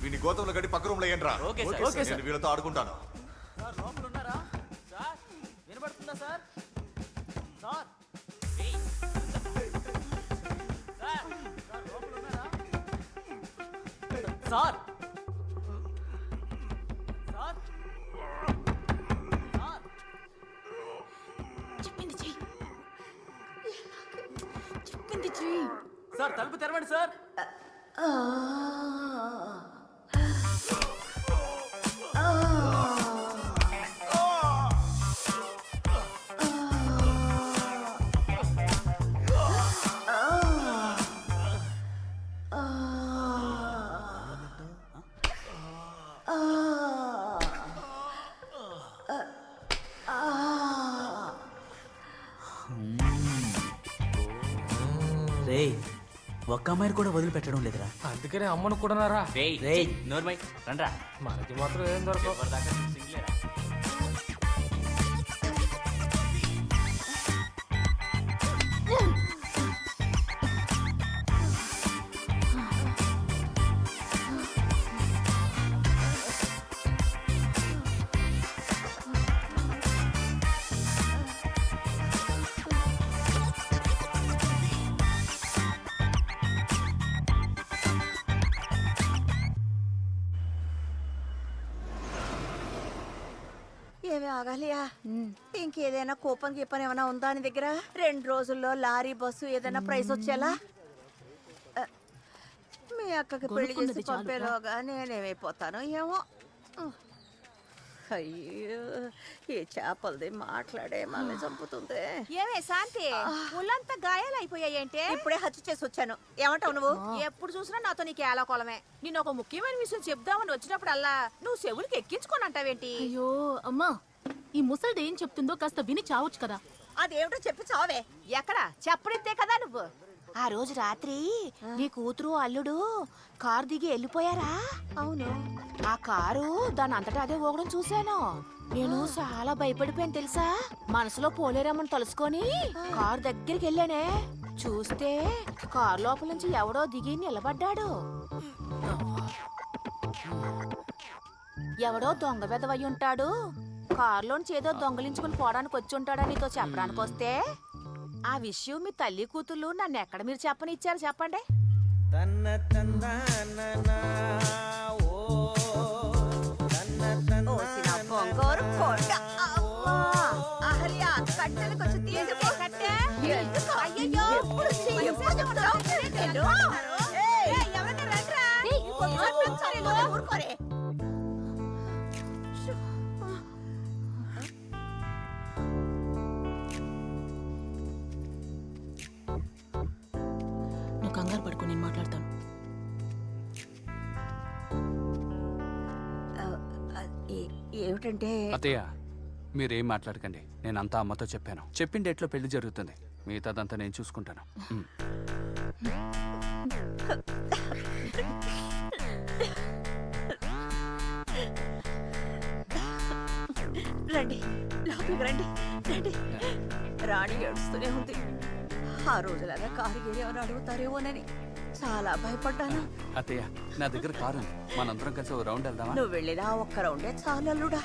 వీని గోతంలో గడి పక్క రూమ్లో ఏంట్రా? Okay sir. ఓకే సార్, నేను వీళ్ళతో ఆడుకుంటాను. సార్ లోపల ఉన్నారా? సార్ వినబడుతుందా సార్? సార్ సార్ లోపల ఉన్నారా? సార్ సార్ సార్ చెప్పింది చెయ్యి. చెప్పింది చెయ్యి. సార్ తలుపు తెరవండి సార్. రేయ్ ఒక్క అమ్మాయిని కూడా వదిలిపెట్టడం లేదురా. అందుకనే అమ్మను కూడానారా? రేయ్ నోర్మై రండ్రా. మనకి మాత్రం ఏం దొరకవు. ఎవరిదాకా సింగిలేరా? ఏమి ఆగాలియా? ఇంకేదైనా కూపన్ గీపన్ ఏమైనా ఉందా నీ దగ్గర? 2 రోజుల్లో లారీ బస్సు ఏదైనా ప్రైస్ వచ్చేలా? మీ అక్కకి పెళ్లి చేసి పంపేలోగా నేనేమైపోతాను ఏమో. అయ్యో ఈ చేపలది మాట్లాడే మళ్ళీ చంపుతుంది. ఏమే శాంతి, ఒళ్ళంతా గాయాలైపోయాయంటే? ఇప్పుడే హత్య చేసి వచ్చాను. ఏమంటావు నువ్వు? ఎప్పుడు చూసినా నాతో నీకు ఏలాకోలమే. నేను ఒక ముఖ్యమైన విషయం చెప్దామని వచ్చినప్పుడల్లా నువ్వు చెవులకి ఎక్కించుకొని అంటావేంటి? అయ్యో అమ్మా, ఈ ముసలిది ఏం చెప్తుందో కాస్త విని చావచ్చు కదా. అదేమిటో చెప్పి చావే. ఎక్కడ చెప్పడితే కదా నువ్వు. ఆ రోజు రాత్రి నీ కూతురు అల్లుడు కారు దిగి వెళ్ళిపోయారా? అవును. ఆ కారు దాని అంతటా అదే ఊగడం చూశాను. నేను చాలా భయపడిపోయాను తెలుసా. మనసులో పోలేరమ్మని తలుసుకొని కారు దగ్గరికి వెళ్ళానే. చూస్తే కారు లోపల నుంచి ఎవడో దిగి నిలబడ్డాడు. ఎవడో దొంగ వెదవయ్యి ఉంటాడు. కారులోంచి ఏదో దొంగలించుకుని పోవడానికి వచ్చి ఉంటాడని నీతో చెప్పడానికి వస్తే ఆ విషయం మీ తల్లి కూతుళ్ళు నన్ను ఎక్కడ మీరు చెప్పనిచ్చారు చెప్పండి. పొంగోరు కొండ అహల్య కట్టెలు కొంచెం తీసుకో. కట్టె అయ్యో ఎప్పుడు ఊరుకోరే. నువ్వు కంగారు పడుకో, నేను మాట్లాడతాను. ఏమిటంటే అత్తయ్య మీరేం మాట్లాడకండి. నేనంతా అమ్మతో చెప్పాను. చెప్పిన డేట్లో పెళ్లి జరుగుతుంది. మిగతాదంతా నేను చూసుకుంటాను. రండి లోపలికి రండి రండి. రాణి ఏడుస్తూనే ఉంది. ఆ రోజులాగా కారు గీరి అని అడుగుతారేమోనని చాలా భయపడ్డాను. అత్తయ్య నా దగ్గర కారు ఉంది, మనందరం కలిసి ఓ రౌండ్ వెళ్దామా? నువ్వు వెళ్ళినా ఒక్క రౌండే చాలు అల్లుడా.